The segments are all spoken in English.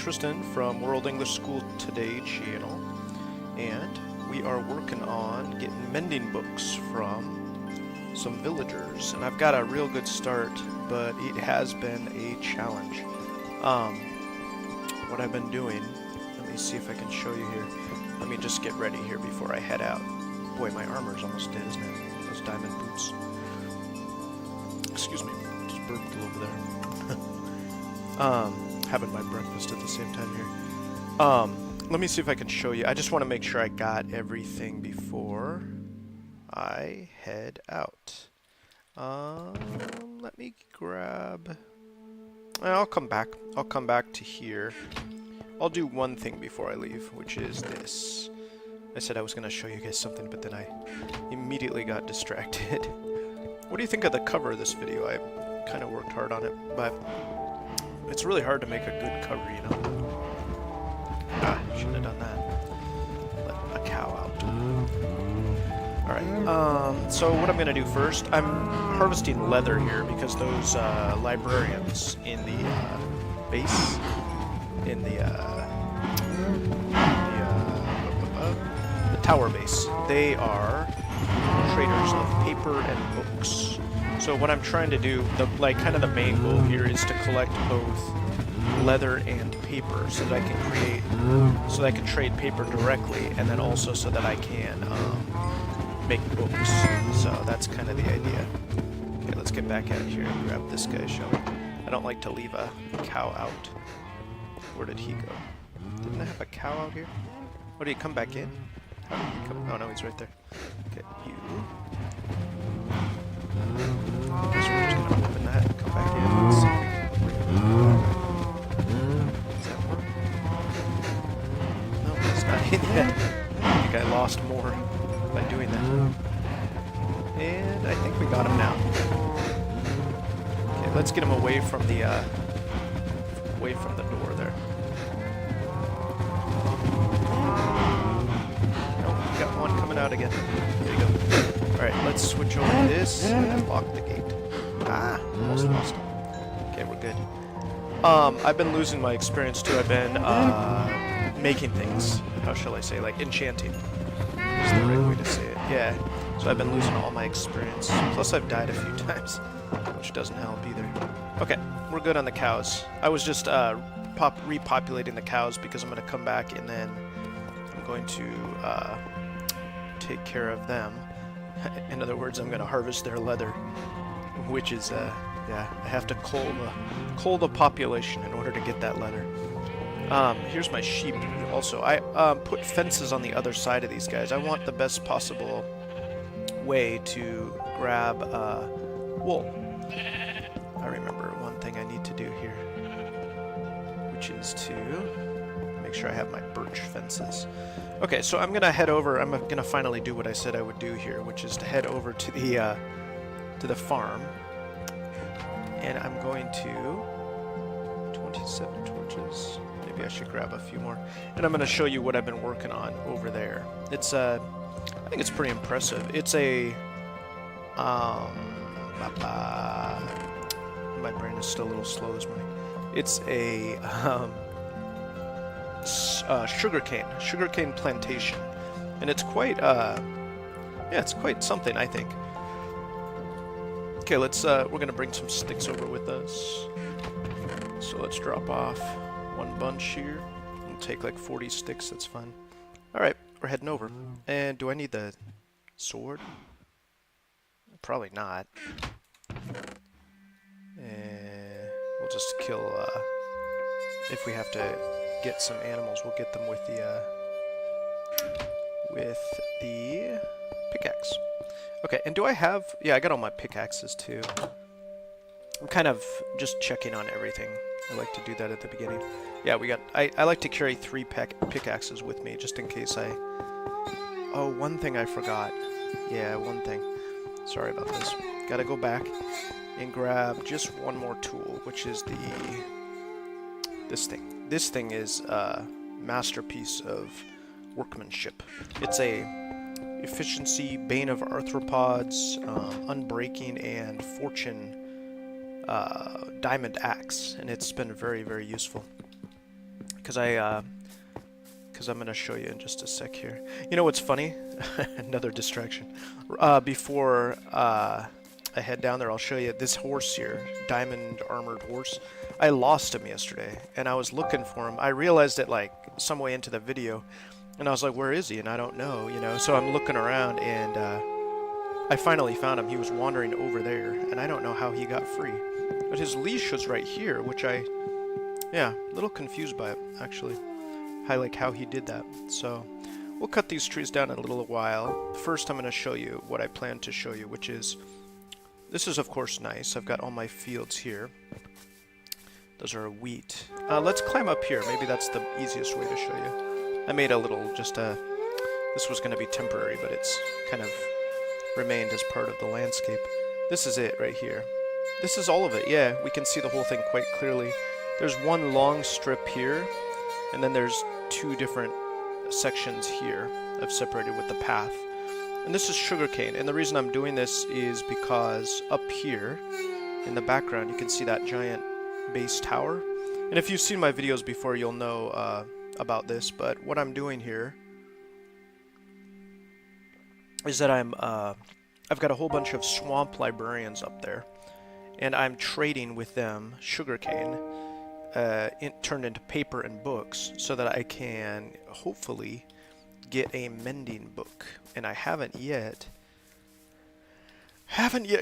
Tristan from World English School Today channel, and we are working on getting mending books from some villagers, and I've got a real good start, but it has been a challenge. What I've been doing, let me see if I can show you here. Let me just get ready here before I head out. Boy, my armor's almost dead, isn't it? Those diamond boots. Excuse me, just burped a little bit there. Having my breakfast at the same time here. Let me see if I can show you. I just want to make sure I got everything before I head out. Let me grab... I'll come back. I'll come back to here. I'll do one thing before I leave, which is this. I said I was going to show you guys something, but then I immediately got distracted. What do you think of the cover of this video? I kind of worked hard on it, but it's really hard to make a good cover, you know? Ah, shouldn't have done that. Let a cow out. Alright, so what I'm going to do first, I'm harvesting leather here because those librarians in the base, in the tower base, they are traders of paper and books. So what I'm trying to do, kind of the main goal here is to collect both leather and paper so that I can create, so that I can trade paper directly, and then also so that I can make books. So that's kind of the idea. Okay, let's get back out here and grab this guy, shall we? I don't like to leave a cow out. Where did he go? Didn't I have a cow out here? Oh, did he come back in? How did he come? Oh no, he's right there. Okay, you. I guess we're just gonna open that and come back in. Let's see if we can Does that work? No, it's not in yet. I think I lost more by doing that. And I think we got him now. Okay, let's get him away from the door there. Nope, we got one coming out again. There you go. Alright, let's switch over to this and lock the gate. Ah, almost lost him. Okay, we're good. I've been losing my experience too. I've been making things. How shall I say? Like enchanting is the right way to say it. Yeah. So I've been losing all my experience. Plus I've died a few times, which doesn't help either. Okay, we're good on the cows. I was just repopulating the cows because I'm going to come back and then I'm going to take care of them. In other words, I'm going to harvest their leather, which is, yeah, I have to cull the population in order to get that leather. Here's my sheep also. I put fences on the other side of these guys. I want the best possible way to grab wool. I remember one thing I need to do here, which is to make sure I have my birch fences. Okay, so I'm gonna head over. I'm gonna finally do what I said I would do here, which is to head over to the farm, and I'm going to 27 torches. Maybe I should grab a few more, and I'm gonna show you what I've been working on over there. It's I think it's pretty impressive. It's a my brain is still a little slow this morning. It's a sugarcane plantation, and it's quite yeah, it's quite something, I think. Okay, let's we're gonna bring some sticks over with us. So let's drop off one bunch here. We'll take like 40 sticks. That's fine. All right, we're heading over. And do I need the sword? Probably not. We'll just kill, if we have to get some animals, we'll get them with the pickaxe. Okay, and do I have, yeah, I got all my pickaxes too. I'm kind of just checking on everything. I like to do that at the beginning. Yeah, we got, I like to carry 3 pickaxes with me just in case I, oh, one thing I forgot. Yeah, one thing. Sorry about this. Gotta go back and grab just one more tool, which is this thing. This thing is a masterpiece of workmanship. It's a efficiency, bane of arthropods, unbreaking, and fortune diamond axe, and it's been very, very useful. because I'm gonna show you in just a sec here. You know what's funny? Another distraction. Before I head down there, I'll show you this horse here, diamond armored horse. I lost him yesterday, and I was looking for him. I realized it like some way into the video, and I was like, where is he? And I don't know, you know. So I'm looking around, and I finally found him. He was wandering over there, and I don't know how he got free. But his leash was right here, which yeah, a little confused by it, actually. How he did that. So we'll cut these trees down in a little while. First, I'm going to show you what I plan to show you, which is, this is of course nice. I've got all my fields here. Those are wheat. Let's climb up here. Maybe that's the easiest way to show you. I made a little, this was going to be temporary, but it's kind of remained as part of the landscape. This is it right here. This is all of it. Yeah, we can see the whole thing quite clearly. There's one long strip here, and then there's two different sections here I've separated with the path. And this is sugarcane, and the reason I'm doing this is because up here in the background you can see that giant base tower. And if you've seen my videos before, you'll know about this, but what I'm doing here is that I've got a whole bunch of swamp librarians up there, and I'm trading with them sugarcane turned into paper and books so that I can hopefully get a mending book, and I haven't yet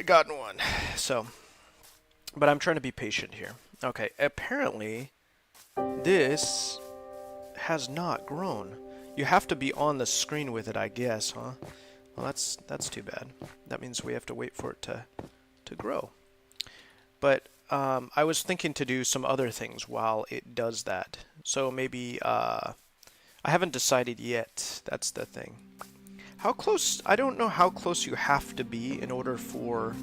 gotten one. So, but I'm trying to be patient here. Okay, apparently this has not grown. You have to be on the screen with it, I guess, huh? Well, that's too bad. That means we have to wait for it to grow. But I was thinking to do some other things while it does that. So maybe, I haven't decided yet. That's the thing. How close, I don't know how close you have to be in order for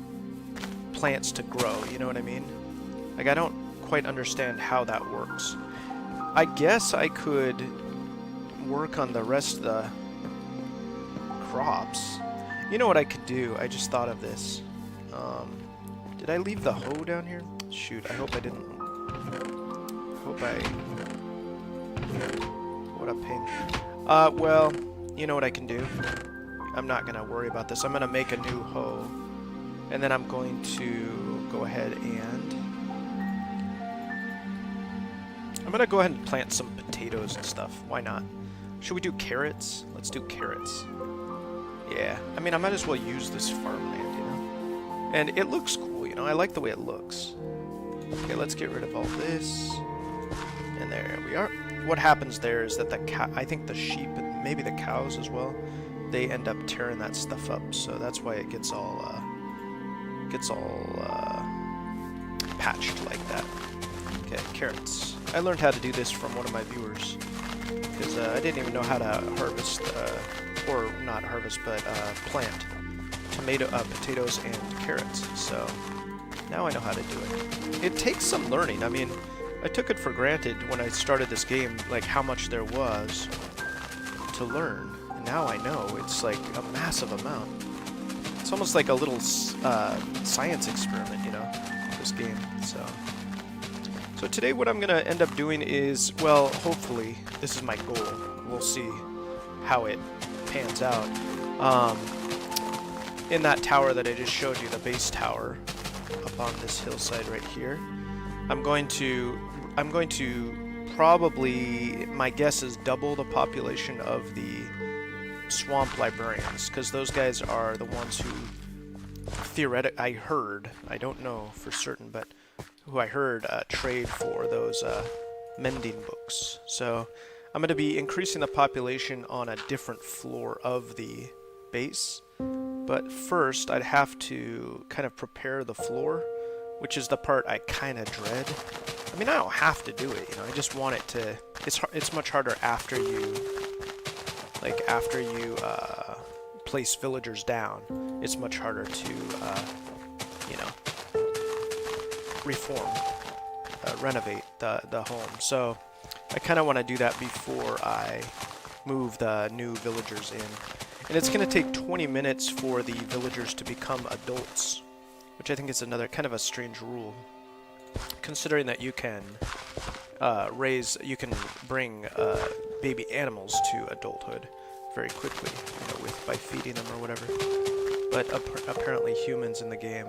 plants to grow, you know what I mean? Like, I don't quite understand how that works. I guess I could work on the rest of the crops. You know what I could do? I just thought of this. Did I leave the hoe down here? Shoot, I hope I didn't. What a pain. Well, you know what I can do? I'm not gonna worry about this. I'm gonna make a new hoe, and then I'm going to go ahead and plant some potatoes and stuff. Why not? Should we do carrots? Let's do carrots. Yeah, I mean, I might as well use this farmland, you know? And it looks cool, you know? I like the way it looks. Okay, let's get rid of all this. And there we are. What happens there is that I think the sheep, and maybe the cows as well, they end up tearing that stuff up. So that's why it gets all patched like that. Okay, carrots. I learned how to do this from one of my viewers, because I didn't even know how to harvest, or not harvest, but plant potatoes and carrots. So now I know how to do it. It takes some learning. I mean, I took it for granted when I started this game, like how much there was to learn. And now I know it's like a massive amount. It's almost like a little science experiment, you know, this game. So today what I'm going to end up doing is, well, hopefully, this is my goal. We'll see how it pans out. In that tower that I just showed you, the base tower, up on this hillside right here, I'm going to probably, my guess is double the population of the swamp librarians, because those guys are the ones who I heard, I don't know for certain, but who I heard trade for those mending books. So I'm going to be increasing the population on a different floor of the base, but first I'd have to kind of prepare the floor, which is the part I kind of dread. I mean, I don't have to do it, you know, I just want it to, it's much harder after you place villagers down. It's much harder to, you know, reform, renovate the home. So I kind of want to do that before I move the new villagers in. And it's going to take 20 minutes for the villagers to become adults, which I think is another kind of a strange rule, considering that you can you can bring baby animals to adulthood very quickly, by feeding them or whatever. But apparently humans in the game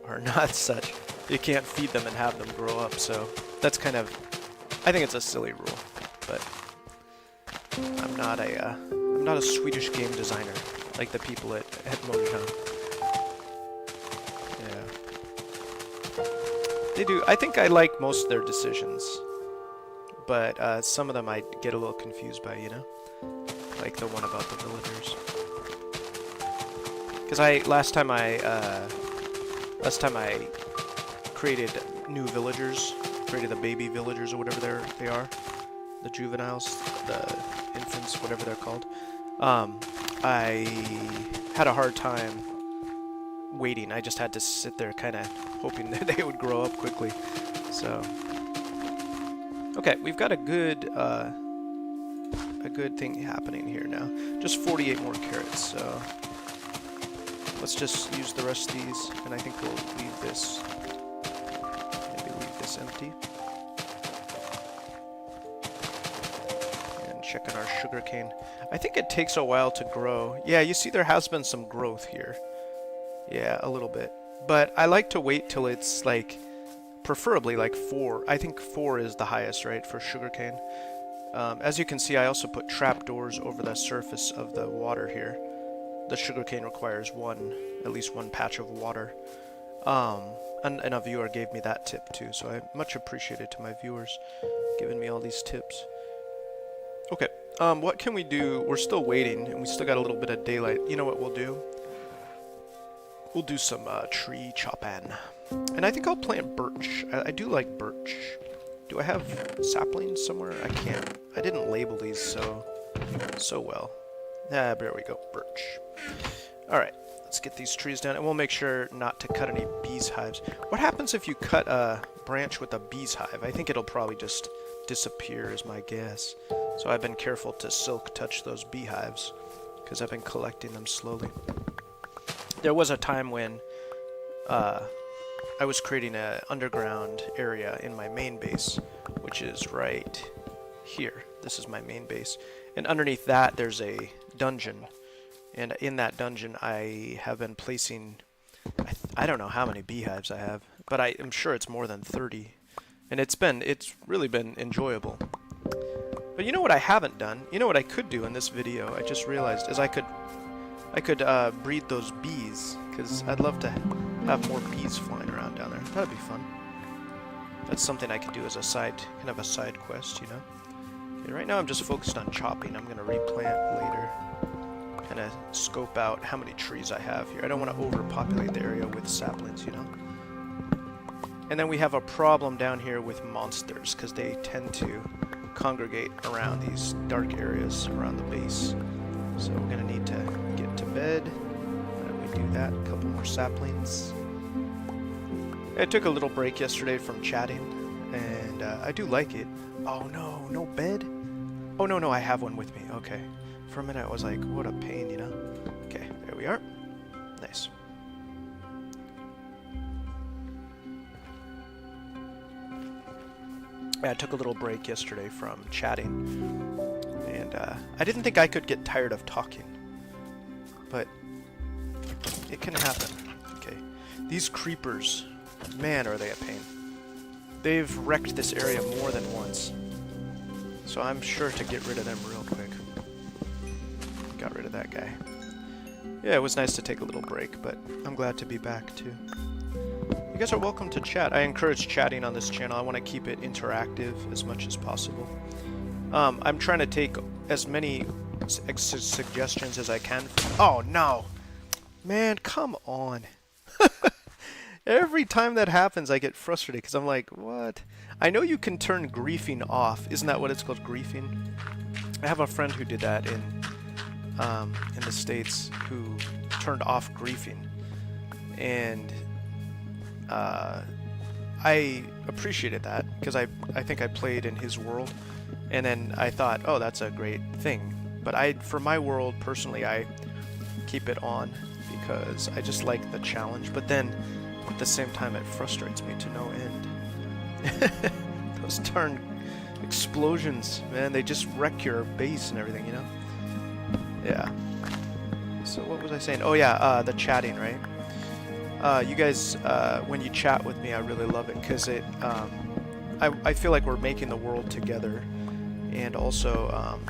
are not such. You can't feed them and have them grow up, so that's kind of, I think it's a silly rule, but I'm not a Swedish game designer like the people at Mojang. Yeah. They do, I think I like most of their decisions, but some of them I get a little confused by, like the one about the villagers. Because last time I created new villagers, created the baby villagers or whatever they are, the juveniles, the infants, whatever they're called. I had a hard time waiting. I just had to sit there, kind of hoping that they would grow up quickly. So, okay, we've got a good thing happening here now. Just 48 more carrots. So. Let's just use the rest of these, and I think we'll leave this, maybe leave this empty. And check on our sugarcane. I think it takes a while to grow. Yeah, you see there has been some growth here. Yeah, a little bit. But I like to wait till it's like, preferably like 4. I think 4 is the highest, right, for sugarcane. As you can see, I also put trapdoors over the surface of the water here. The sugarcane requires at least one patch of water. And a viewer gave me that tip too, so I much appreciate it to my viewers giving me all these tips. Okay, what can we do? We're still waiting, and we still got a little bit of daylight. You know what we'll do? We'll do some tree chopping. And I think I'll plant birch. I do like birch. Do I have saplings somewhere? I can't. I didn't label these so well. Ah, there we go, birch. Alright, let's get these trees down, and we'll make sure not to cut any bees hives. What happens if you cut a branch with a bees hive? I think it'll probably just disappear is my guess. So I've been careful to silk touch those beehives, because I've been collecting them slowly. There was a time when I was creating an underground area in my main base, which is right here. This is my main base. And underneath that, there's a dungeon. And in that dungeon, I have been placing, I don't know how many beehives I have, but I am sure it's more than 30. And it's really been enjoyable. But you know what I haven't done? You know what I could do in this video, I just realized, is I could breed those bees, because I'd love to have more bees flying around down there. That'd be fun. That's something I could do as a side quest, Okay, right now I'm just focused on chopping. I'm going to replant later. Kind of scope out how many trees I have here. I don't want to overpopulate the area with saplings, And then we have a problem down here with monsters, because they tend to congregate around these dark areas around the base. So we're going to need to get to bed. Why don't we do that? A couple more saplings. I took a little break yesterday from chatting, and I do like it. Oh no, no bed? Oh no, I have one with me. Okay. For a minute I was like, what a pain, Okay, there we are. Nice. Yeah, I took a little break yesterday from chatting, and I didn't think I could get tired of talking, but it can happen. Okay, these creepers, man, are they a pain. They've wrecked this area more than once, so I'm sure to get rid of them real quick. Got rid of that guy. Yeah, it was nice to take a little break, but I'm glad to be back too. You guys are welcome to chat. I encourage chatting on this channel. I want to keep it interactive as much as possible. I'm trying to take as many suggestions as I can. Oh no! Man, come on. Every time that happens, I get frustrated because I'm like, what? I know you can turn griefing off. Isn't that what it's called, griefing? I have a friend who did that in the States, who turned off griefing. And I appreciated that because I think I played in his world. And then I thought, oh, that's a great thing. But for my world, personally, I keep it on because I just like the challenge. But then, at the same time, it frustrates me to no end. Those darn explosions, man, they just wreck your base and everything, you know? Yeah. So what was I saying? Oh yeah, the chatting, right? You guys, when you chat with me, I really love it because it, I feel like we're making the world together, and also,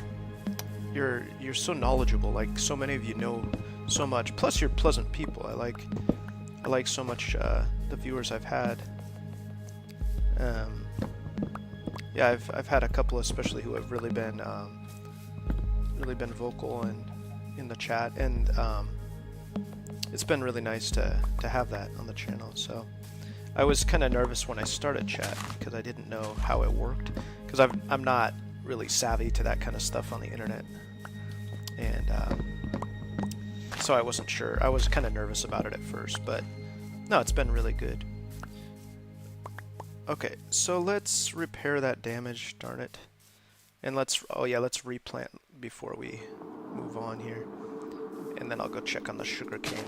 you're so knowledgeable. Like, so many of you know so much. Plus, you're pleasant people. I like so much the viewers I've had. Yeah, I've had a couple, especially who have really been vocal and in the chat, and it's been really nice to have that on the channel. So I was kind of nervous when I started chat because I didn't know how it worked, because I'm not really savvy to that kind of stuff on the internet, and so I wasn't sure. I was kind of nervous about it at first, but no, it's been really good. Okay, so let's repair that damage, darn it. And let's replant before we move on here. And then I'll go check on the sugarcane.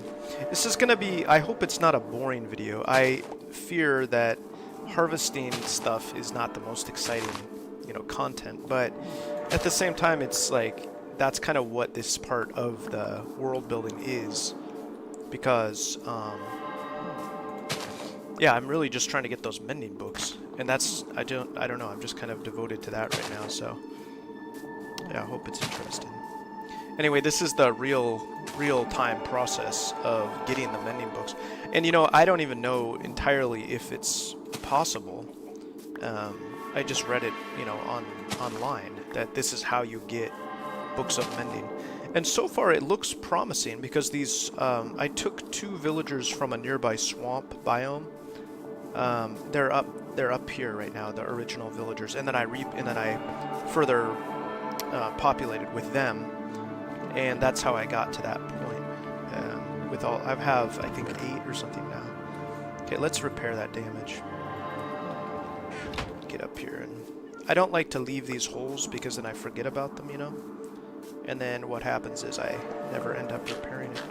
This is gonna be, I hope it's not a boring video. I fear that harvesting stuff is not the most exciting, you know, content, but at the same time, it's like, that's kind of what this part of the world building is, because, yeah, I'm really just trying to get those mending books, and that's, I don't know, I'm just kind of devoted to that right now, so, yeah, I hope it's interesting. Anyway, this is the real-time process of getting the mending books, and you know, I don't even know entirely if it's possible. I just read it, you know, online, that this is how you get books of mending. And so far it looks promising, because these, I took 2 villagers from a nearby swamp biome. They're up here right now, the original villagers, and then I further populated with them, and that's how I got to that point. With all, I have, I think, 8 or something now. Okay, let's repair that damage. Get up here, and I don't like to leave these holes because then I forget about them, you know? And then what happens is I never end up repairing it.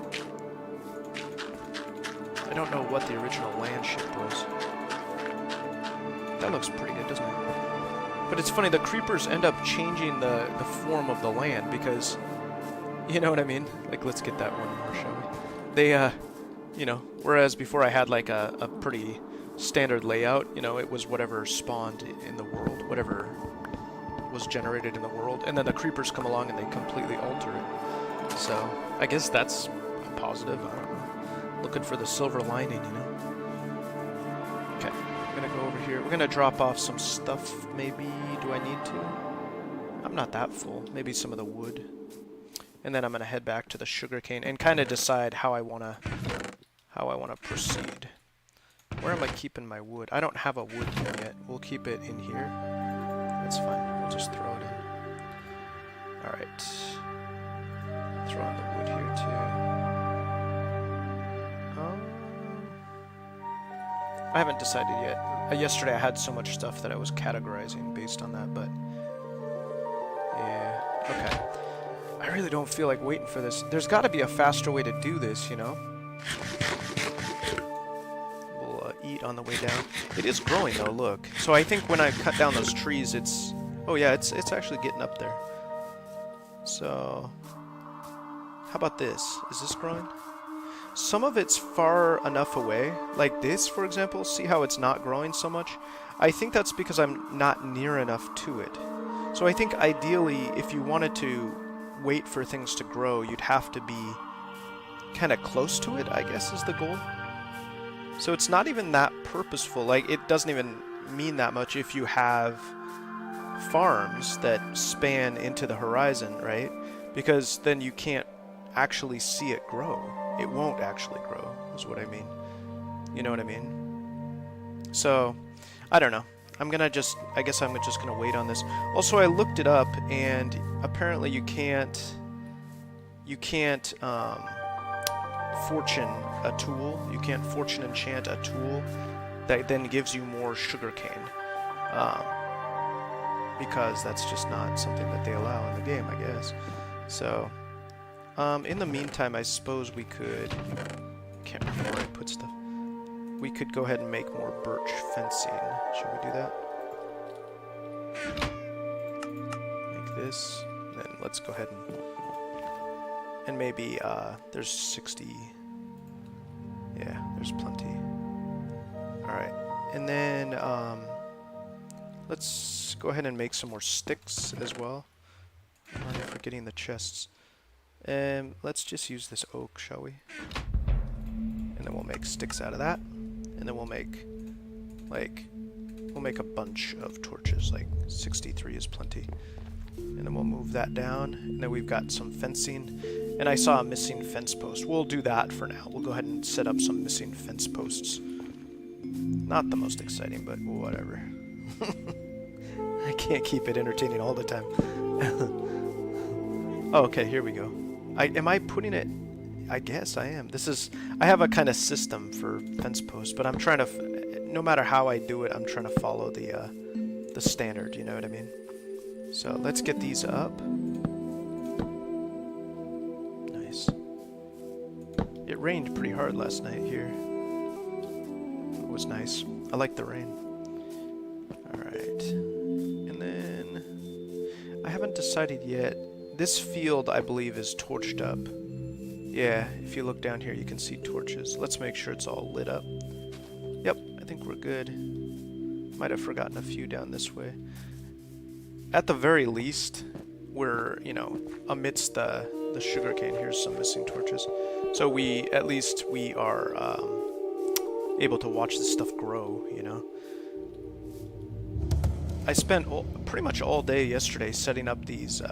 I don't know what the original land ship was. That looks pretty good, doesn't it? But it's funny, the creepers end up changing the form of the land because, you know what I mean? Like, let's get that one more, shall we? They, you know, whereas before I had like a pretty standard layout, you know, it was whatever spawned in the world, whatever was generated in the world, and then the creepers come along and they completely alter it. So I guess that's a positive. I don't know. Looking for the silver lining, you know. Okay, I'm gonna go over here. We're gonna drop off some stuff. Maybe, do I need to? I'm not that full. Maybe some of the wood, and then I'm gonna head back to the sugarcane and kind of decide how I wanna proceed. Where am I keeping my wood? I don't have a wood bin yet. We'll keep it in here. That's fine. We'll just throw it in. Alright. Throw in the wood here too. I haven't decided yet. Yesterday I had so much stuff that I was categorizing based on that, but yeah. Okay. I really don't feel like waiting for this. There's got to be a faster way to do this, you know? Eat on the way down. It is growing though, look. So I think when I cut down those trees, it's... Oh yeah, it's actually getting up there. So... How about this? Is this growing? Some of it's far enough away. Like this, for example. See how it's not growing so much? I think that's because I'm not near enough to it. So I think ideally, if you wanted to wait for things to grow, you'd have to be kind of close to it, I guess is the goal. So it's not even that purposeful. Like, it doesn't even mean that much if you have farms that span into the horizon, right? Because then you can't actually see it grow. It won't actually grow, is what I mean. You know what I mean? So, I don't know. I guess I'm just gonna wait on this. Also, I looked it up, and apparently you can't fortune a tool. You can't fortune enchant a tool that then gives you more sugarcane, because that's just not something that they allow in the game, I guess. So, in the meantime, I suppose we could... Can't remember where I put stuff. We could go ahead and make more birch fencing. Should we do that? Make this. Then let's go ahead and maybe there's 60. Yeah, there's plenty. All right, and then let's go ahead and make some more sticks as well. I'm already forgetting the chests. And let's just use this oak, shall we? And then we'll make sticks out of that. And then we'll make a bunch of torches, like 63 is plenty. And then we'll move that down. And then we've got some fencing. And I saw a missing fence post. We'll do that for now. We'll go ahead and set up some missing fence posts. Not the most exciting, but whatever. I can't keep it entertaining all the time. Oh, okay, here we go. Am I putting it? I guess I am. I have a kind of system for fence posts, but I'm trying to, no matter how I do it, I'm trying to follow the standard, you know what I mean? So let's get these up. Nice. It rained pretty hard last night here. It was nice. I like the rain. Alright. And then I haven't decided yet. This field, I believe, is torched up. Yeah, if you look down here, you can see torches. Let's make sure it's all lit up. Yep, I think we're good. Might have forgotten a few down this way. At the very least, we're, you know, amidst the sugarcane. Here's some missing torches. So at least we are able to watch this stuff grow, you know. I spent pretty much all day yesterday setting up these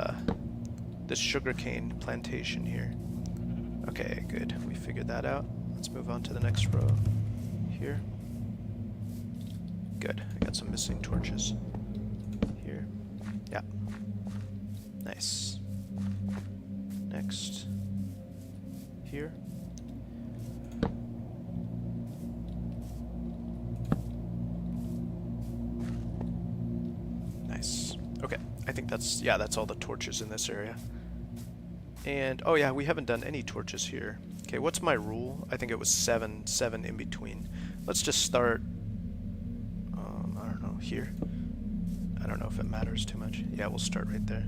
this sugarcane plantation here. Okay, good. We figured that out. Let's move on to the next row here. Good. I got some missing torches here. Yeah. Nice. Next. Here. Nice. Okay. I think that's all the torches in this area. And, oh yeah, we haven't done any torches here. Okay, what's my rule? I think it was 7 in between. Let's just start, I don't know, here. I don't know if it matters too much. Yeah, we'll start right there.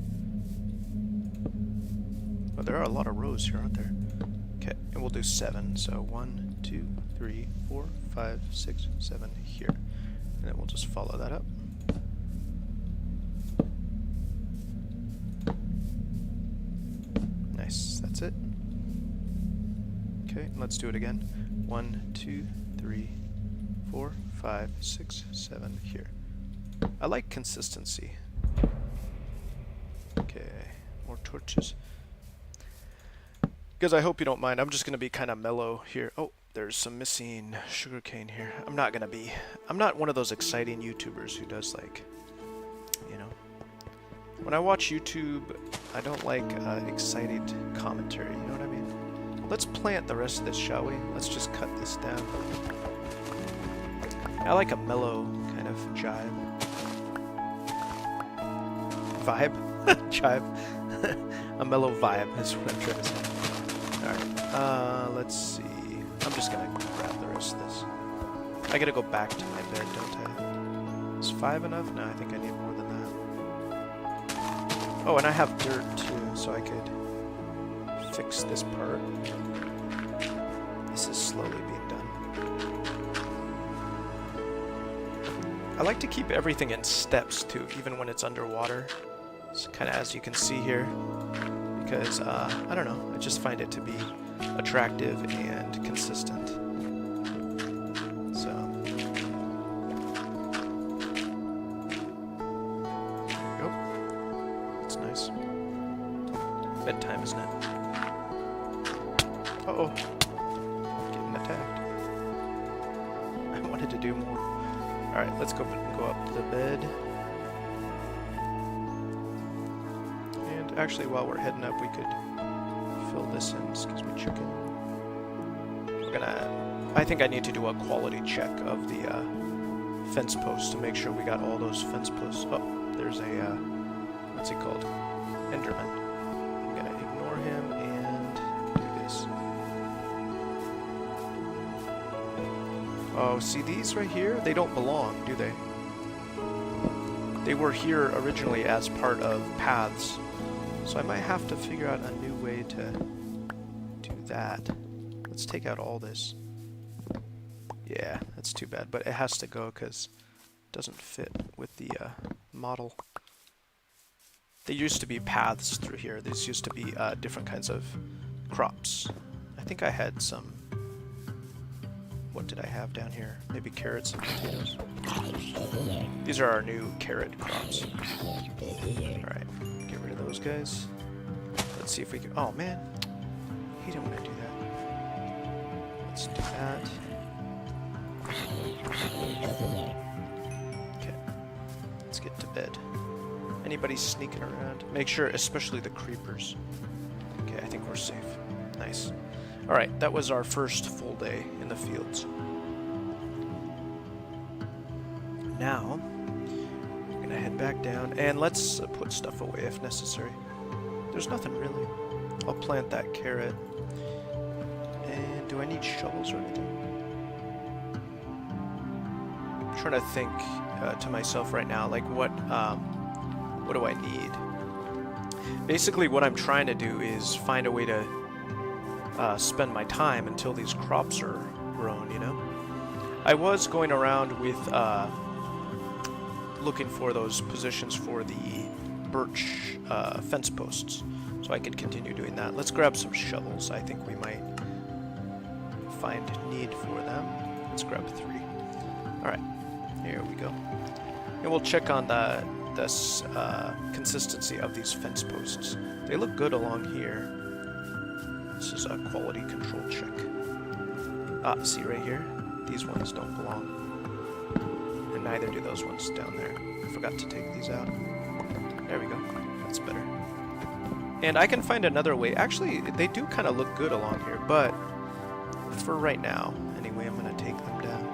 Oh, there are a lot of rows here, aren't there? Okay, and we'll do 7. So 1, 2, 3, 4, 5, 6, 7 here. And then we'll just follow that up. Nice, that's it. Okay, let's do it again. 1, 2, 3, 4, 5, 6, 7 here. I like consistency. Okay, more torches. Guys, I hope you don't mind. I'm just going to be kind of mellow here. Oh, there's some missing sugarcane here. I'm not one of those exciting YouTubers who does, like, you know. When I watch YouTube, I don't like excited commentary, you know what I mean? Let's plant the rest of this, shall we? Let's just cut this down. I like a mellow kind of jive. Vibe? Jive? A mellow vibe is what I'm trying to say. Alright, let's see. I'm just gonna grab the rest of this. I gotta go back to my bed, don't I? Is 5 enough? No, I think I need more than that. Oh, and I have dirt too, so I could fix this part. This is slowly being done. I like to keep everything in steps too, even when it's underwater. It's kind of as you can see here, because I don't know, I just find it to be attractive and consistent. So there we go. That's nice. Bedtime, isn't it? Uh-oh. Getting attacked. I wanted to do more. Alright, let's go up to the bed. And actually, while we're heading up, we could fill this in. Excuse me, chicken. I think I need to do a quality check of the fence posts to make sure we got all those fence posts. Oh, there's a, what's he called? Enderman. I'm gonna ignore him and do this. Oh, see these right here? They don't belong, do they? They were here originally as part of paths. So I might have to figure out a new way to do that. Let's take out all this. Yeah, that's too bad, but it has to go because it doesn't fit with the model. There used to be paths through here. These used to be different kinds of crops. I think I had some... What did I have down here? Maybe carrots and potatoes. These are our new carrot crops. Alright, get rid of those guys. Let's see if we can... Oh, man. I hate it when I do that. Let's do that. Okay. Let's get to bed. Anybody sneaking around? Make sure, especially the creepers. Okay, I think we're safe. Nice. Alright, that was our first full day in the fields. Now, we're gonna head back down, and let's put stuff away if necessary. There's nothing really. I'll plant that carrot. And do I need shovels or anything? I'm trying to think to myself right now, like what do I need? Basically, what I'm trying to do is find a way to spend my time until these crops are grown, you know? I was going around with looking for those positions for the birch fence posts, so I could continue doing that. Let's grab some shovels. I think we might find need for them. Let's grab 3. Alright, here we go. And we'll check on the consistency of these fence posts. They look good along here. This is a quality control check. Ah, see right here? These ones don't belong. And neither do those ones down there. I forgot to take these out. There we go. That's better. And I can find another way. Actually, they do kind of look good along here, but for right now, anyway, I'm going to take them down.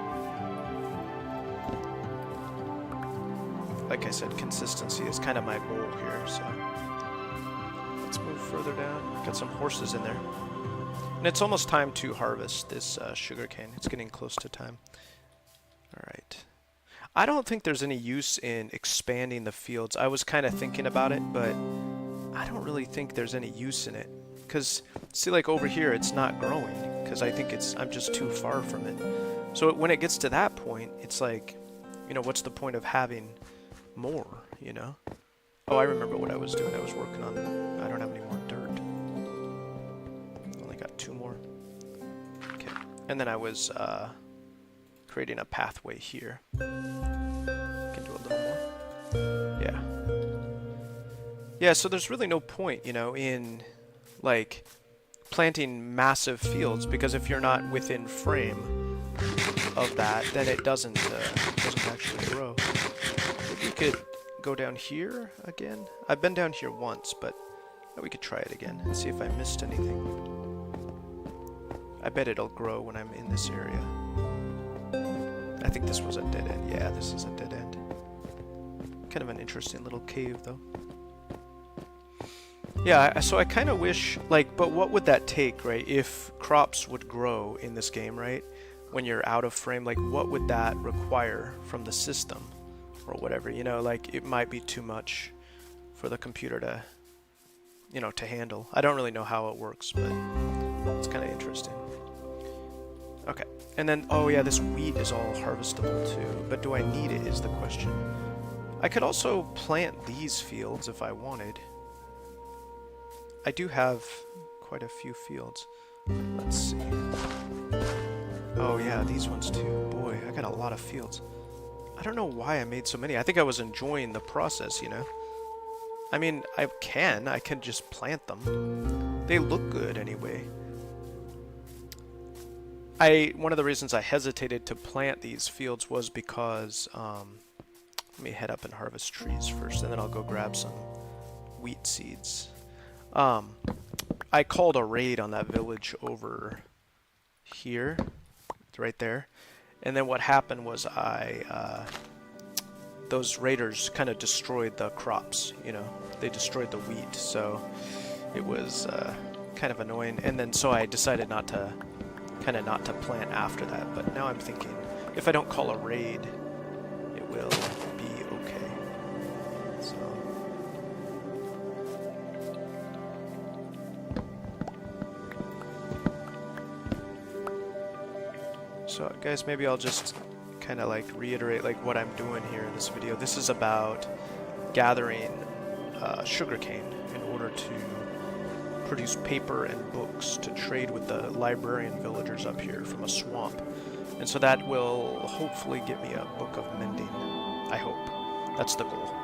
Like I said, consistency is kind of my goal here, so let's move further down. Got some horses in there. And it's almost time to harvest this sugarcane. It's getting close to time. Alright. I don't think there's any use in expanding the fields. I was kind of thinking about it, but I don't really think there's any use in it. Because, see, like over here, it's not growing. Because I think I'm just too far from it. So when it gets to that point, it's like, you know, what's the point of having more, you know? Oh, I remember what I was doing. I was working on... I don't have any more dirt. Only got 2 more. Okay. And then I was creating a pathway here. Can do a little more. Yeah. Yeah, so there's really no point, you know, in, like, planting massive fields, because if you're not within frame of that, then it doesn't actually grow. Maybe we could go down here again. I've been down here once, but we could try it again and see if I missed anything. I bet it'll grow when I'm in this area. I think this was a dead end. Yeah, this is a dead end. Kind of an interesting little cave, though. Yeah, so I kind of wish, like, but what would that take, right? If crops would grow in this game, right? When you're out of frame, like, what would that require from the system? Or whatever, you know, like, it might be too much for the computer to, you know, to handle. I don't really know how it works, but it's kind of interesting. Okay, and then, oh yeah, this wheat is all harvestable too, but do I need it is the question. I could also plant these fields if I wanted. I do have quite a few fields. Let's see. Oh yeah, these ones too. Boy, I got a lot of fields. I don't know why I made so many. I think I was enjoying the process, you know? I mean, I can just plant them. They look good anyway. One of the reasons I hesitated to plant these fields was because, let me head up and harvest trees first, and then I'll go grab some wheat seeds. I called a raid on that village over here. It's right there. And then what happened was those raiders kind of destroyed the crops, you know. They destroyed the wheat, so it was kind of annoying. And then so I decided not to plant after that. But now I'm thinking, if I don't call a raid, it will be okay. So guys, maybe I'll just kind of like reiterate like what I'm doing here in this video. This is about gathering sugarcane in order to produce paper and books to trade with the librarian villagers up here from a swamp. And so that will hopefully get me a book of mending. I hope. That's the goal.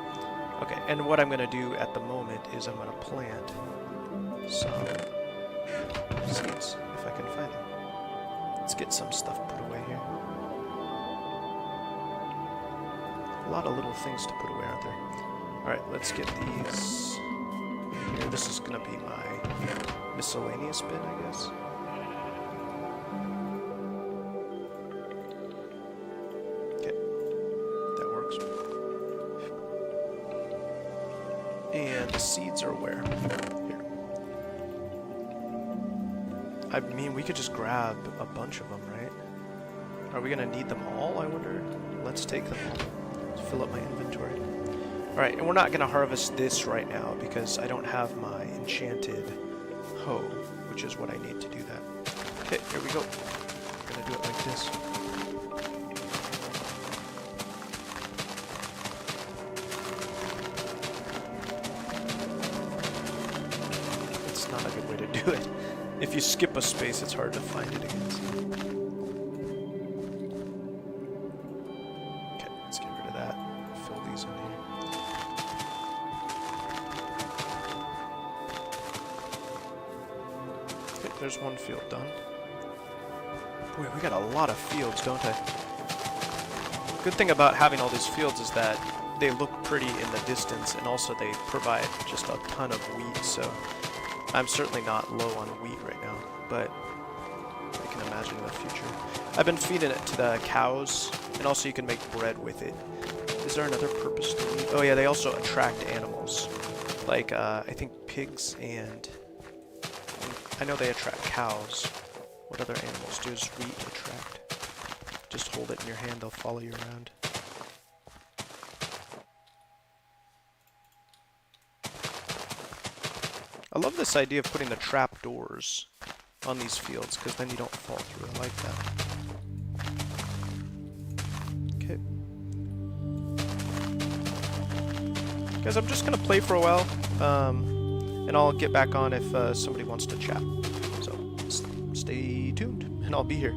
Okay, and what I'm going to do at the moment is I'm going to plant some seeds, if I can find them. Let's get some stuff put away here. A lot of little things to put away, aren't there? Alright, let's get these here. This is going to be my miscellaneous bin, I guess. Okay, that works. And the seeds are where? Here. I mean, we could just grab a bunch of them, right? Are we going to need them all, I wonder? Let's take them all. Let's fill up my inventory. Alright, and we're not going to harvest this right now because I don't have my enchanted hoe, which is what I need to do that. Okay, here we go. I'm going to do it like this. It's not a good way to do it. If you skip a space, it's hard to find it again. Okay, let's get rid of that. Fill these in here. Okay, there's one field done. Boy, we got a lot of fields, don't I? Good thing about having all these fields is that they look pretty in the distance, and also they provide just a ton of wheat, so I'm certainly not low on wheat right now, but I can imagine in the future. I've been feeding it to the cows, and also you can make bread with it. Is there another purpose to wheat? Oh yeah, they also attract animals, like I think pigs, and I know they attract cows. What other animals does wheat attract? Just hold it in your hand, they'll follow you around. I love this idea of putting the trap doors on these fields, because then you don't fall through. I like that. Okay. Guys, I'm just going to play for a while, and I'll get back on if somebody wants to chat. So, stay tuned, and I'll be here.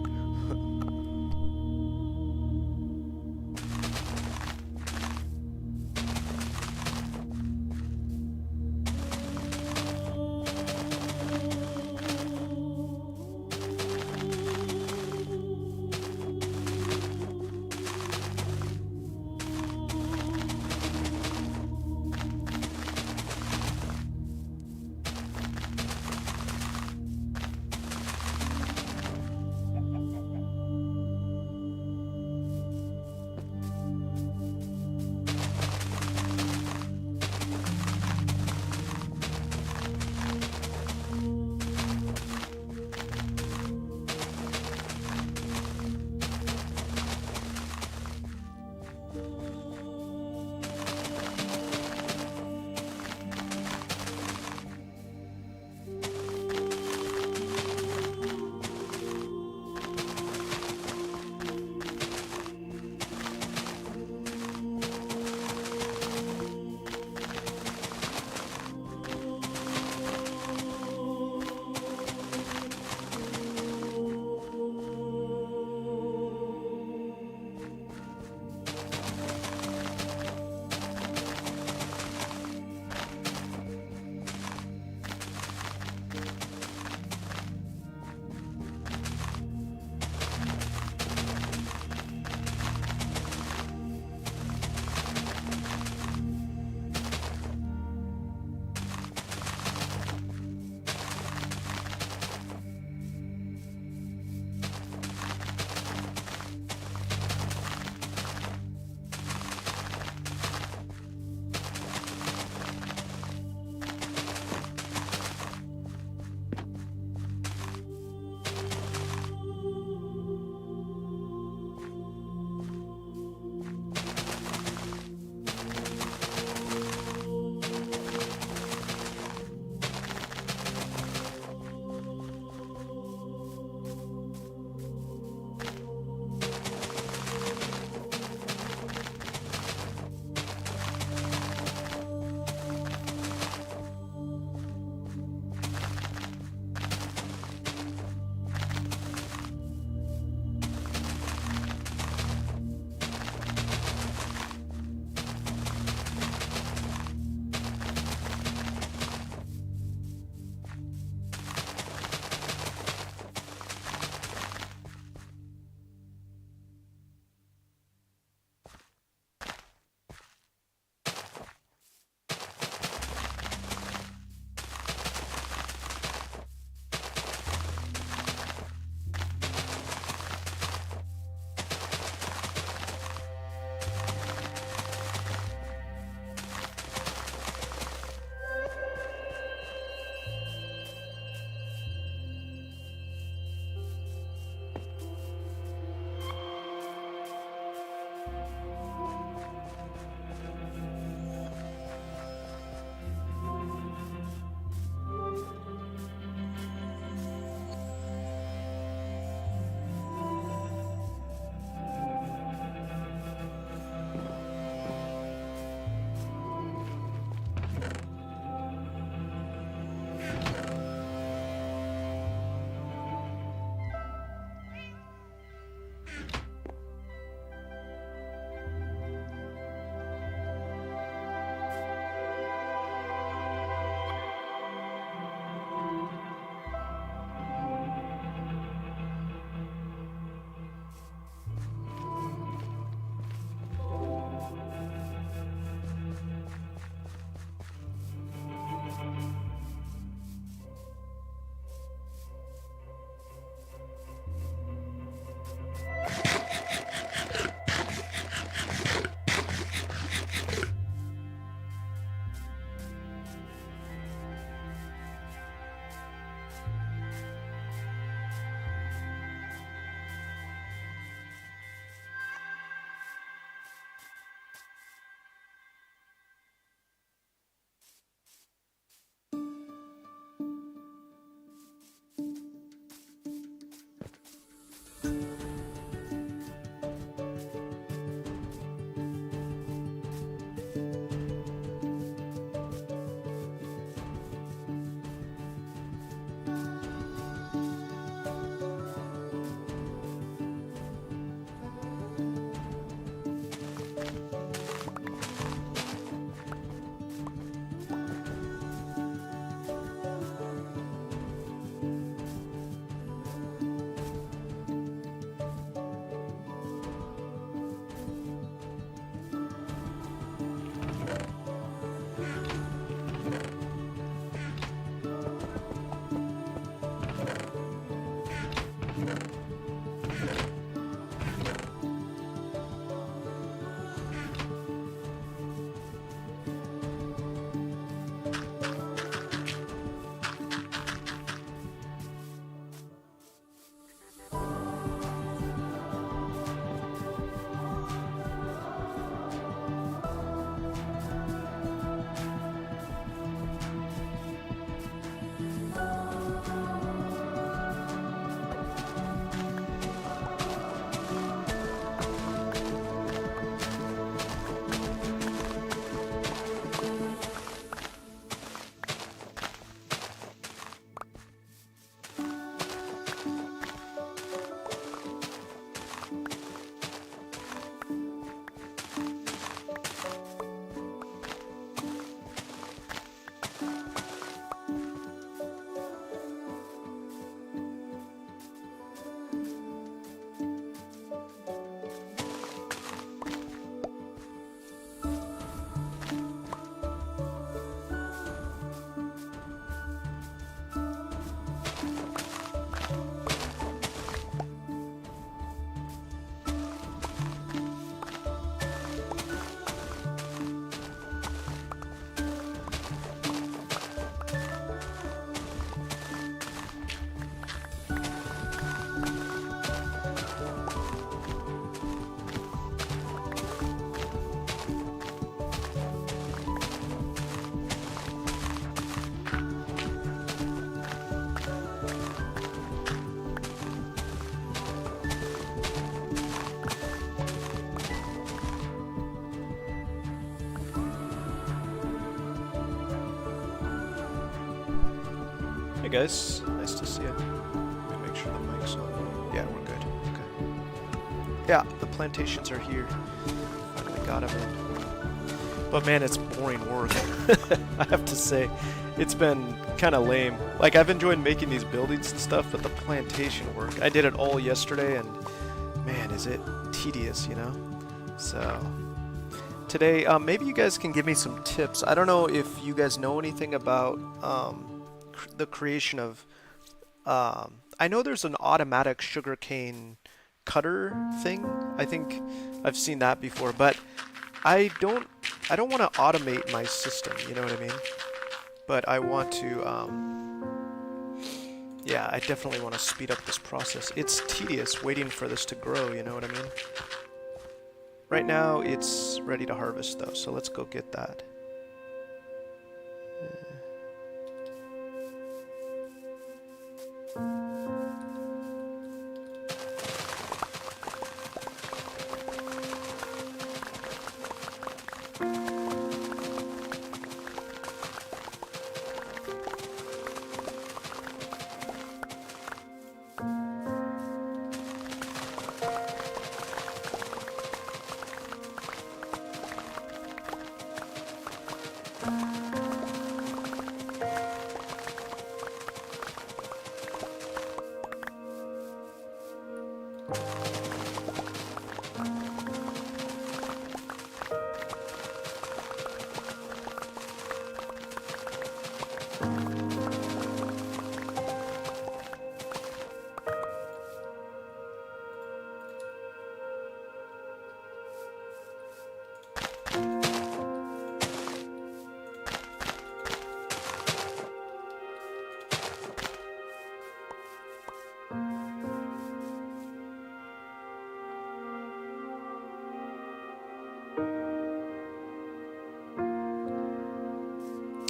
Hey guys, nice to see you. Let me make sure the mic's on. Yeah, we're good. Okay. Yeah, the plantations are here. Finally got them in. But man, it's boring work. I have to say, it's been kind of lame. Like, I've enjoyed making these buildings and stuff, but the plantation work, I did it all yesterday, and man, is it tedious, you know? So today, maybe you guys can give me some tips. I don't know if you guys know anything about the creation of. I know there's an automatic sugarcane cutter thing. I think I've seen that before, but I don't want to automate my system. You know what I mean? But I want to. Yeah, I definitely want to speed up this process. It's tedious waiting for this to grow. You know what I mean? Right now, it's ready to harvest, though, so let's go get that.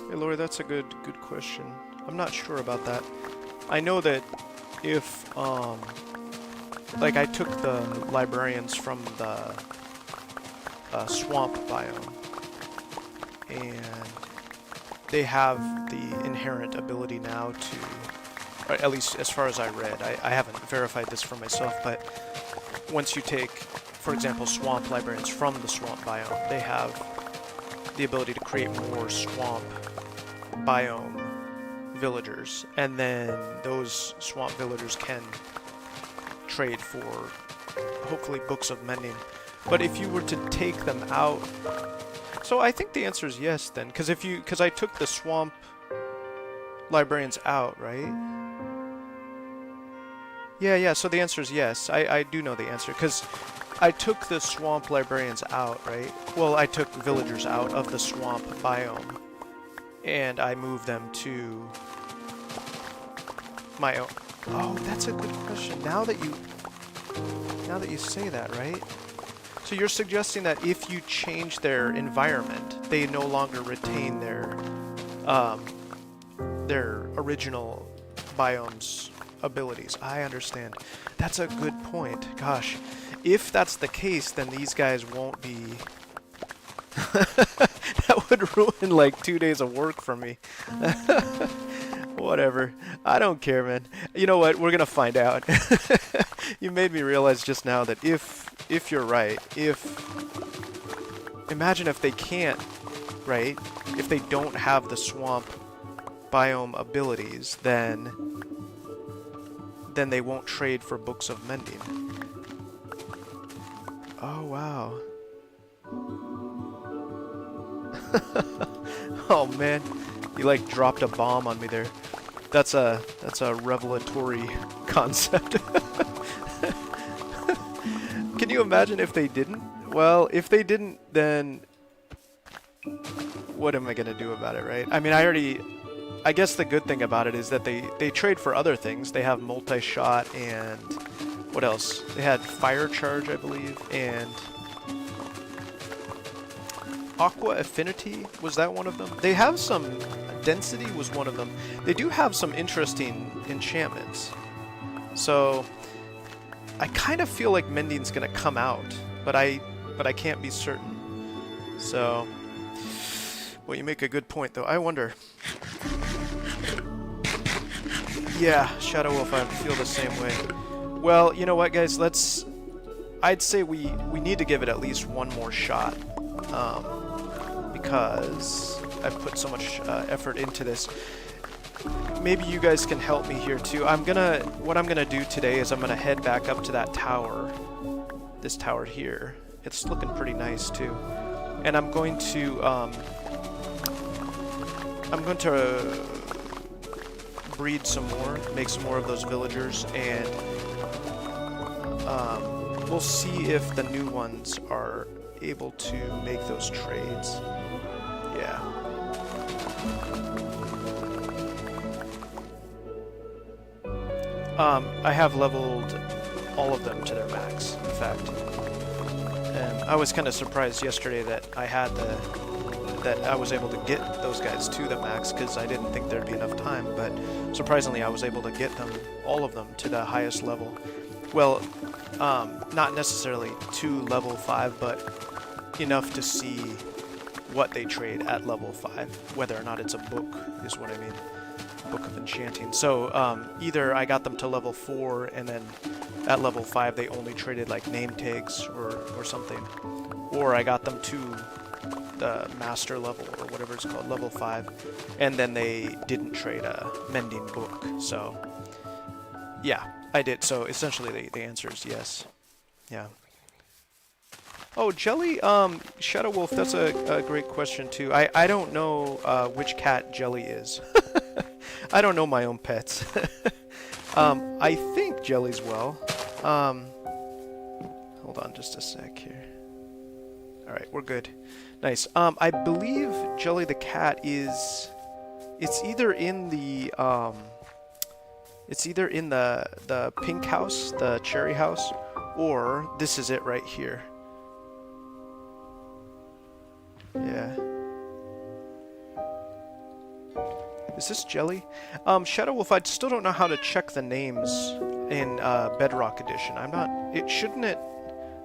Hey Lori, that's a good question. I'm not sure about that. I know that if like I took the librarians from the swamp biome, and they have the inherent ability now to, or at least as far as I read, I haven't verified this for myself, but once you take, for example, swamp librarians from the swamp biome, they have the ability to create more swamp biome villagers, and then those swamp villagers can trade for hopefully books of mending. But if you were to take them out, so I think the answer is yes then, because I took the swamp librarians out, right? Yeah, so the answer is yes. I do know the answer, because I took the swamp librarians out, right? Well, I took villagers out of the swamp biome, and I moved them to my own. Oh, that's a good question. Now that you say that, right? So you're suggesting that if you change their environment, they no longer retain their original biome's abilities. I understand. That's a good point. Gosh, if that's the case, then these guys won't be. That would ruin like 2 days of work for me. Whatever. I don't care, man. You know what? We're gonna find out. You made me realize just now that if you're right, imagine if they can't, right? If they don't have the swamp biome abilities, then they won't trade for books of mending. Oh wow. Oh man, you like dropped a bomb on me there. That's a revelatory concept. Can you imagine if they didn't? Well, if they didn't, then what am I gonna do about it, right? I mean, I guess the good thing about it is that they trade for other things. They have multi-shot and what else? They had fire charge, I believe, and aqua affinity, was that one of them? They have some density was one of them. They do have some interesting enchantments. So I kind of feel like mending's gonna come out, but I can't be certain. So, well, you make a good point though. I wonder. Yeah, Shadow Wolf, I feel the same way. Well, you know what, guys? I'd say we need to give it at least one more shot, because I've put so much effort into this. Maybe you guys can help me here too. What I'm gonna do today is I'm gonna head back up to that tower, this tower here. It's looking pretty nice too, and I'm going to breed some more, make some more of those villagers, and we'll see if the new ones are able to make those trades. Yeah. I have leveled all of them to their max, in fact. And I was kind of surprised yesterday that I was able to get those guys to the max, because I didn't think there'd be enough time, but surprisingly I was able to get them, all of them, to the highest level. Well, not necessarily to level 5, but enough to see what they trade at level 5, whether or not it's a book, is what I mean. Book of Enchanting. So either I got them to level 4, and then at level 5 they only traded like name tags or something, or I got them to the master level, or whatever it's called, level 5, and then they didn't trade a mending book. So yeah, I did. So essentially the answer is yes. Yeah. Oh, Jelly, Shadow Wolf, that's a great question too. I don't know which cat Jelly is. I don't know my own pets. I think Jelly's well. Hold on just a sec here. Alright, we're good. Nice. I believe Jelly the cat is... It's either in the pink house, the cherry house, or this is it right here. Yeah. Is this Jelly? Shadow Wolf, I still don't know how to check the names in Bedrock Edition. I'm not... Shouldn't it...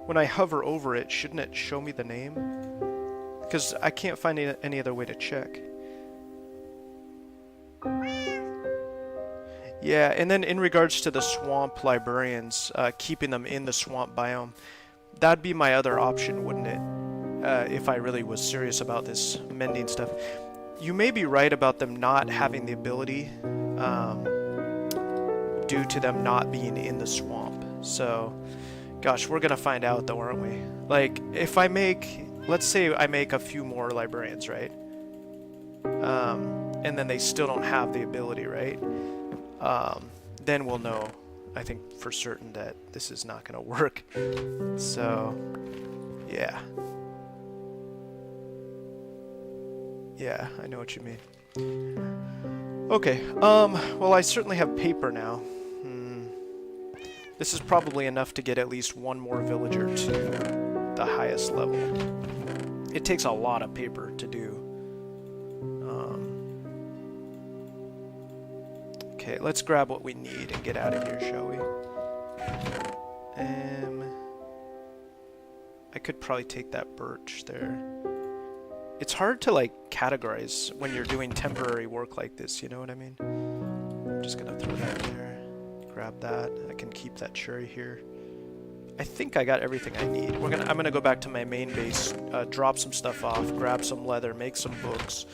When I hover over it, shouldn't it show me the name? Because I can't find any other way to check. Yeah, and then in regards to the swamp librarians, keeping them in the swamp biome, that'd be my other option, wouldn't it? If I really was serious about this mending stuff. You may be right about them not having the ability, due to them not being in the swamp. So, gosh, we're gonna find out though, aren't we? Like, if I make, let's say I make a few more librarians, right? And then they still don't have the ability, right? Then we'll know, I think for certain, that this is not gonna work. So, yeah. Yeah, I know what you mean. Okay, well, I certainly have paper now. This is probably enough to get at least one more villager to the highest level. It takes a lot of paper to do. Okay, let's grab what we need and get out of here, shall we? I could probably take that birch there. It's hard to, like, categorize when you're doing temporary work like this, you know what I mean? I'm just gonna throw that there. Grab that. I can keep that cherry here. I think I got everything I need. I'm gonna go back to my main base, drop some stuff off, grab some leather, make some books,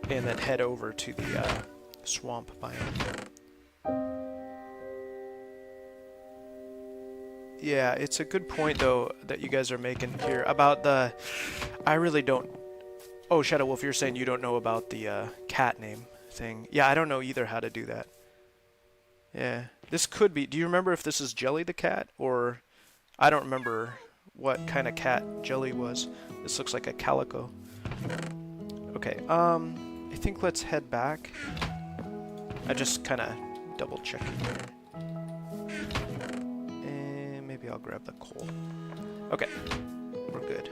and then head over to the swamp biome. Yeah, it's a good point though that you guys are making here about the... I really don't... Oh, Shadow Wolf, you're saying you don't know about the cat name thing. Yeah, I don't know either how to do that. Yeah, this could be... Do you remember if this is Jelly the cat? Or... I don't remember what kind of cat Jelly was. This looks like a calico. Okay, I think let's head back. I just kind of double checking here. And maybe I'll grab the coal. Okay, we're good.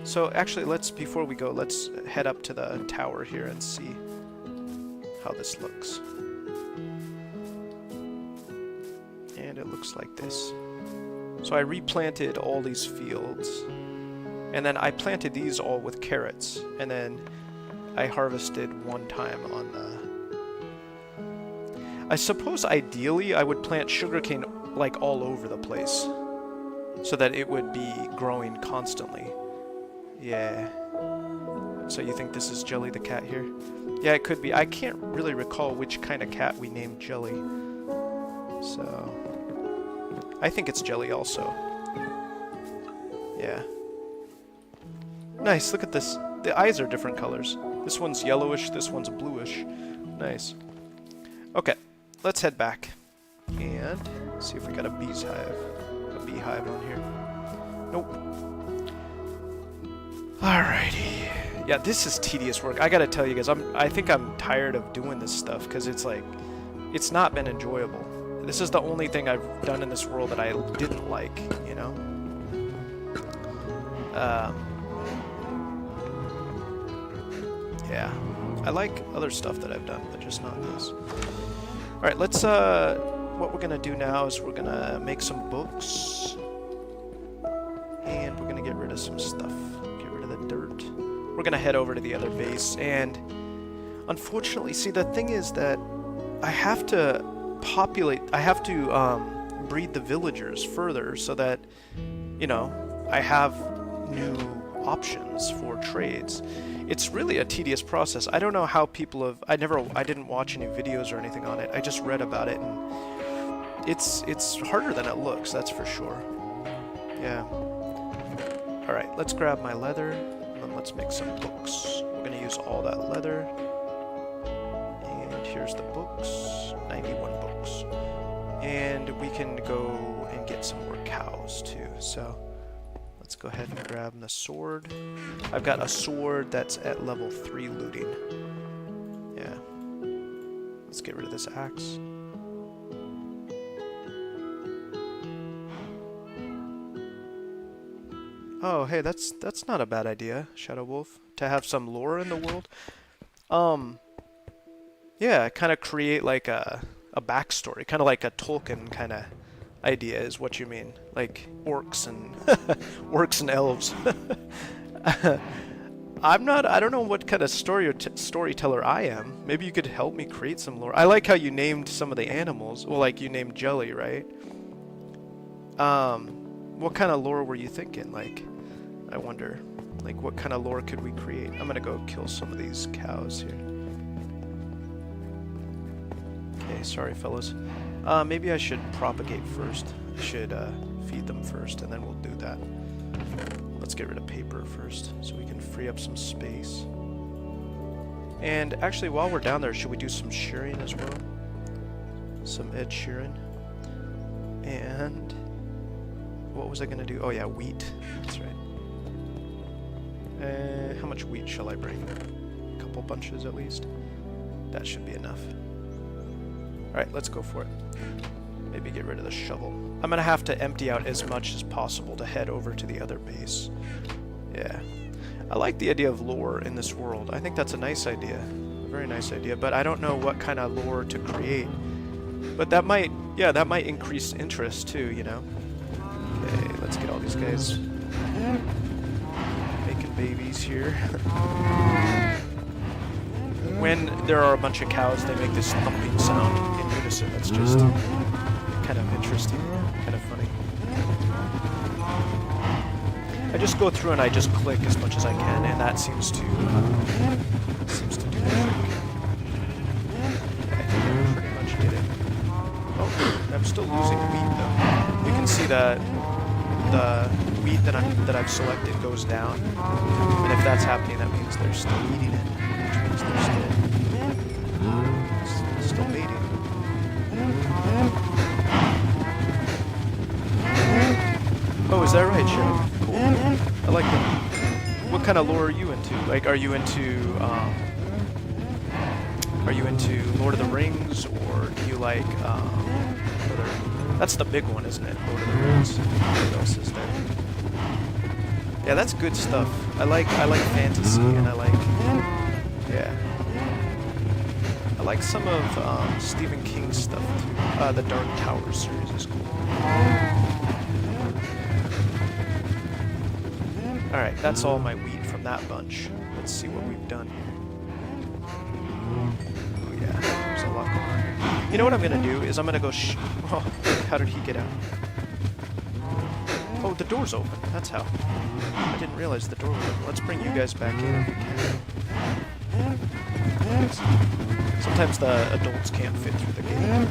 So actually, before we go, let's head up to the tower here and see how this looks. And it looks like this. So I replanted all these fields, and then I planted these all with carrots, and then I harvested one time on the... I suppose ideally I would plant sugarcane like all over the place, so that it would be growing constantly. Yeah. So you think this is Jelly the cat here? Yeah, it could be. I can't really recall which kind of cat we named Jelly. So I think it's Jelly also. Yeah. Nice, look at this. The eyes are different colors. This one's yellowish, this one's bluish. Nice. Okay, let's head back and see if we got a beehive on here. Nope. Alrighty. Yeah, this is tedious work. I gotta tell you guys, I think I'm tired of doing this stuff because it's like, it's not been enjoyable. This is the only thing I've done in this world that I didn't like, you know? Yeah. I like other stuff that I've done, but just not this. Alright, let's, what we're gonna do now is we're gonna make some books. And we're gonna get rid of some stuff. Get rid of the dirt. We're gonna head over to the other base, and unfortunately, see, the thing is that I have to breed the villagers further so that, you know, I have new options for trades. It's really a tedious process. I don't know how people have, I didn't watch any videos or anything on it. I just read about it, and it's harder than it looks, that's for sure. Yeah. Alright, let's grab my leather, and then let's make some books. We're gonna use all that leather. And here's the books. 91 books. And we can go and get some more cows, too. So, let's go ahead and grab the sword. I've got a sword that's at level 3 looting. Yeah. Let's get rid of this axe. Oh, hey, that's not a bad idea, Shadow Wolf, to have some lore in the world. Yeah, kind of create like a backstory, kind of like a Tolkien kind of idea is what you mean, like orcs and orcs and elves. I don't know what kind of storyteller I am. Maybe you could help me create some lore. I like how you named some of the animals. Well, like you named Jelly, right? What kind of lore were you thinking? Like, I wonder, like, what kind of lore could we create? I'm gonna go kill some of these cows here. Okay, sorry, fellas. Maybe I should propagate first. I should feed them first, and then we'll do that. Let's get rid of paper first, so we can free up some space. And actually, while we're down there, should we do some shearing as well? Some edge shearing. And what was I gonna do? Oh yeah, wheat. That's right. How much wheat shall I bring? A couple bunches at least. That should be enough. Alright, let's go for it. Maybe get rid of the shovel. I'm gonna have to empty out as much as possible to head over to the other base. Yeah. I like the idea of lore in this world. I think that's a nice idea. A very nice idea, but I don't know what kind of lore to create. But that might, yeah, that might increase interest too, you know? Okay, let's get all these guys making babies here. When there are a bunch of cows, they make this thumping sound in unison. That's just kind of interesting, kind of funny. I just go through and I just click as much as I can, and that seems to do the trick. I think I pretty much did it. Oh, I'm still losing wheat though. You can see that the wheat that I've selected goes down, and if that's happening, that means they're still eating it, which means they're still mating. Oh, is that right, Shadow? Cool. I like that. What kind of lore are you into? Like, are you into Lord of the Rings, or do you like that's the big one, isn't it? Lord of the Rings. What else is there? Yeah, that's good stuff. I like fantasy, and I like some of Stephen King's stuff too. The Dark Tower series is cool. Alright, that's all my wheat from that bunch. Let's see what we've done here. Oh yeah, there's a lot going on here. You know what I'm gonna do is I'm gonna go oh, how did he get out? Oh, the door's open. That's how. I didn't realize the door was open. Let's bring you guys back in if we can. Sometimes the adults can't fit through the gate. Yeah.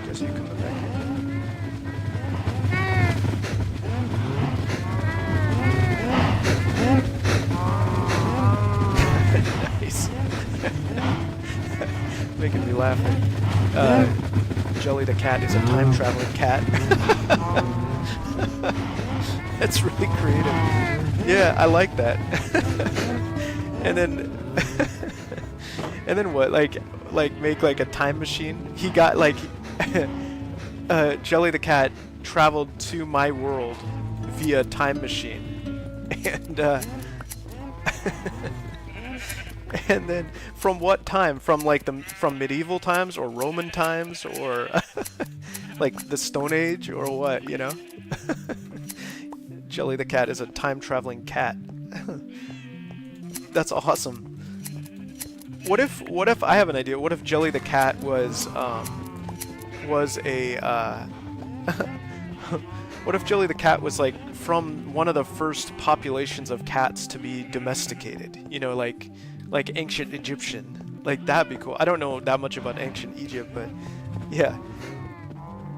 Guess you coming back in. Nice. Making me laugh. Jelly the cat is a time-traveling cat. That's really creative. Yeah, I like that. And then, and then what? Like make like a time machine. He got like, Jelly the cat traveled to my world via time machine, and and then from what time? From like from medieval times or Roman times or like the Stone Age or what? You know. Jelly the cat is a time-traveling cat. That's awesome. What if I have an idea? What if Jelly the cat was a what if Jelly the cat was like from one of the first populations of cats to be domesticated? You know, like ancient Egyptian. Like that'd be cool. I don't know that much about ancient Egypt, but yeah.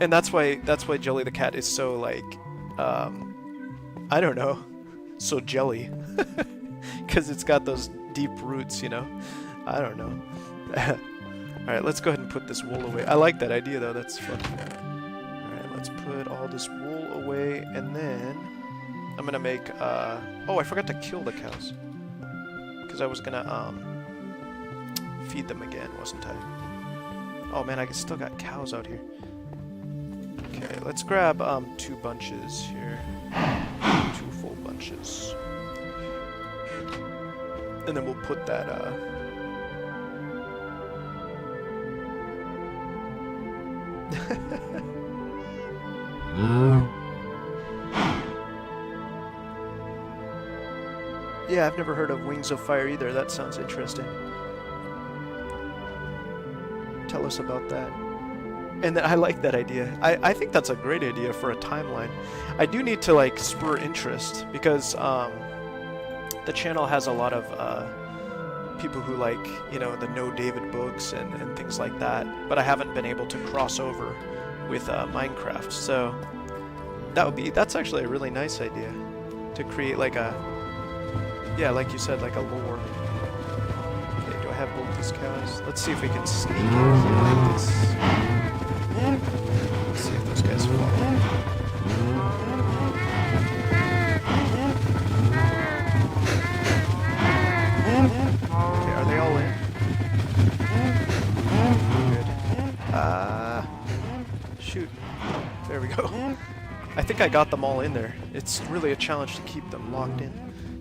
And that's why Jelly the cat is so like I don't know, so jelly, because it's got those deep roots, you know. I don't know. All right, let's go ahead and put this wool away. I like that idea though. That's fun. All right, let's put all this wool away, and then I'm gonna make. Oh, I forgot to kill the cows, because I was gonna feed them again, wasn't I? Oh man, I still got cows out here. Okay, let's grab 2 bunches here. 2 full bunches. And then we'll put that Yeah, I've never heard of Wings of Fire either. That sounds interesting. Tell us about that. And then I like that idea. I think that's a great idea for a timeline. I do need to like spur interest because the channel has a lot of people who like, you know, the No David books and things like that, but I haven't been able to cross over with Minecraft. So that's actually a really nice idea to create like a, yeah, like you said, like a lore. Okay, do I have both these cows? Let's see if we can sneak in here like this. Let's see if those guys follow. Okay, are they all in? Good. Shoot. There we go. I think I got them all in there. It's really a challenge to keep them locked in.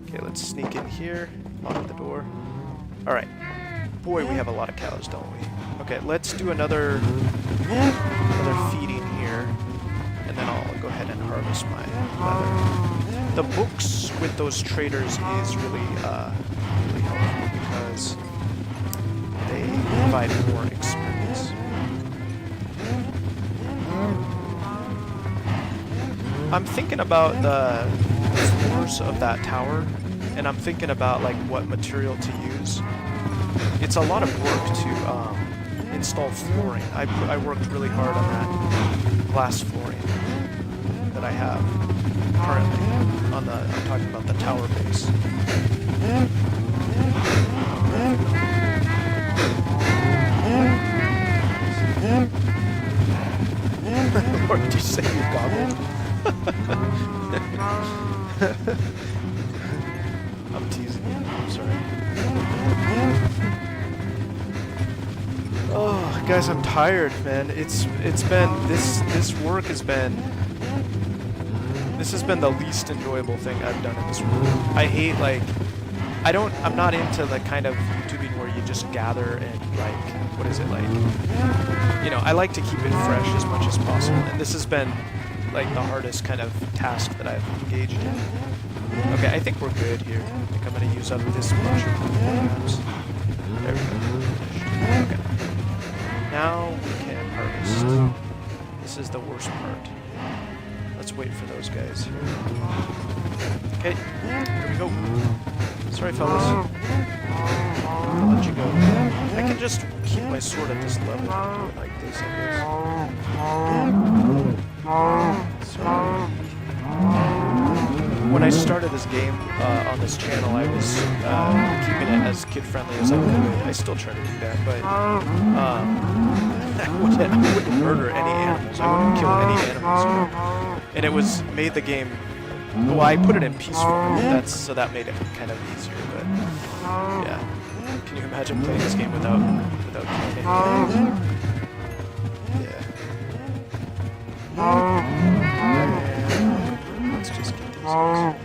Okay, let's sneak in here, lock the door. Alright. Boy, we have a lot of cows, don't we? Okay, let's do another feeding here, and then I'll go ahead and harvest my leather. The books with those traders is really, really helpful because they provide more experience. I'm thinking about the floors of that tower, and I'm thinking about like what material to use. It's a lot of work to install flooring. I worked really hard on that glass flooring that I have currently on the. I'm talking about the tower base. Or did you say you goggled? I'm teasing you. I'm sorry. Oh, guys, I'm tired, man. It's been this work has been. This has been the least enjoyable thing I've done in this world. I hate I'm not into the kind of YouTubing where you just gather and like what is it, like, you know, I like to keep it fresh as much as possible, and this has been like the hardest kind of task that I've engaged in. Okay, I think we're good here. I think I'm gonna use up this bunch of perhaps. There we go. Okay. Now we can harvest. This is the worst part. Let's wait for those guys here. Okay, here we go. Sorry, fellas. I'll let you go. I can just keep my sword at this level and do it like this, I guess. Sorry. When I started this game on this channel, I was keeping it as kid-friendly as I could. I still try to do that, but I wouldn't murder any animals. I wouldn't kill any animals. And it was made the game. Well, I put it in peaceful. So that made it kind of easier. But yeah, can you imagine playing this game without killing any animals? Yeah. Let's just get these guys.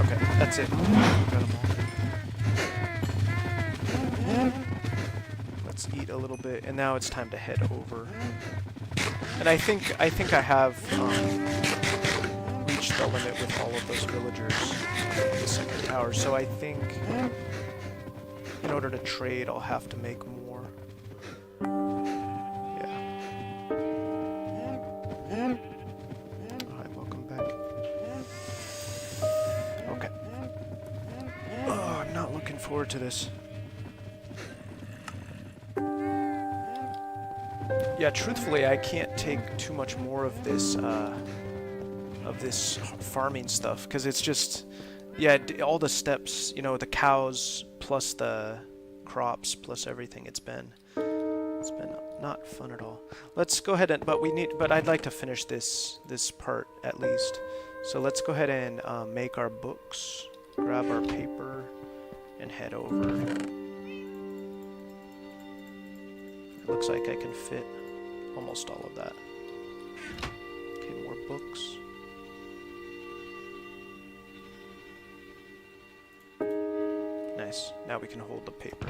Okay, that's it. Let's eat a little bit, and now it's time to head over. And I think I have reached the limit with all of those villagers in the second tower. So I think in order to trade, I'll have to make more. Alright, welcome back. Okay. Oh, I'm not looking forward to this. Yeah, truthfully, I can't take too much more of this farming stuff, because it's just, yeah, all the steps, you know, the cows plus the crops plus everything. It's been not fun at all. Let's go ahead and, but I'd like to finish this part at least. So let's go ahead and make our books, grab our paper, and head over. It looks like I can fit almost all of that. Okay, more books. Nice. Now we can hold the paper.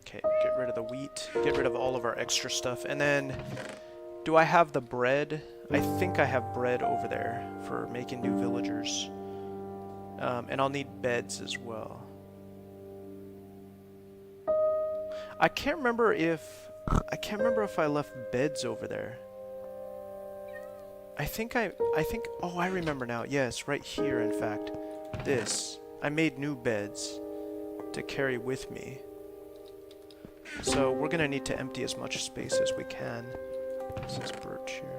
Okay, get rid of the wheat, get rid of all of our extra stuff, and then do I have the bread? I think I have bread over there for making new villagers. And I'll need beds as well. I can't remember if I left beds over there. I think, oh, I remember now. Yes, right here, in fact. This. I made new beds to carry with me. So we're gonna need to empty as much space as we can. This is birch here.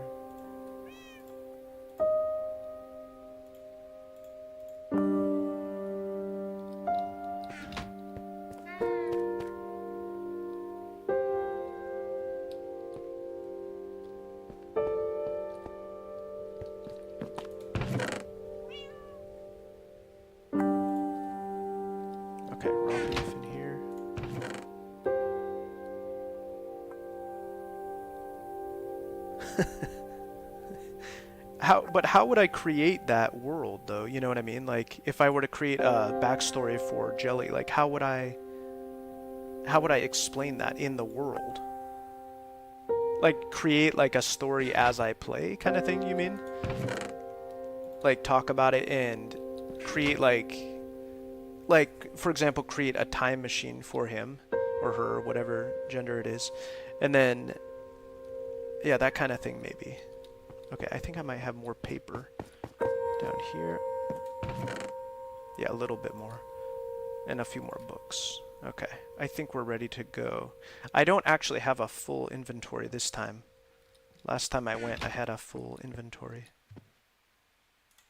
Okay, rock leaf in here. How would I create that world, though? You know what I mean? Like, if I were to create a backstory for Jelly, like, how would I explain that in the world? Like, create like a story as I play, kind of thing, you mean? Like, talk about it and create like, for example, create a time machine for him or her, whatever gender it is, and then Yeah, that kind of thing maybe. Okay, I think I might have more paper down here. Yeah, a little bit more. And a few more books. Okay, I think we're ready to go. I don't actually have a full inventory this time. Last time I went, I had a full inventory.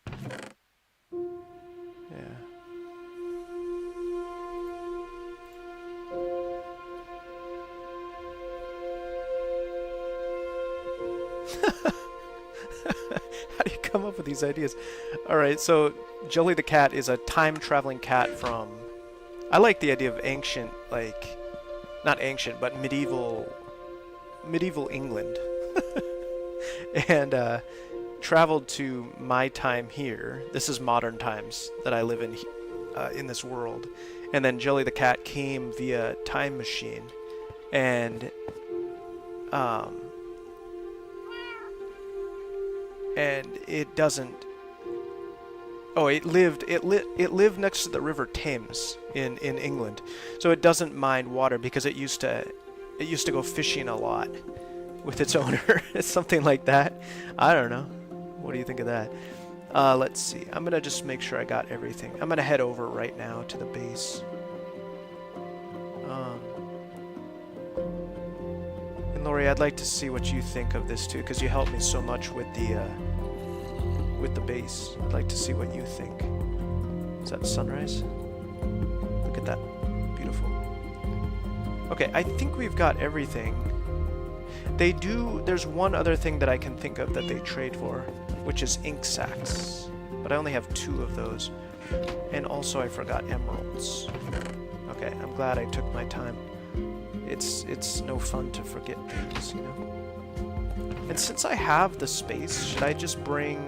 Yeah. How do you come up with these ideas? Alright, so Jelly the cat is a time-traveling cat from... I like the idea of ancient, like... Not ancient, but medieval England. And traveled to my time here. This is modern times that I live in this world. And then Jelly the cat came via time machine. And it doesn't... Oh, it lived next to the River Thames in England. So it doesn't mind water because it used to go fishing a lot with its owner. Something like that. I don't know. What do you think of that? Let's see. I'm going to just make sure I got everything. I'm going to head over right now to the base. And Lori, I'd like to see what you think of this too, because you helped me so much with the base. I'd like to see what you think. Is that sunrise? Look at that. Beautiful. Okay, I think we've got everything. They do... There's one other thing that I can think of that they trade for, which is ink sacks. But I only have 2 of those. And also I forgot emeralds. Okay, I'm glad I took my time. It's no fun to forget things, you know? And since I have the space, should I just bring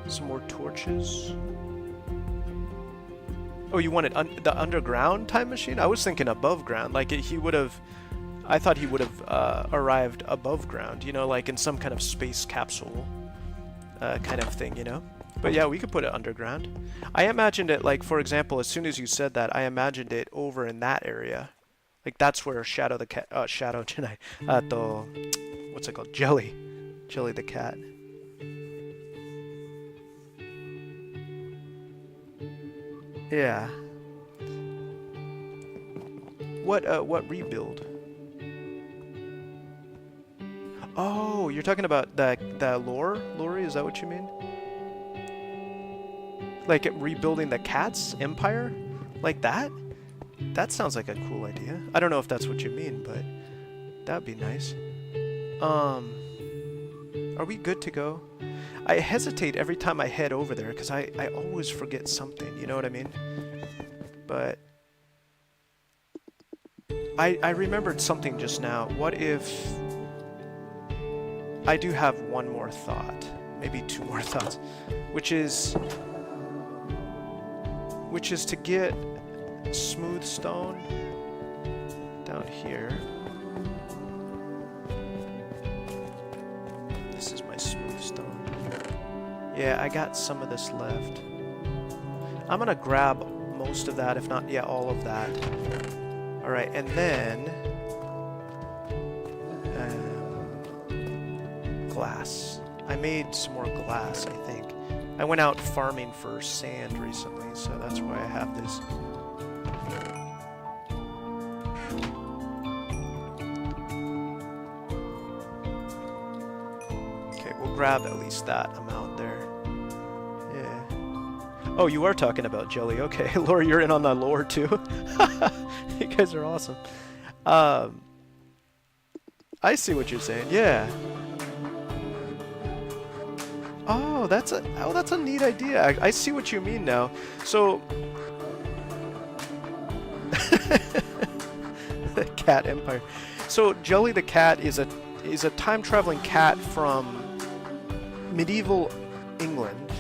some more torches? Oh, you wanted the underground time machine? I was thinking above ground. Like, he would have... I thought he would have arrived above ground, you know, like in some kind of space capsule kind of thing, you know? But yeah, we could put it underground. I imagined it, like, for example, as soon as you said that, I imagined it over in that area. Like, that's where Shadow the cat... Shadow Janai... what's it called? Jelly the cat. Yeah. What rebuild? Oh, you're talking about the lore? Lori, is that what you mean? Like rebuilding the cat's empire? Like that? That sounds like a cool idea. I don't know if that's what you mean, but that'd be nice. Are we good to go? I hesitate every time I head over there because I always forget something, you know what I mean? But I remembered something just now. What if... I do have one more thought, maybe 2 more thoughts, which is to get smooth stone down here. This is my smooth stone. Yeah, I got some of this left. I'm gonna grab most of that, if not, yeah, all of that. All right, and then glass. I made some more glass, I think. I went out farming for sand recently, so that's why I have this. Okay, we'll grab at least that amount there. Yeah. Oh, you are talking about jelly. Okay, Laura, you're in on the lore too. You guys are awesome. I see what you're saying. Yeah. Oh, that's a neat idea. I see what you mean now. So the cat empire. So Jelly the cat is a time-traveling cat from medieval England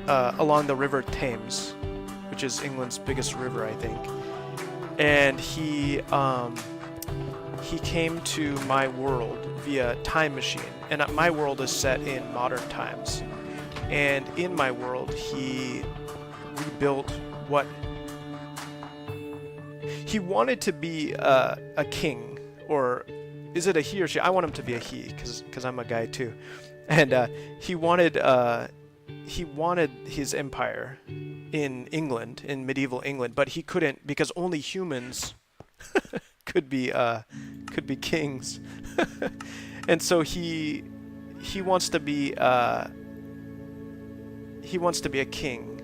along the River Thames, which is England's biggest river, I think. And he came to my world via time machine, and my world is set in modern times. And in my world, he rebuilt what he wanted to be a king, or is it a he or she? I want him to be a he, because I'm a guy too. And he wanted his empire in England, in medieval England, but he couldn't because only humans could be kings. And so he wants to be a king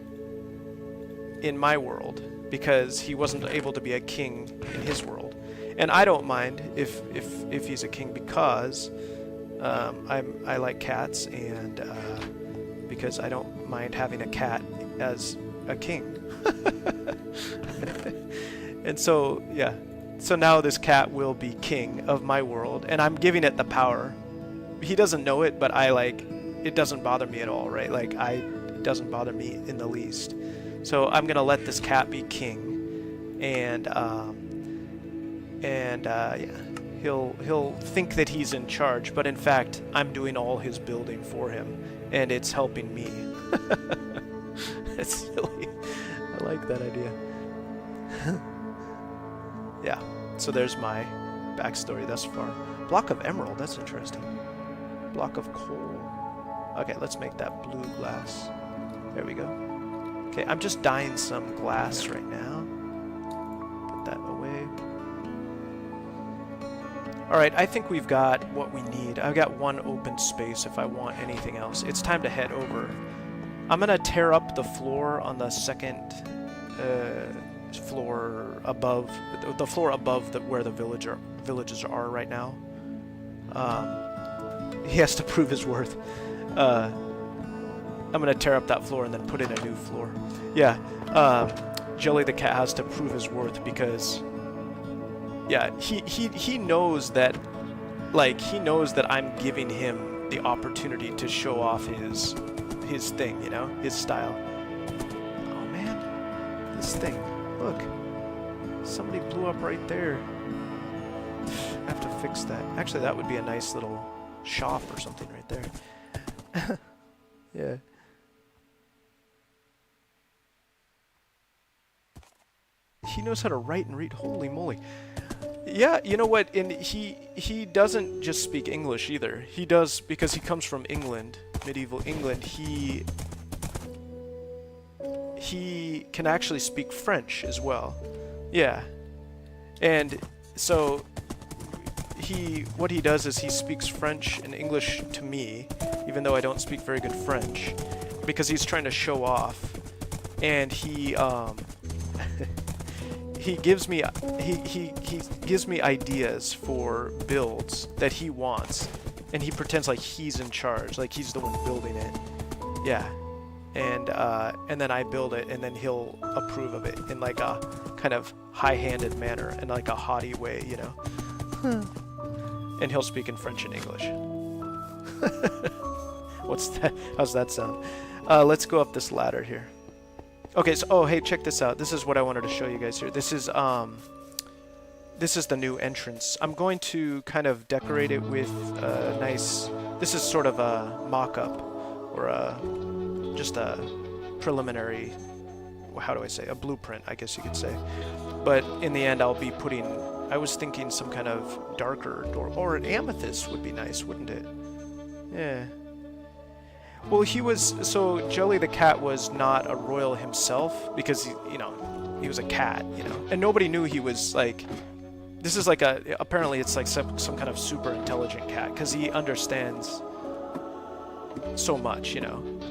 in my world because he wasn't able to be a king in his world. And I don't mind if he's a king because I like cats, and because I don't mind having a cat as a king. And so yeah, so now this cat will be king of my world, and I'm giving it the power. He doesn't know it, but it doesn't bother me at all, right? Like it doesn't bother me in the least. So I'm gonna let this cat be king, and yeah, he'll think that he's in charge, but in fact I'm doing all his building for him, and it's helping me. It's silly. I like that idea. Yeah, so there's my backstory thus far. Block of emerald, that's interesting. Block of coal. Okay, let's make that blue glass. There we go. Okay, I'm just dyeing some glass right now. Put that away. Alright, I think we've got what we need. I've got one open space if I want anything else. It's time to head over. I'm gonna tear up the floor on the second floor above, the floor above where the villages are right now. He has to prove his worth. I'm gonna tear up that floor and then put in a new floor. Yeah, Jelly the cat has to prove his worth because, yeah, he knows that, like, he knows that I'm giving him the opportunity to show off his thing, you know, his style. Oh man, this thing, look, somebody blew up right there. I have to fix that. Actually, that would be a nice little shop or something right there. Yeah. He knows how to write and read. Holy moly. Yeah, you know what? And he doesn't just speak English either. He does, because he comes from England, medieval England. He can actually speak French as well. Yeah. And so what he does is he speaks French and English to me, even though I don't speak very good French, because he's trying to show off. And he gives me ideas for builds that he wants, and he pretends like he's in charge, like he's the one building it. Yeah. And then I build it, and then he'll approve of it in like a kind of high-handed manner and like a haughty way, you know. And he'll speak in French and English. What's that? How's that sound? Let's go up this ladder here. Okay, so oh hey, check this out. This is what I wanted to show you guys here. This is the new entrance. I'm going to kind of decorate it with a nice. This is sort of a mock-up, or just a preliminary. How do I say? A blueprint, I guess you could say. But in the end, I'll be putting. I was thinking some kind of darker door, or an amethyst would be nice, wouldn't it? Yeah. Well, so Jelly the cat was not a royal himself because he was a cat, and nobody knew he was like. This is like apparently it's like some kind of super intelligent cat because he understands so much,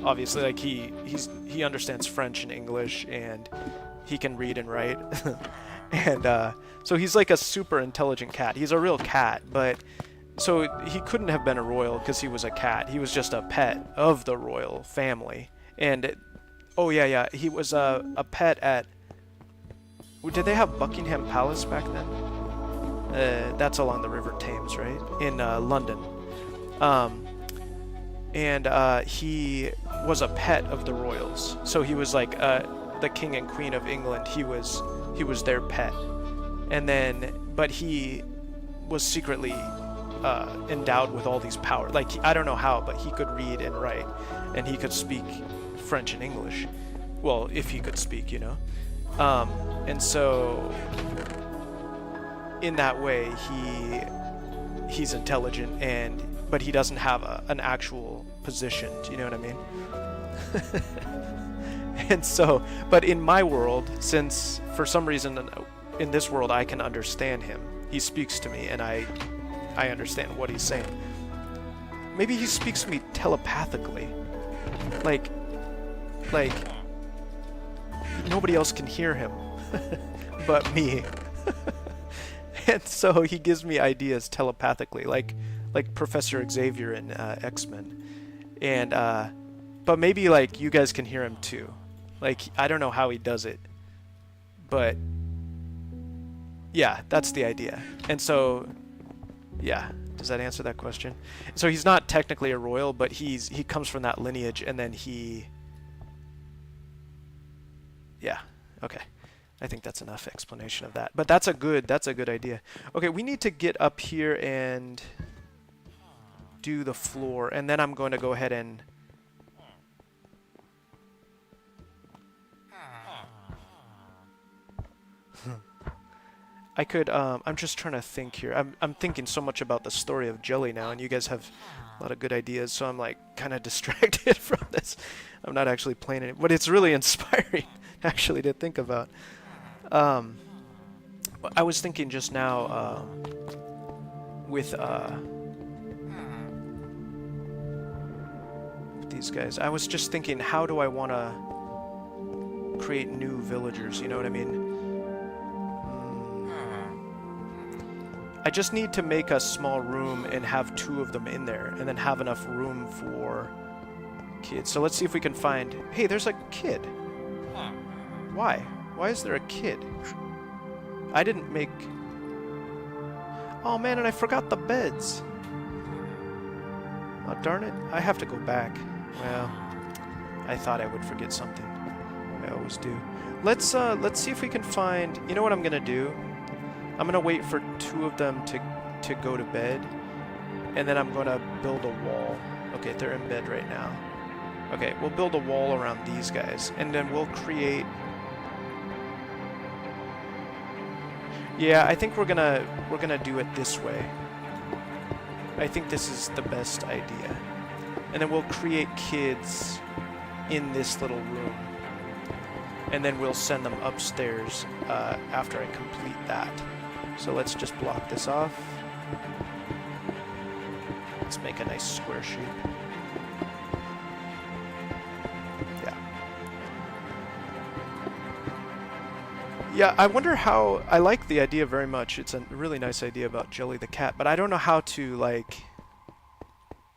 Obviously, like he understands French and English, and he can read and write. And so he's like a super intelligent cat. He's a real cat, but so he couldn't have been a royal because he was a cat. He was just a pet of the royal family. And oh yeah, he was a pet at. Did they have Buckingham Palace back then? That's along the River Thames, right? In London. And he was a pet of the royals. So he was like the king and queen of England. He was their pet. And then, but he was secretly endowed with all these powers. Like, I don't know how, but he could read and write, and he could speak French and English. Well, if he could speak, And so, in that way, he's intelligent, but he doesn't have an actual position. Do you know what I mean? And so, but in my world, since for some reason in this world I can understand him, he speaks to me and I understand what he's saying. Maybe he speaks to me telepathically, like nobody else can hear him but me. And so he gives me ideas telepathically, like Professor Xavier in X-Men. And but maybe like you guys can hear him too. Like, I don't know how he does it, but yeah, that's the idea. And so, yeah, does that answer that question? So he's not technically a royal, but he comes from that lineage, and then yeah, okay. I think that's enough explanation of that. But that's a good idea. Okay, we need to get up here and do the floor, and then I'm going to go ahead and I could, I'm just trying to think here. I'm thinking so much about the story of Jelly now, and you guys have a lot of good ideas, so I'm like kind of distracted from this. I'm not actually playing it, but it's really inspiring actually to think about. I was thinking just now with these guys. I was just thinking, how do I want to create new villagers? You know what I mean? I just need to make a small room and have 2 of them in there, and then have enough room for kids. So let's see if we can find... Hey, there's a kid. Why? Why is there a kid? I didn't make... Oh man, and I forgot the beds. Oh darn it. I have to go back. Well, I thought I would forget something. I always do. Let's see if we can find... You know what I'm gonna do? I'm gonna wait for 2 of them to go to bed, and then I'm gonna build a wall. Okay, they're in bed right now. Okay, we'll build a wall around these guys, and then we'll create... Yeah, I think we're gonna do it this way. I think this is the best idea. And then we'll create kids in this little room, and then we'll send them upstairs after I complete that. So let's just block this off. Let's make a nice square shape. Yeah. Yeah, I wonder how... I like the idea very much. It's a really nice idea about Jelly the cat, but I don't know how to, like...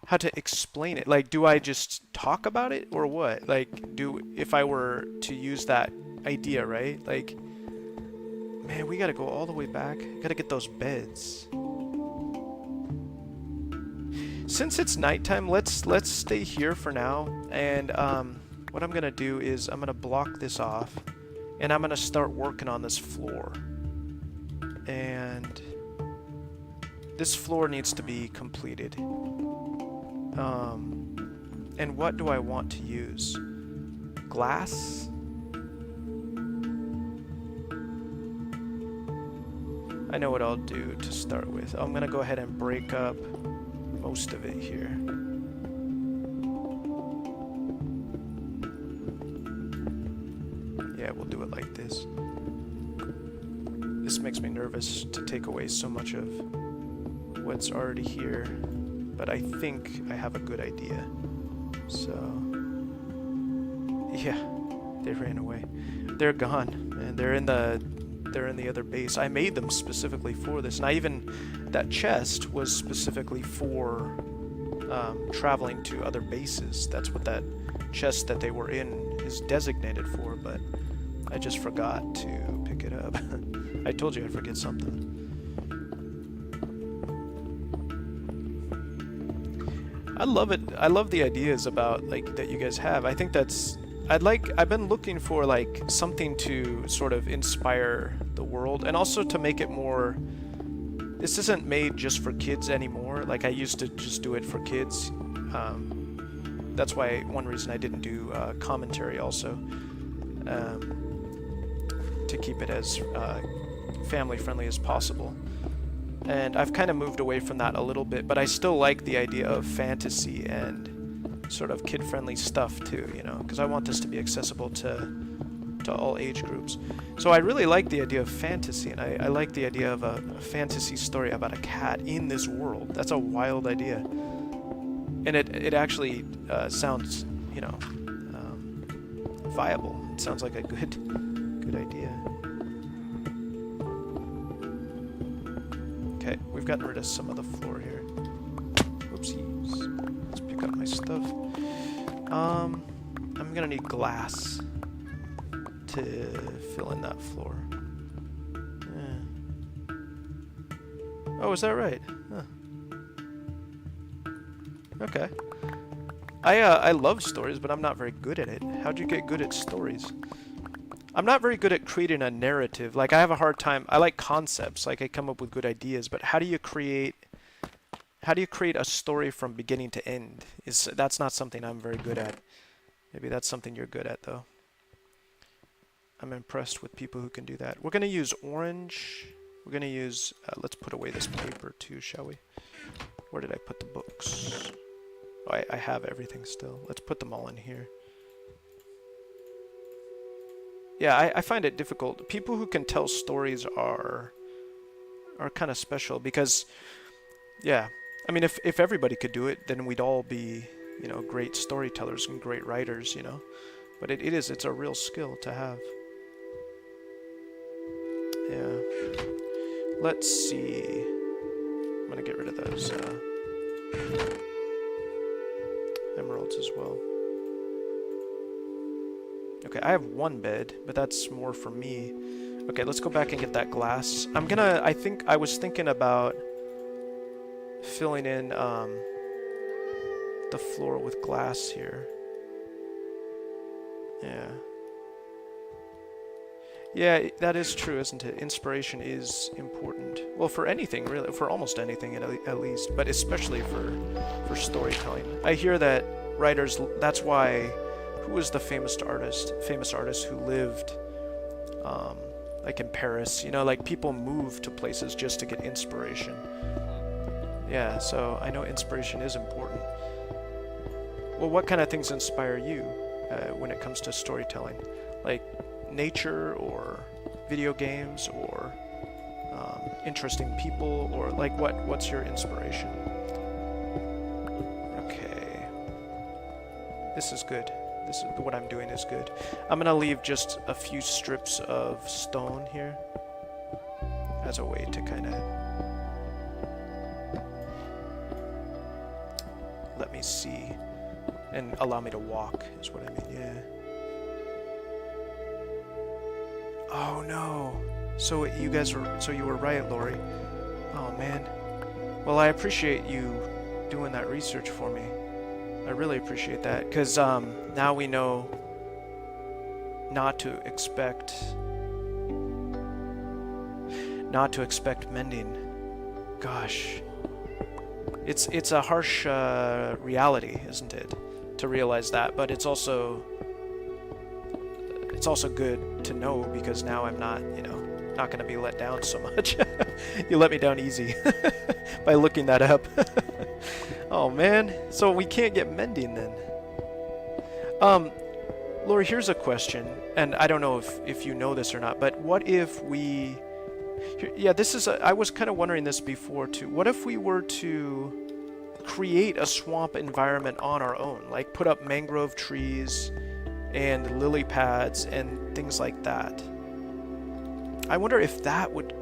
How to explain it. Like, do I just talk about it, or what? Like, if I were to use that idea, right? Like... Man, we gotta go all the way back. Gotta get those beds. Since it's nighttime, let's stay here for now. And what I'm gonna do is I'm gonna block this off, and I'm gonna start working on this floor. And this floor needs to be completed. And what do I want to use? Glass? I know what I'll do to start with. I'm gonna go ahead and break up most of it here. Yeah, we'll do it like this. This makes me nervous to take away so much of what's already here, but I think I have a good idea. So, yeah, they ran away. They're gone, and they're in the other base. I made them specifically for this, and that chest was specifically for traveling to other bases. That's what that chest that they were in is designated for, but I just forgot to pick it up. I told you I'd forget something. I love it. I love the ideas about, like, that you guys have. I think that's... I've been looking for, like, something to sort of inspire the world, and also to make it more... This isn't made just for kids anymore. Like, I used to just do it for kids. That's why one reason I didn't do commentary also. To keep it as family-friendly as possible. And I've kind of moved away from that a little bit, but I still like the idea of fantasy and sort of kid-friendly stuff too, you know, because I want this to be accessible to all age groups. So I really like the idea of fantasy, and I like the idea of a fantasy story about a cat in this world. That's a wild idea. And it actually sounds, you know, viable. It sounds like a good idea. Okay, we've gotten rid of some of the floor here. Oopsies. Let's pick up my stuff. I'm gonna need glass to fill in that floor. Yeah. Oh, is that right? Huh. Okay. I love stories, but I'm not very good at it. How'd you get good at stories? I'm not very good at creating a narrative. Like, I have a hard time. I like concepts. Like, I come up with good ideas, but how do you create a story from beginning to end? That's not something I'm very good at. Maybe that's something you're good at, though. I'm impressed with people who can do that. We're going to use orange. We're going to use... let's put away this paper, too, shall we? Where did I put the books? Oh, I have everything still. Let's put them all in here. Yeah, I find it difficult. People who can tell stories are kind of special because, yeah, I mean, if everybody could do it, then we'd all be, you know, great storytellers and great writers, you know. But it's a real skill to have. Yeah. Let's see. I'm gonna get rid of those emeralds as well. Okay, I have one bed, but that's more for me. Okay, let's go back and get that glass. I was thinking about filling in the floor with glass here. Yeah. Yeah, that is true, isn't it? Inspiration is important. Well, for anything, really. For almost anything, at least. But especially for storytelling. I hear that writers... That's why... Who was the famous artist who lived, like in Paris? You know, like people move to places just to get inspiration. Yeah, so I know inspiration is important. Well, what kind of things inspire you when it comes to storytelling? Like nature or video games or interesting people, or like what's your inspiration? Okay. This is good. What I'm doing is good. I'm gonna leave just a few strips of stone here as a way to kind of let me see and allow me to walk is what I mean. Yeah. Oh no. So you were right, Lori. Oh man. Well, I appreciate you doing that research for me. I really appreciate that, because now we know not to expect mending. Gosh, it's a harsh reality, isn't it, to realize that? But it's also good to know, because now I'm not going to be let down so much. You let me down easy by looking that up. Oh man, so we can't get mending then. Laura, here's a question, and I don't know if you know this or not, but what if we... Yeah, I was kind of wondering this before too. What if we were to create a swamp environment on our own, like put up mangrove trees and lily pads and things like that? I wonder if that would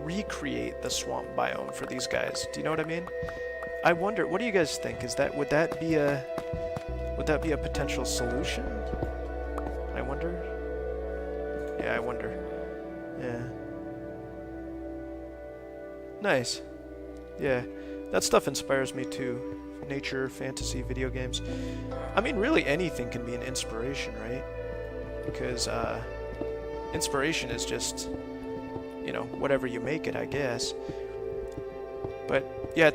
recreate the swamp biome for these guys. Do you know what I mean? I wonder, what do you guys think? Would that be a potential solution? I wonder. Yeah, I wonder. Yeah. Nice. Yeah, that stuff inspires me too. Nature, fantasy, video games. I mean, really anything can be an inspiration, right? Because inspiration is just, whatever you make it, I guess. But yeah,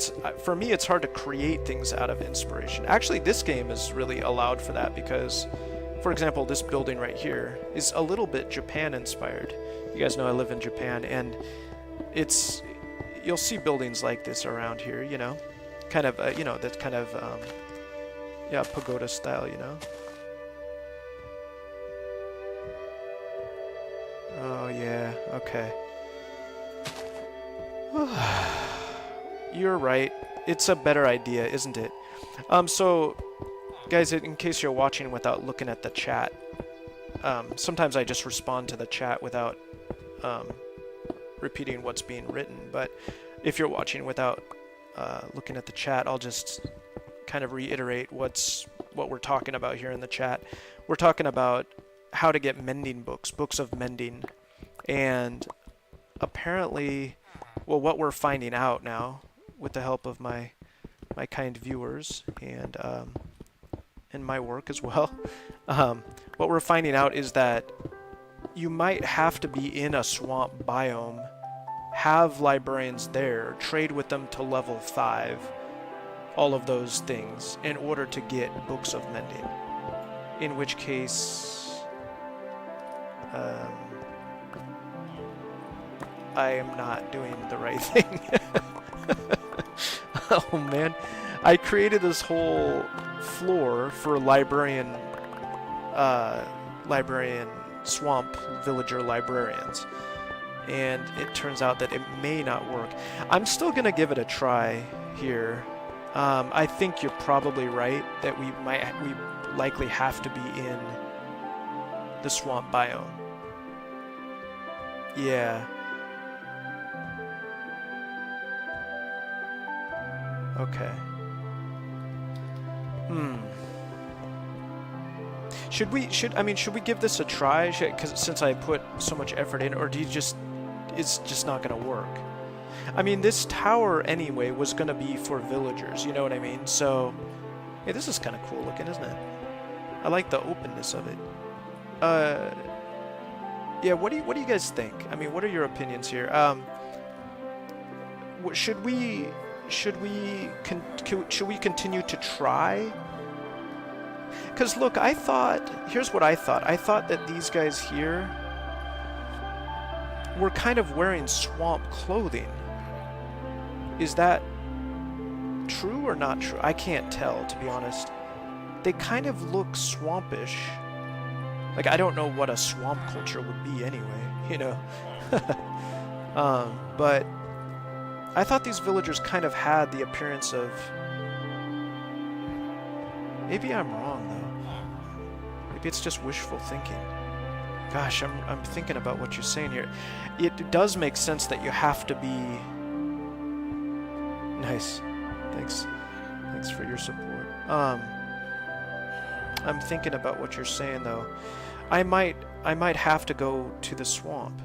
for me, it's hard to create things out of inspiration. Actually, this game is really allowed for that because, for example, this building right here is a little bit Japan inspired. You guys know I live in Japan, and it's, you'll see buildings like this around here, you know, kind of, you know, that kind of, yeah, pagoda style, you know. Oh yeah, okay. You're right. It's a better idea, isn't it? So, guys, in case you're watching without looking at the chat, sometimes I just respond to the chat without repeating what's being written. But if you're watching without looking at the chat, I'll just kind of reiterate what we're talking about here in the chat. We're talking about how to get mending books, books of mending, and apparently, well, what we're finding out now, with the help of my kind viewers and my work as well, what we're finding out is that you might have to be in a swamp biome, have librarians there, trade with them to level 5, all of those things, in order to get books of mending. In which case, I am not doing the right thing. Oh man, I created this whole floor for librarian swamp villager librarians, and it turns out that it may not work. I'm still gonna give it a try here. I think you're probably right that we likely have to be in the swamp biome. Yeah. Okay. Should we give this a try? Because since I put so much effort in, or it's just not gonna work? I mean, this tower anyway was gonna be for villagers, you know what I mean? So, hey, this is kind of cool looking, isn't it? I like the openness of it. Yeah, what do you guys think? I mean, what are your opinions here? Should we continue to try? Because look, here's what I thought. I thought that these guys here were kind of wearing swamp clothing. Is that true or not true? I can't tell, to be honest. They kind of look swampish. Like, I don't know what a swamp culture would be anyway, you know? But I thought these villagers kind of had the appearance of... Maybe I'm wrong, though. Maybe it's just wishful thinking. Gosh, I'm thinking about what you're saying here. It does make sense that you have to be... Nice. Thanks for your support. I'm thinking about what you're saying, though. I might have to go to the swamp.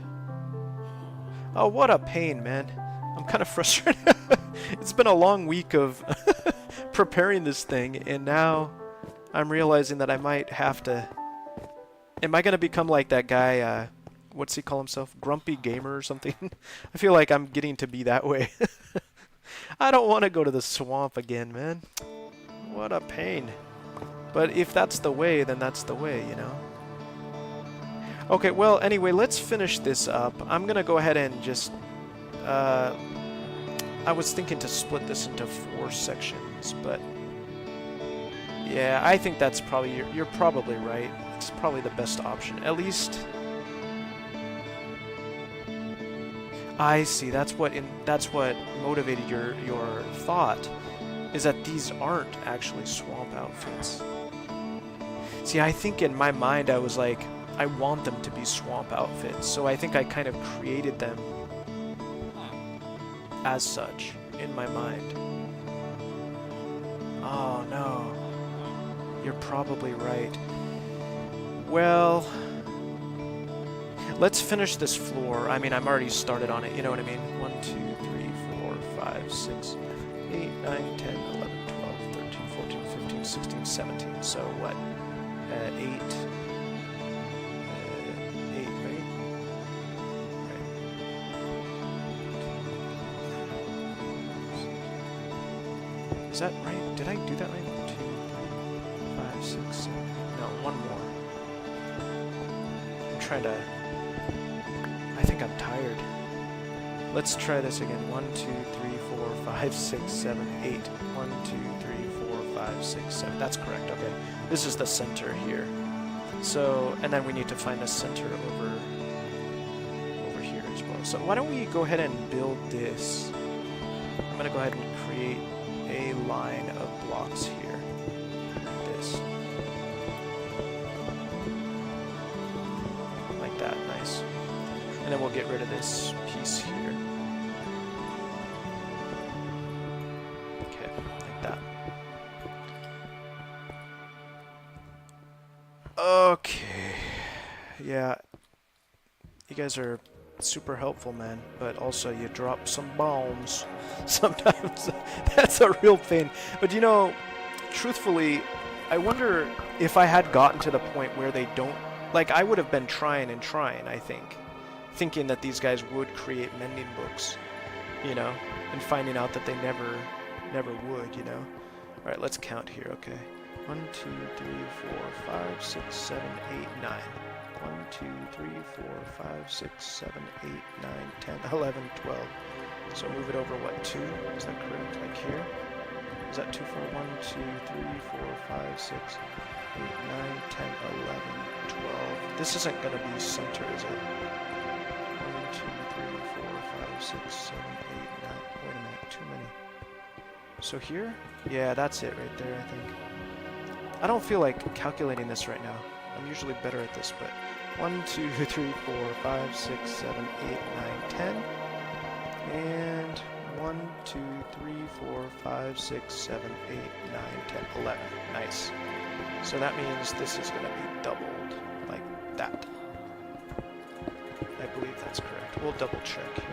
Oh, what a pain, man. I'm kind of frustrated. It's been a long week of preparing this thing, and now I'm realizing that I might have to... Am I going to become like that guy, what's he call himself? Grumpy Gamer or something? I feel like I'm getting to be that way. I don't want to go to the swamp again, man. What a pain. But if that's the way, then that's the way, you know? Okay, well, anyway, let's finish this up. I'm going to go ahead and just... I was thinking to split this into 4 sections, but... Yeah, I think that's probably... You're probably right. It's probably the best option. At least... I see. That's what motivated your thought, is that these aren't actually swamp outfits. See, I think in my mind I was like, I want them to be swamp outfits, so I think I kind of created them as such in my mind. Oh no, you're probably right. Well, let's finish this floor. I mean, I'm already started on it, you know what I mean? 1, 2, 3, 4, 5, 6, 8, 9, 10, 11, 12, 13, 14, 15, 16, 17. So what? 8. 8, right? Right. Is that right? Did I do that right? 1, 2, 3, 5, 6, 7. No, one more. I'm trying to... I think I'm tired. Let's try this again. 1, 2, 3, 4, 5, 6, 7, 8. 1, 2, 3, 4, 5, 6, 7. That's correct. Okay. This is the center here. So, and then we need to find the center over here as well. So why don't we go ahead and build this? I'm going to go ahead and create a line of blocks here. Like this. Like that. Nice. And then we'll get rid of this piece here. Okay, like that. Okay. Yeah. You guys are super helpful, man, but also you drop some bombs. Sometimes that's a real pain. But you know, truthfully, I wonder if I had gotten to the point where they don't... Like, I would have been trying and trying, I think. Thinking that these guys would create mending books, you know, and finding out that they never would, you know. All right, let's count here, okay. 1, 2, 3, 4, 5, 6, 7, 8, 9. 1, 2, 3, 4, 5, 6, 7, 8, 9, 10, 11, 12. So move it over, what, 2? Is that correct? Like here? Is that too far? 1, 2, 3, 4, 5, 6, 8, 9, 10, 11, 12. This isn't going to be center, is it? 1, 2, 3, 4, 5, 6, 7, 8, 9. Wait a minute, too many. So here? Yeah, that's it right there, I think. I don't feel like calculating this right now. I'm usually better at this, but 1, 2, 3, 4, 5, 6, 7, 8, 9, 10. And 1, 2, 3, 4, 5, 6, 7, 8, 9, 10, 11. Nice. So that means this is going to be doubled like that. I believe that's correct. We'll double check here.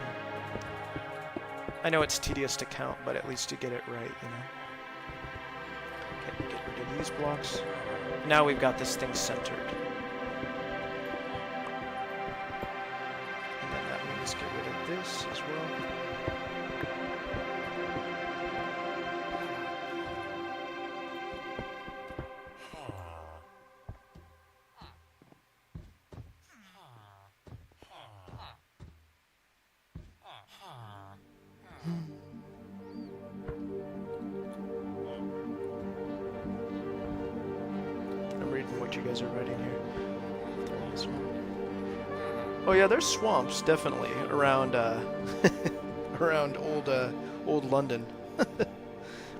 I know it's tedious to count, but at least you get it right, you know. Okay, get rid of these blocks. Now we've got this thing centered. And then that means get rid of this as well. What you guys are writing here. Oh yeah, there's swamps definitely around around old London.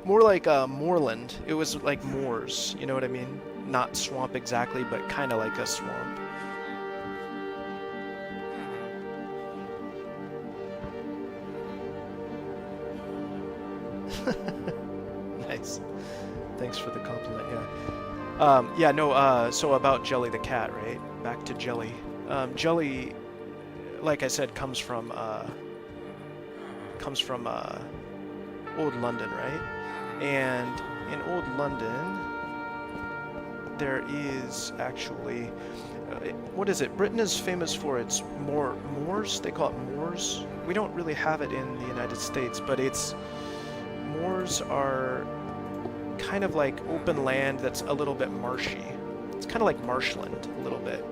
More like moorland. It was like moors, you know what I mean? Not swamp exactly, but kind of like a swamp. Nice. Thanks for the compliment. Yeah. So about Jelly the cat, right? Back to Jelly. Jelly, like I said, comes from old London, right? And in old London, there is actually, what is it? Britain is famous for its moors. They call it moors. We don't really have it in the United States, but moors are kind of like open land that's a little bit marshy. It's kind of like marshland a little bit.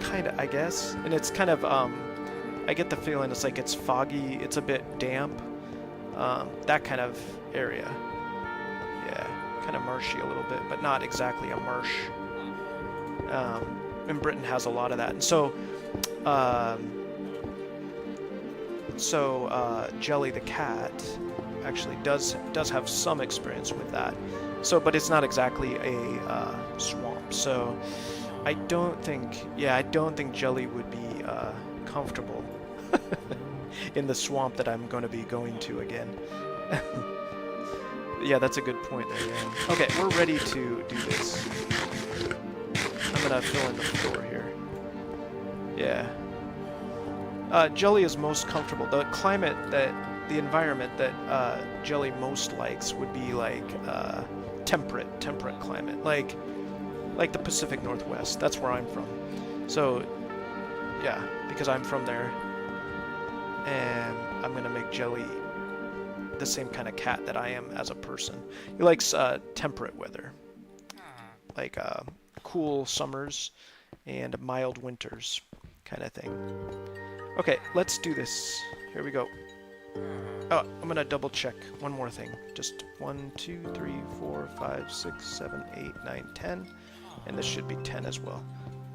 Kind of, I guess. And it's kind of, I get the feeling it's like it's foggy, it's a bit damp. That kind of area. Yeah, kind of marshy a little bit, but not exactly a marsh. And Britain has a lot of that. And so, Jelly the cat actually does have some experience with that. So, but it's not exactly a swamp. So, I don't think Jelly would be comfortable in the swamp that I'm going to be going to again. Yeah, that's a good point there. Yeah. Okay, we're ready to do this. I'm gonna fill in the floor here. Yeah. Jelly is most comfortable. The environment that Jelly most likes would be like temperate climate, like the Pacific Northwest. That's where I'm from. So yeah, because I'm from there, and I'm gonna make Jelly the same kind of cat that I am as a person. He likes temperate weather, like cool summers and mild winters, kind of thing. Okay, let's do this. Here we go. Oh, I'm gonna double check one more thing. Just 1, 2, 3, 4, 5, 6, 7, 8, 9, 10. And this should be 10 as well.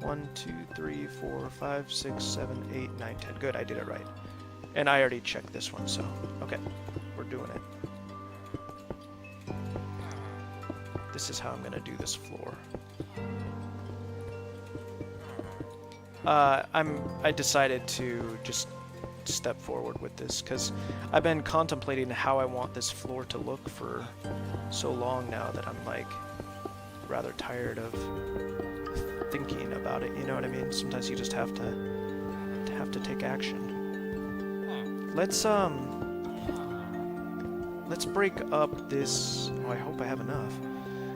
1, 2, 3, 4, 5, 6, 7, 8, 9, 10. Good, I did it right. And I already checked this one, so okay, we're doing it. This is how I'm gonna do this floor. I decided to just step forward with this because I've been contemplating how I want this floor to look for so long now that I'm like rather tired of thinking about it. You know what I mean? Sometimes you just have to take action. Let's break up this. Oh, I hope I have enough.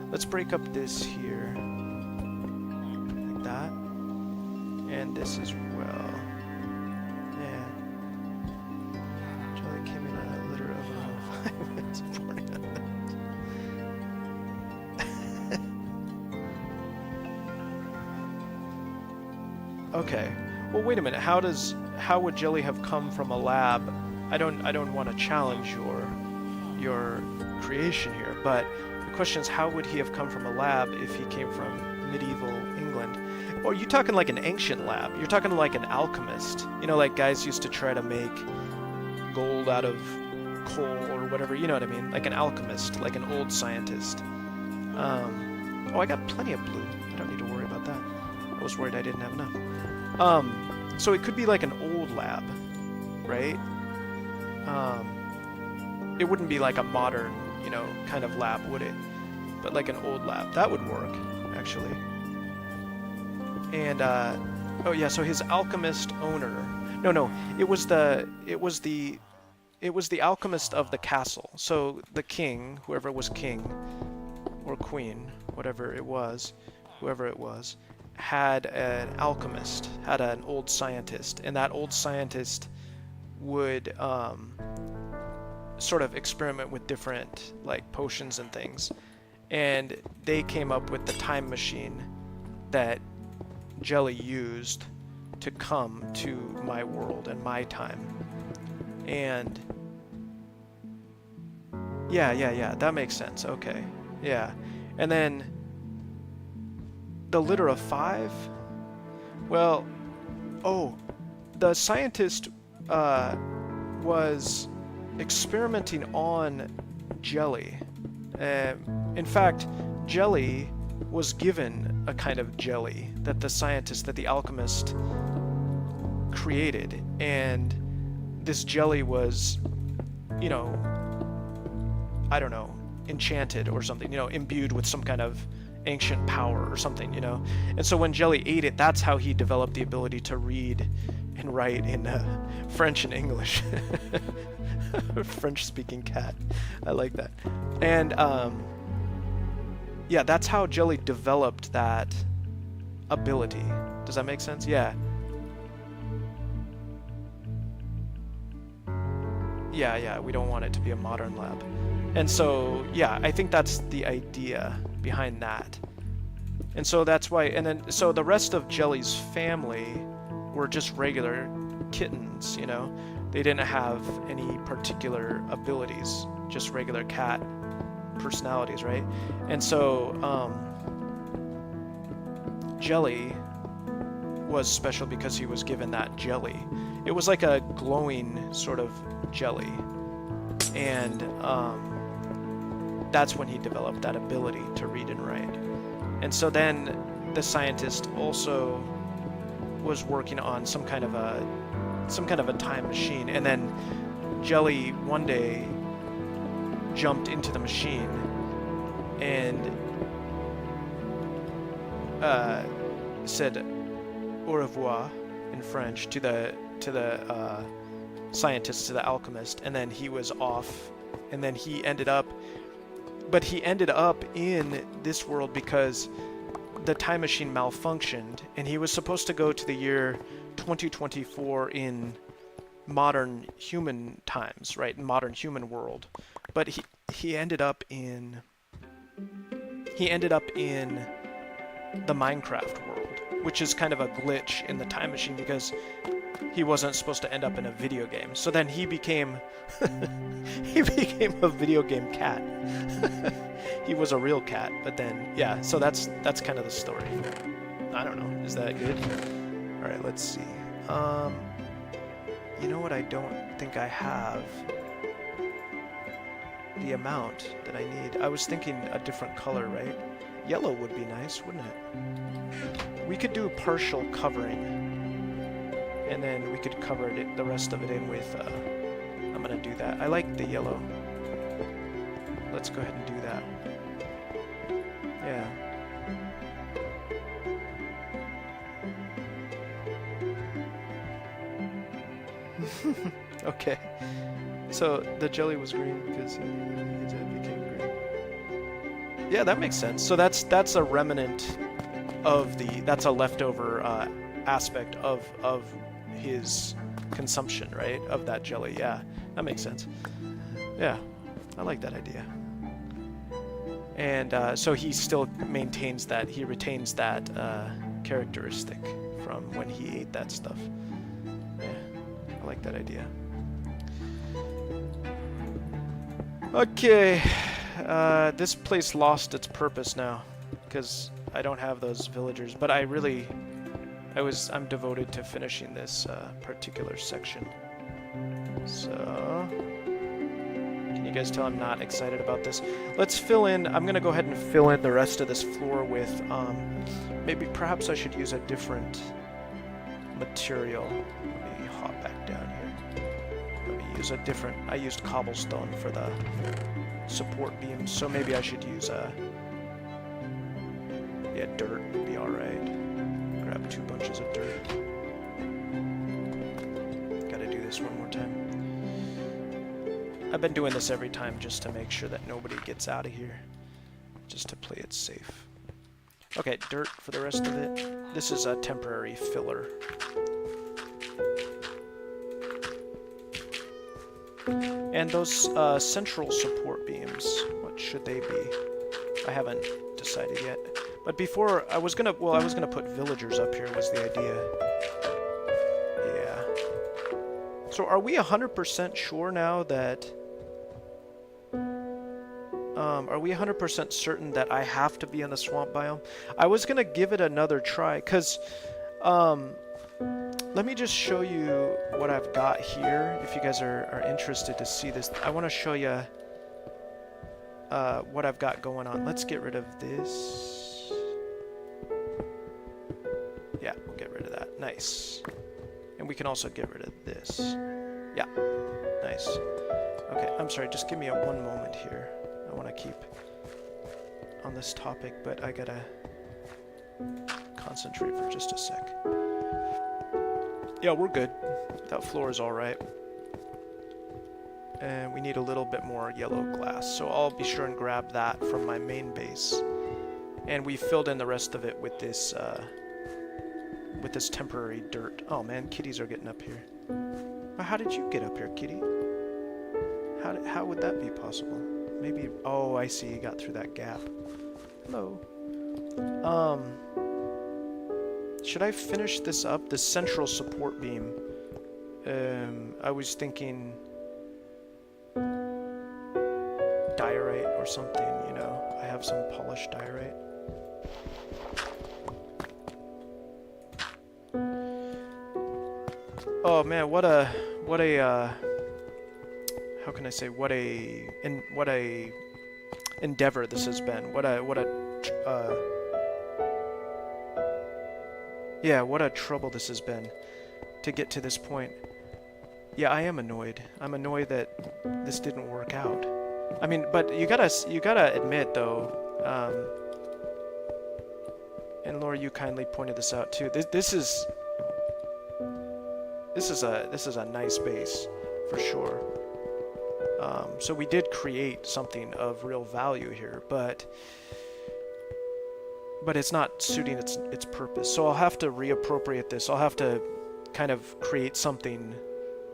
Let's break up this here like that, and this as well. Yeah. Jelly came in a litter of 5 minutes before. Okay. Well, wait a minute. How would Jelly have come from a lab? I don't want to challenge your creation here, but the question is, how would he have come from a lab if he came from medieval England? Or are you talking like an ancient lab? You're talking like an alchemist. You know, like guys used to try to make gold out of coal or whatever. You know what I mean? Like an alchemist, like an old scientist. Oh, I got plenty of blue. I don't need to worry about that. I was worried I didn't have enough. So it could be like an old lab, right? It wouldn't be like a modern, you know, kind of lab, would it? But like an old lab. That would work, actually. And, oh yeah, so his alchemist owner... No, it was the alchemist of the castle. So the king, whoever was king, or queen, whatever it was, whoever it was, had an alchemist, had an old scientist, and that old scientist would sort of experiment with different like potions and things, and they came up with the time machine that Jelly used to come to my world and my time. And yeah, that makes sense. Okay, yeah. And then the litter of 5? Well, oh, the scientist was experimenting on Jelly. In fact, Jelly was given a kind of jelly that the alchemist created, and this jelly was, you know, I don't know, enchanted or something, you know, imbued with some kind of ancient power or something, you know. And so when Jelly ate it, that's how he developed the ability to read and write in French and English. French-speaking cat. I like that. And yeah, that's how Jelly developed that ability. Does that make sense? Yeah. Yeah, we don't want it to be a modern lab. And so, yeah, I think that's the idea behind that. And so that's why, and then, so the rest of Jelly's family were just regular kittens, you know? They didn't have any particular abilities, just regular cat personalities, right? And so, Jelly was special because he was given that jelly. It was like a glowing sort of jelly. And, that's when he developed that ability to read and write. And so then the scientist also was working on some kind of a time machine, and then Jelly one day jumped into the machine and said au revoir in French to the scientist, to the alchemist, and then he was off, and then he ended up in this world because the time machine malfunctioned, and he was supposed to go to the year 2024 in modern human times, right? In modern human world. But he ended up in the Minecraft world, which is kind of a glitch in the time machine because he wasn't supposed to end up in a video game. So then he became he became a video game cat. He was a real cat, but then yeah. So that's kind of the story. I don't know. Is that good? All right, let's see. You know what? I don't think I have the amount that I need. I was thinking a different color, right? Yellow would be nice, wouldn't it? We could do partial covering, and then we could cover it, the rest of it in with, I'm gonna do that. I like the yellow. Let's go ahead and do that. Yeah. Okay. So the jelly was green because it became green. Yeah, that makes sense. So that's a remnant of that's a leftover aspect of his consumption, right? Of that jelly. Yeah, that makes sense. Yeah, I like that idea. And so he still maintains that, he retains that characteristic from when he ate that stuff. Yeah, I like that idea. Okay, this place lost its purpose now, because I don't have those villagers, but I'm devoted to finishing this particular section. So, can you guys tell I'm not excited about this? Let's fill in, I'm gonna go ahead and fill in the rest of this floor with, perhaps I should use a different material. Let me hop back down here. Let me use a different, I used cobblestone for the support beams, so maybe I should use dirt would be alright. Grab 2 bunches of dirt. Gotta do this one more time. I've been doing this every time just to make sure that nobody gets out of here. Just to play it safe. Okay, dirt for the rest of it. This is a temporary filler. And those central support beams, what should they be? I haven't decided yet. But before, I was gonna put villagers up here was the idea. Yeah. So are we 100% sure now that... are we 100% certain that I have to be in the swamp biome? I was gonna give it another try, because... let me just show you what I've got here, if you guys are interested to see this. I want to show you what I've got going on. Let's get rid of this. Yeah, we'll get rid of that. Nice. And we can also get rid of this. Yeah, nice. Okay, I'm sorry, just give me one moment here. I want to keep on this topic, but I gotta concentrate for just a sec. Yeah, we're good. That floor is alright. And we need a little bit more yellow glass, so I'll be sure and grab that from my main base. And we filled in the rest of it with this temporary dirt. Oh man, kitties are getting up here. How did you get up here, kitty? How would that be possible? Maybe, oh, I see, you got through that gap. Hello. Should I finish this up? This central support beam. I was thinking diorite or something, you know. I have some polished diorite. Oh man, what a how can I say, what a endeavor this has been. What a trouble this has been to get to this point. Yeah, I am annoyed. I'm annoyed that this didn't work out. I mean, but you gotta admit though, and Laura, you kindly pointed this out too. This is a nice base for sure. So we did create something of real value here, but it's not suiting its purpose. So I'll have to reappropriate this. I'll have to kind of create something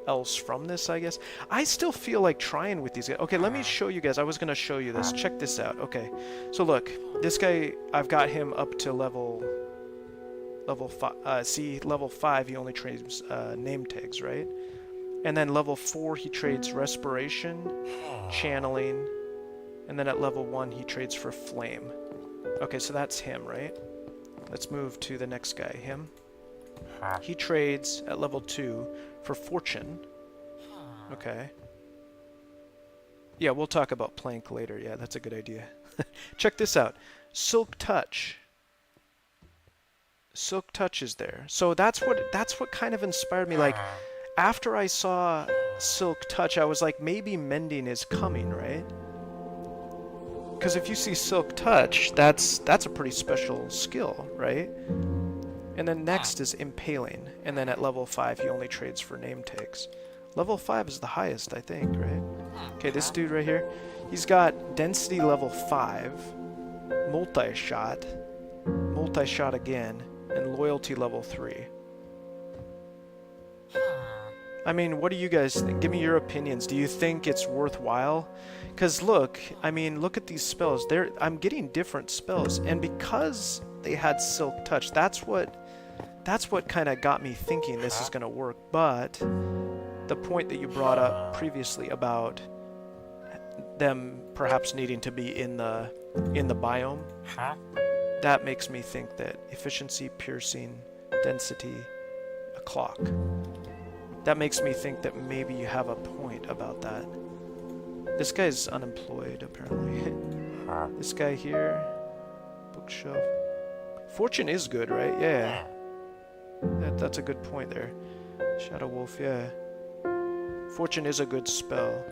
else from this, I guess. I still feel like trying with these guys. Okay, let me show you guys. I was going to show you this. Check this out. Okay, so look, this guy, I've got him up to level Level 5, see, level 5 he only trades name tags, right? And then level 4 he trades respiration, channeling, and then at level 1 he trades for flame. Okay, so that's him, right? Let's move to the next guy, him. He trades at level 2 for fortune. Okay. Yeah, we'll talk about plank later. Yeah, that's a good idea. Check this out. Silk Touch. Silk Touch is there. So that's what kind of inspired me. Like, after I saw Silk Touch, I was like, maybe mending is coming, right? Because if you see Silk Touch, that's a pretty special skill, right? And then next is Impaling, and then at level 5 he only trades for name tags. Level 5 is the highest, I think, right? Okay, this dude right here, he's got density level 5, multi-shot again, and loyalty level 3. I mean, what do you guys think? Give me your opinions. Do you think it's worthwhile? Because look, I mean, look at these spells. I'm getting different spells, and because they had Silk Touch, that's what kind of got me thinking this is going to work. But the point that you brought up previously about them perhaps needing to be in the biome, that makes me think that efficiency, piercing, density, a clock. That makes me think that maybe you have a point about that. This guy's unemployed, apparently. This guy here, bookshelf. Fortune is good, right? Yeah. That's a good point there. Shadow Wolf, yeah. Fortune is a good spell.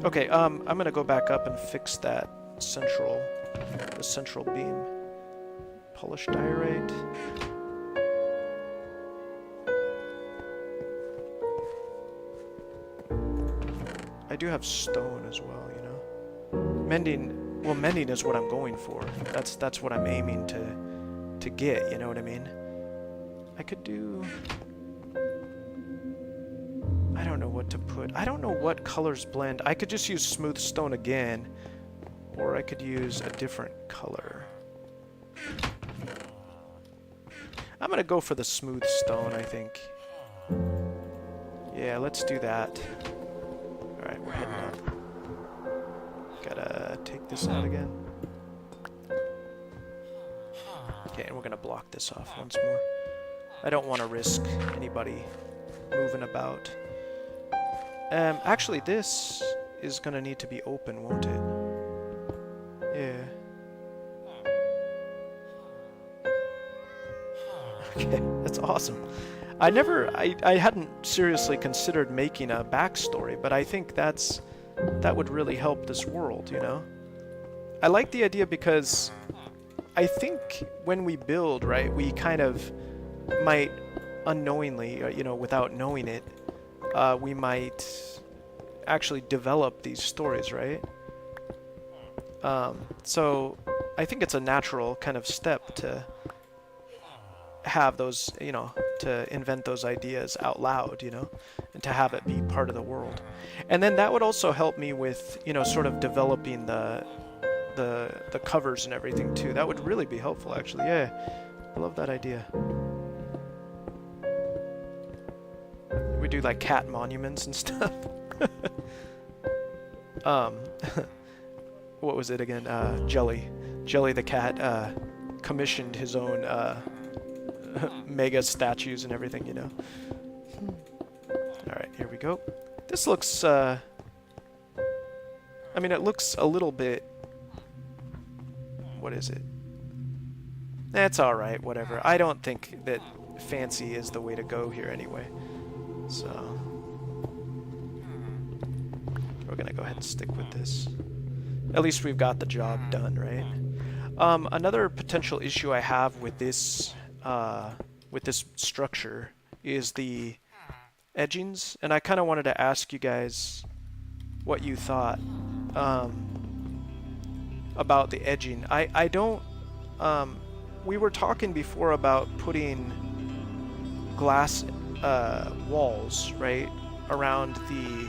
Okay, I'm gonna go back up and fix that the central beam. Polished diorite. I do have stone as well, you know. Mending is what I'm going for. That's what I'm aiming to get, you know what I mean? I could do... I don't know what to put. I don't know what colors blend. I could just use smooth stone again, or I could use a different color. I'm gonna go for the smooth stone, I think. Yeah, let's do that. Alright, we're heading up. Gotta take this out again. Okay, and we're gonna block this off once more. I don't want to risk anybody moving about. Actually, this is gonna need to be open, won't it? Yeah. Okay, that's awesome. I hadn't seriously considered making a backstory, but I think that would really help this world, you know? I like the idea because I think when we build, right, we kind of might unknowingly, you know, without knowing it, we might actually develop these stories, right? So I think it's a natural kind of step to have those, you know, to invent those ideas out loud, you know, and to have it be part of the world. And then that would also help me with, you know, sort of developing the covers and everything too. That would really be helpful, actually. Yeah, I love that idea. We do like cat monuments and stuff. What was it again? Jelly the cat commissioned his own mega statues and everything, you know. Alright, here we go. This looks, I mean, it looks a little bit... What is it? That's alright, whatever. I don't think that fancy is the way to go here anyway. So... we're gonna go ahead and stick with this. At least we've got the job done, right? Another potential issue I have with this structure is the edgings, and I kind of wanted to ask you guys what you thought about the edging. I don't... we were talking before about putting glass walls, right, around the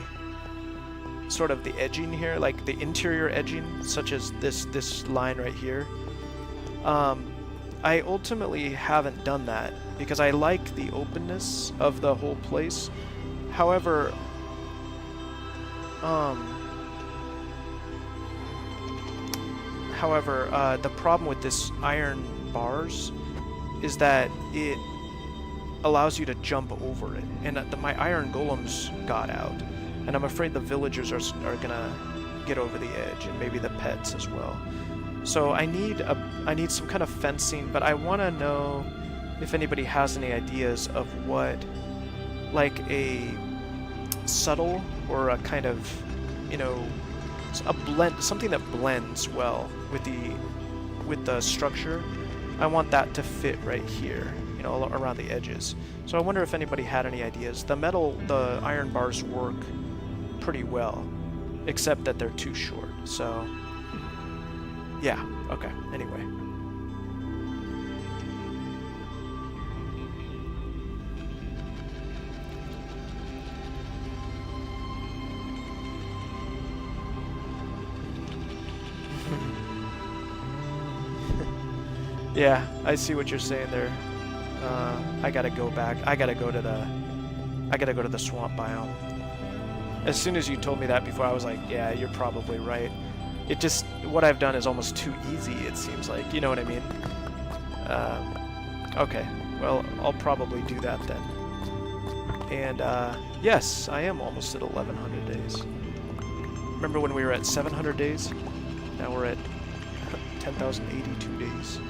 sort of the edging here, like the interior edging, such as this line right here. I ultimately haven't done that because I like the openness of the whole place. However, the problem with this iron bars is that it allows you to jump over it, and my iron golems got out, and I'm afraid the villagers are gonna get over the edge, and maybe the pets as well. So I need some kind of fencing, but I want to know if anybody has any ideas of what, like a subtle or a kind of, you know, a blend, something that blends well with the structure. I want that to fit right here, you know, around the edges. So I wonder if anybody had any ideas. The iron bars work pretty well, except that they're too short. So, yeah, okay, anyway. Yeah, I see what you're saying there. I gotta go back. I gotta go to the swamp biome. As soon as you told me that before, I was like, yeah, you're probably right. It just, what I've done is almost too easy, it seems like. You know what I mean? Okay, well, I'll probably do that then. And, yes, I am almost at 1,100 days. Remember when we were at 700 days? Now we're at 10,082 days.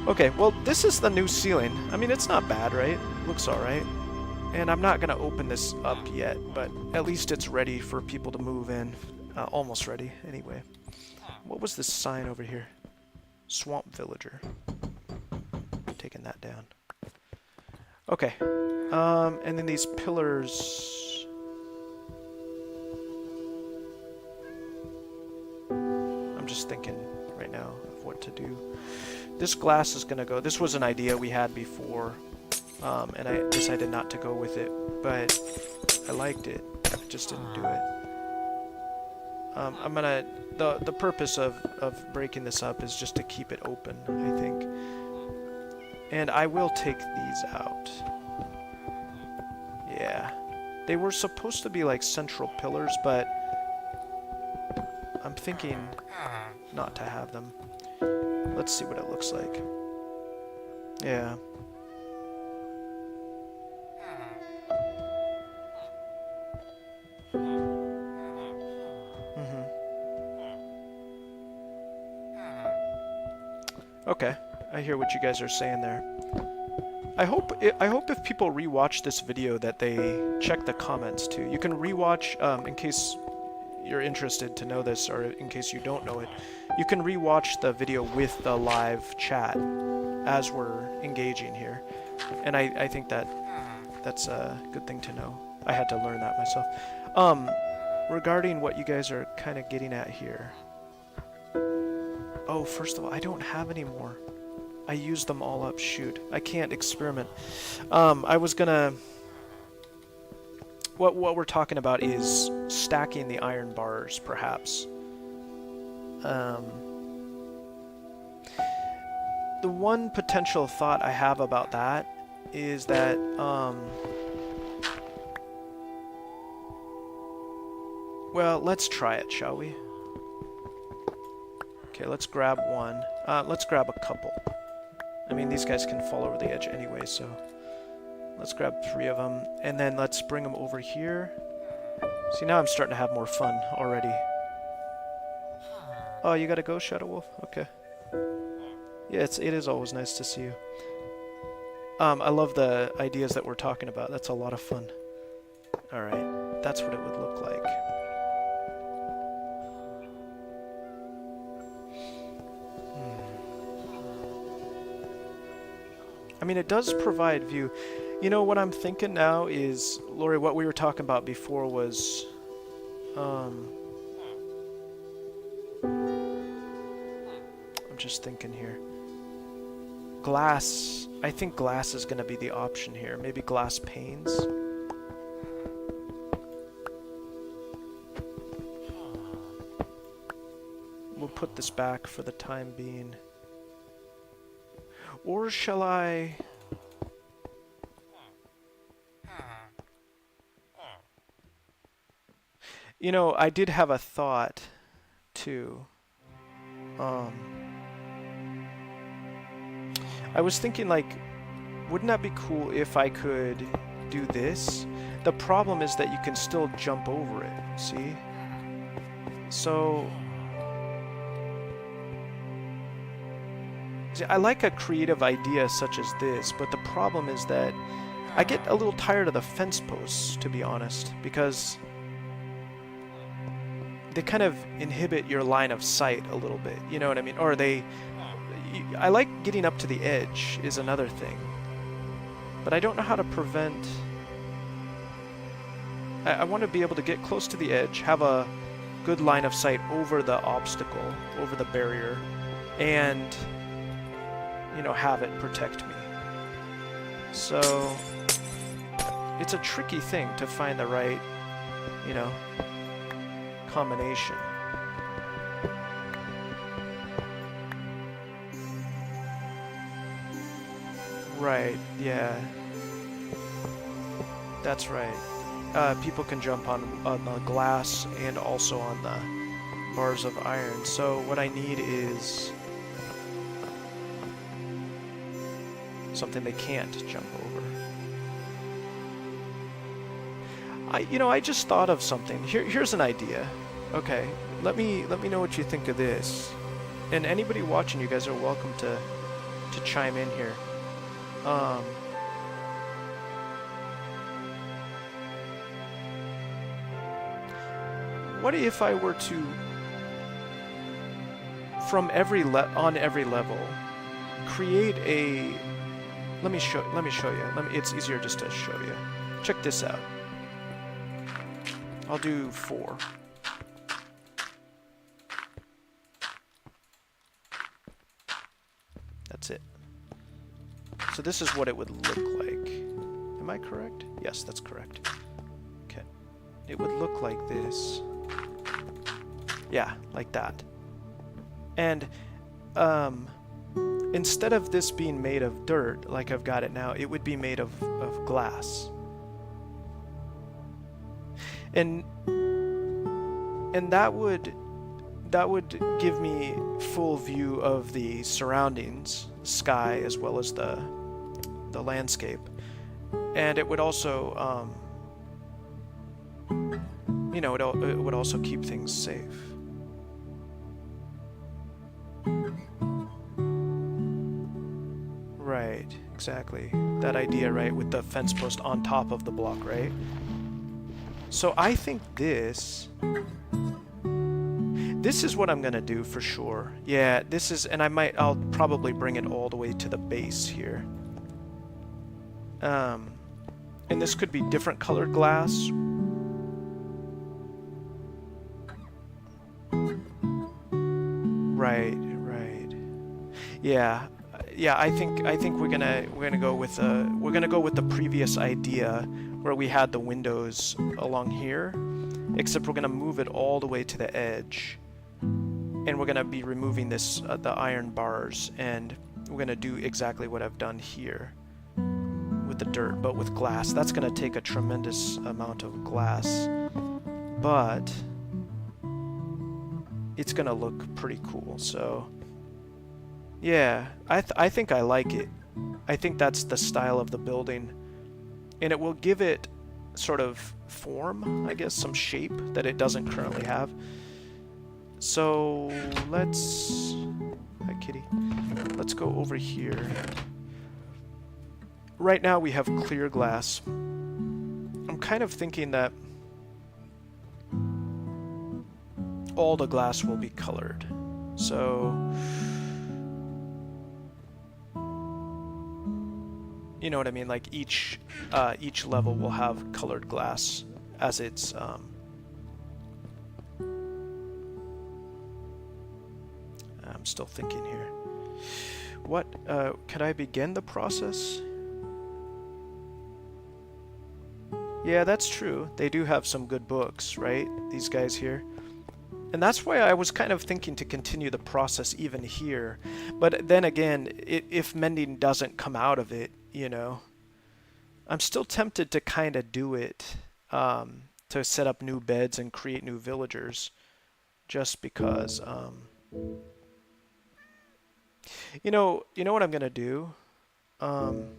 Okay, well, this is the new ceiling. I mean, it's not bad, right? Looks alright. And I'm not going to open this up yet, but at least it's ready for people to move in. Almost ready, anyway. What was this sign over here? Swamp Villager. Taking that down. Okay. And then these pillars... I'm just thinking right now of what to do. This glass is going to go... This was an idea we had before, and I decided not to go with it, but I liked it. I just didn't do it. I'm going to... The purpose of breaking this up is just to keep it open, I think. And I will take these out. Yeah. They were supposed to be like central pillars, but I'm thinking not to have them. Let's see what it looks like. Yeah. Okay, I hear what you guys are saying there. I hope if people rewatch this video that they check the comments too. You can rewatch in case you're interested to know this, or in case you don't know it. You can rewatch the video with the live chat as we're engaging here, and I think that's a good thing to know. I had to learn that myself. Regarding what you guys are kind of getting at here. Oh, first of all, I don't have any more. I used them all up. Shoot, I can't experiment. I was gonna... What we're talking about is stacking the iron bars, perhaps. The one potential thought I have about that is that, well, let's try it, shall we? Okay, let's grab one. Let's grab a couple. I mean, these guys can fall over the edge anyway, so... Let's grab 3 of them, and then let's bring them over here. See, now I'm starting to have more fun already. Oh, you gotta go, Shadow Wolf? Okay. Yeah, it is always nice to see you. I love the ideas that we're talking about. That's a lot of fun. Alright, that's what it would look like. I mean, it does provide view. You know, what I'm thinking now is, Lori, what we were talking about before was, I'm just thinking here. Glass. I think glass is going to be the option here. Maybe glass panes. We'll put this back for the time being. Or shall I... You know, I did have a thought, too. I was thinking, like, wouldn't that be cool if I could do this? The problem is that you can still jump over it, see? So... See, I like a creative idea such as this, but the problem is that I get a little tired of the fence posts, to be honest, because they kind of inhibit your line of sight a little bit, you know what I mean? Or they... I like getting up to the edge is another thing, but I don't know how to prevent... I want to be able to get close to the edge, have a good line of sight over the obstacle, over the barrier, and, you know, have it protect me. So, it's a tricky thing to find the right, you know, combination. Right, yeah. That's right. People can jump on the glass and also on the bars of iron. So what I need is something they can't jump over. I just thought of something. Here's an idea. Okay, let me know what you think of this. And anybody watching, you guys are welcome to chime in here. What if I were to, from on every level, create a? Let me show you. It's easier just to show you. Check this out. I'll do 4. That's it. So this is what it would look like. Am I correct? Yes, that's correct. Okay. It would look like this. Yeah, like that. And instead of this being made of dirt, like I've got it now, it would be made of glass. And that would give me full view of the surroundings, sky as well as the landscape, and it would also you know, it would also keep things safe. Right, exactly. That idea, right, with the fence post on top of the block, right? So I think this is what I'm gonna do for sure. Yeah, this is, and I'll probably bring it all the way to the base here. And this could be different colored glass. Right. Yeah. I think we're gonna go with the previous idea where we had the windows along here, except we're gonna move it all the way to the edge, and we're gonna be removing this the iron bars, and we're gonna do exactly what I've done here with the dirt, but with glass. That's gonna take a tremendous amount of glass, but it's gonna look pretty cool. So yeah, I think I like it. I think that's the style of the building, and it will give it sort of form, I guess, some shape that it doesn't currently have. So let's... Hi, kitty. Let's go over here. Right now we have clear glass. I'm kind of thinking that all the glass will be colored. So... you know what I mean? Like each level will have colored glass as its I'm still thinking here. What could I begin the process? Yeah, that's true. They do have some good books, right? These guys here. And that's why I was kind of thinking to continue the process even here. But then again, if mending doesn't come out of it, you know, I'm still tempted to kind of do it, to set up new beds and create new villagers, just because, you know what I'm gonna do? I'm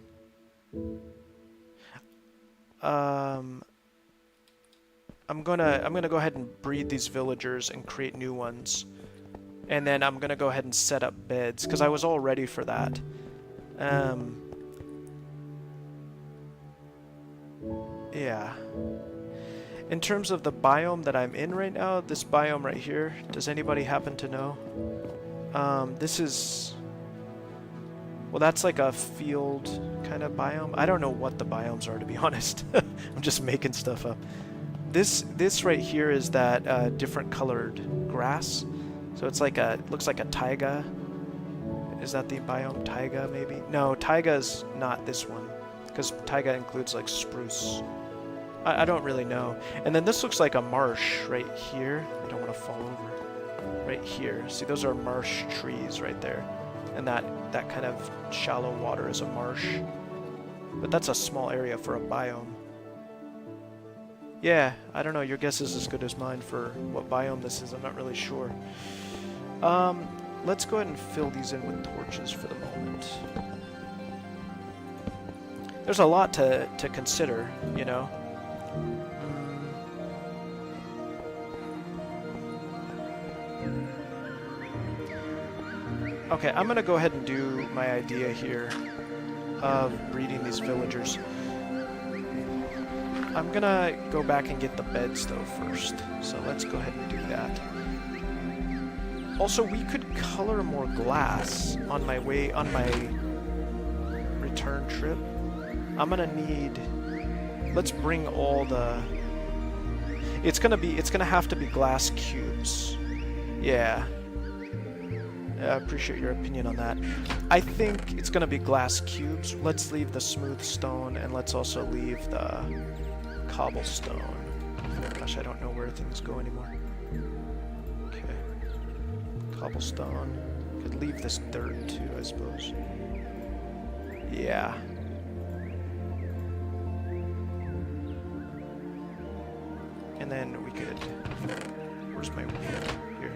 gonna go ahead and breed these villagers and create new ones, and then I'm gonna go ahead and set up beds because I was all ready for that. Yeah. In terms of the biome that I'm in right now, this biome right here, does anybody happen to know? This is, well, that's like a field kind of biome. I don't know what the biomes are, to be honest. I'm just making stuff up. This right here is that different colored grass. So it's like looks like a taiga. Is that the biome? Taiga, maybe? No, taiga is not this one, because taiga includes like spruce. I don't really know. And then this looks like a marsh right here. I don't want to fall over. Right here. See, those are marsh trees right there. And that kind of shallow water is a marsh. But that's a small area for a biome. Yeah, I don't know. Your guess is as good as mine for what biome this is. I'm not really sure. Let's go ahead and fill these in with torches for the moment. There's a lot to consider, you know. Okay, I'm gonna go ahead and do my idea here of breeding these villagers. I'm gonna go back and get the beds though first, so let's go ahead and do that. Also, we could color more glass on my return trip. I'm gonna need, let's bring all the, it's gonna have to be glass cubes. Yeah. I appreciate your opinion on that. I think it's gonna be glass cubes. Let's leave the smooth stone, and let's also leave the cobblestone. Gosh, I don't know where things go anymore. Okay. Cobblestone. Could leave this dirt too, I suppose. Yeah. And then we could, where's my wheel? Here.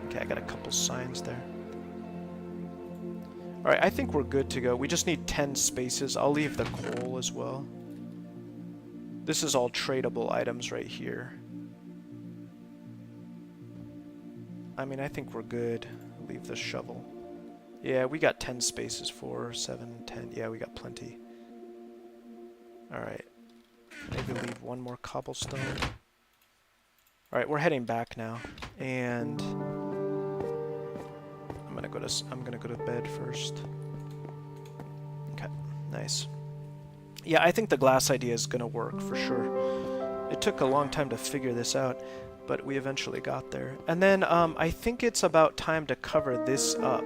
Okay, I got a couple signs there. Alright, I think we're good to go. We just need 10 spaces. I'll leave the coal as well. This is all tradable items right here. I mean, I think we're good. Leave the shovel. Yeah, we got 10 spaces. 4, 7, 10. Yeah, we got plenty. Alright. Maybe leave one more cobblestone. Alright, we're heading back now. And I'm gonna go to bed first. Okay, nice. Yeah, I think the glass idea is gonna work for sure. It took a long time to figure this out, but we eventually got there. And then I think it's about time to cover this up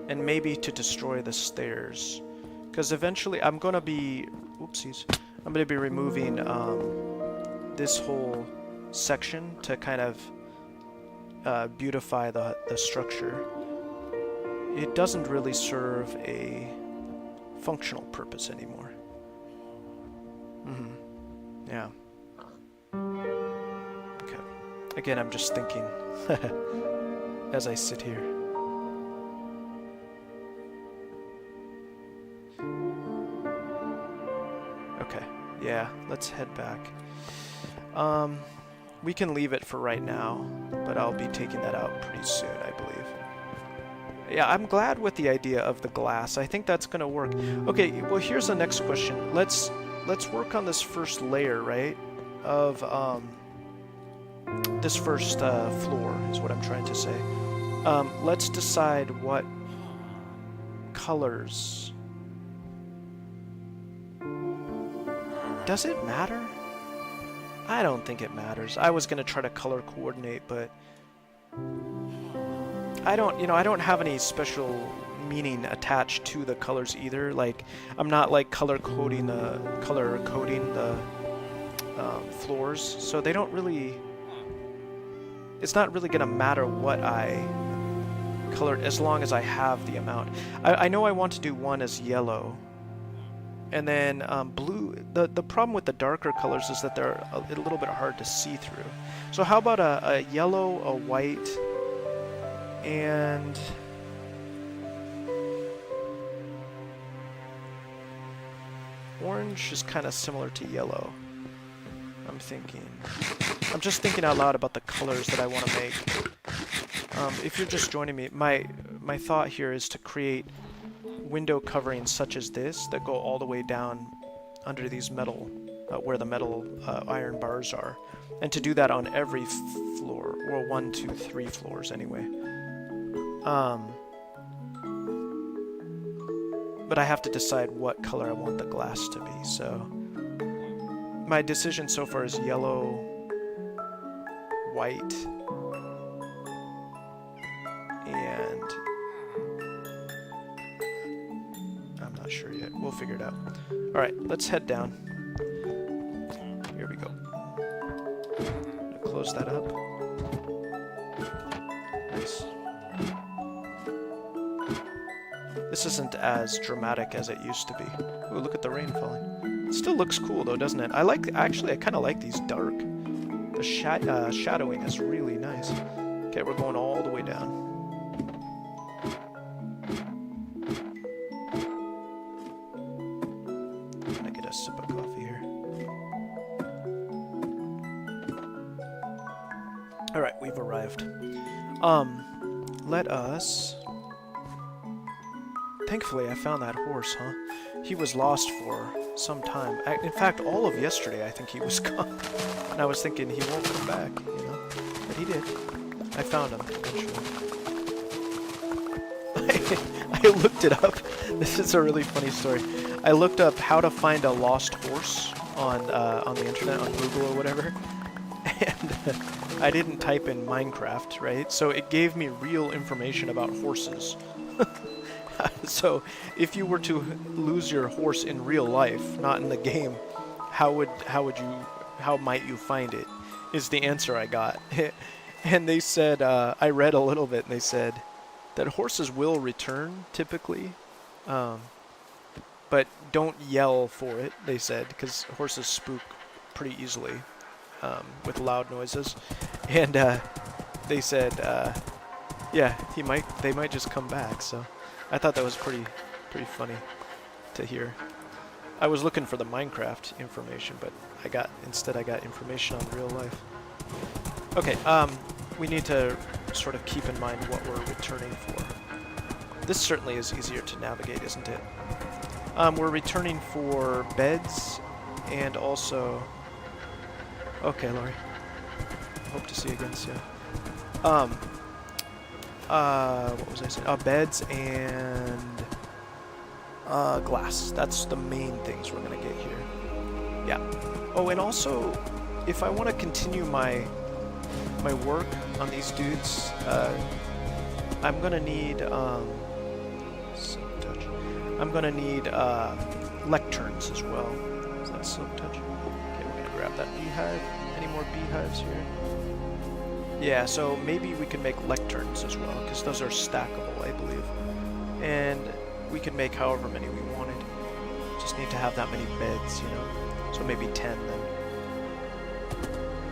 and maybe to destroy the stairs, because eventually I'm gonna be, oopsies, I'm gonna be removing this whole section to kind of beautify the structure. It doesn't really serve a functional purpose anymore. Yeah. Okay. Again, I'm just thinking as I sit here. Okay. Yeah, let's head back. We can leave it for right now, but I'll be taking that out pretty soon, I believe. Yeah, I'm glad with the idea of the glass. I think that's gonna work. Okay, well, here's the next question. Let's work on this first layer, right? Of this first floor is what I'm trying to say. Let's decide what colors. Does it matter? I don't think it matters. I was gonna try to color coordinate, but I don't have any special meaning attached to the colors either. Like, I'm not like color coding the floors, so they don't really it's not really gonna matter what I colored as long as I have the amount. I know I want to do one as yellow, and then blue. The problem with the darker colors is that they're a little bit hard to see through. So how about a yellow, a white, and orange is kind of similar to yellow. I'm just thinking out loud about the colors that I want to make. If you're just joining me, my thought here is to create window coverings such as this that go all the way down under these metal, where the metal iron bars are, and to do that on every floor, or 1, 2, 3 floors anyway. But I have to decide what color I want the glass to be, so my decision so far is yellow, white, and I'm not sure yet. We'll figure it out. Alright, let's head down. Here we go. I'm gonna close that up. Nice. This isn't as dramatic as it used to be. Ooh, look at the rain falling. It still looks cool though, doesn't it? Actually, I kind of like these dark. The shadowing is really nice. Okay, we're going all the way down. I'm gonna get a sip of coffee here. Alright, we've arrived. Let us... Thankfully, I found that horse, huh? He was lost for some time. In fact, all of yesterday, I think he was gone. And I was thinking he won't come back, you know? But he did. I found him, eventually. I looked it up. This is a really funny story. I looked up how to find a lost horse on the internet, on Google or whatever. And I didn't type in Minecraft, right? So it gave me real information about horses. So if you were to lose your horse in real life, not in the game, how might you find it? Is the answer I got. And they said, I read a little bit, and they said that horses will return typically, but don't yell for it, they said, because horses spook pretty easily with loud noises. And they said, yeah, they might just come back. So I thought that was pretty funny to hear. I was looking for the Minecraft information, but instead I got information on real life. Okay, we need to sort of keep in mind what we're returning for. This certainly is easier to navigate, isn't it? We're returning for beds and also... Okay, Laurie. Hope to see you again soon. What was I saying? Beds and glass. That's the main things we're gonna get here. Yeah. Oh, and also, if I want to continue my work on these dudes, I'm gonna need silk touch. I'm gonna need lecterns as well. Is that silk touch? Okay, we're gonna grab that beehive. Any more beehives here? Yeah, so maybe we can make lecterns as well, because those are stackable, I believe. And we can make however many we wanted. Just need to have that many beds, you know. So maybe 10 then.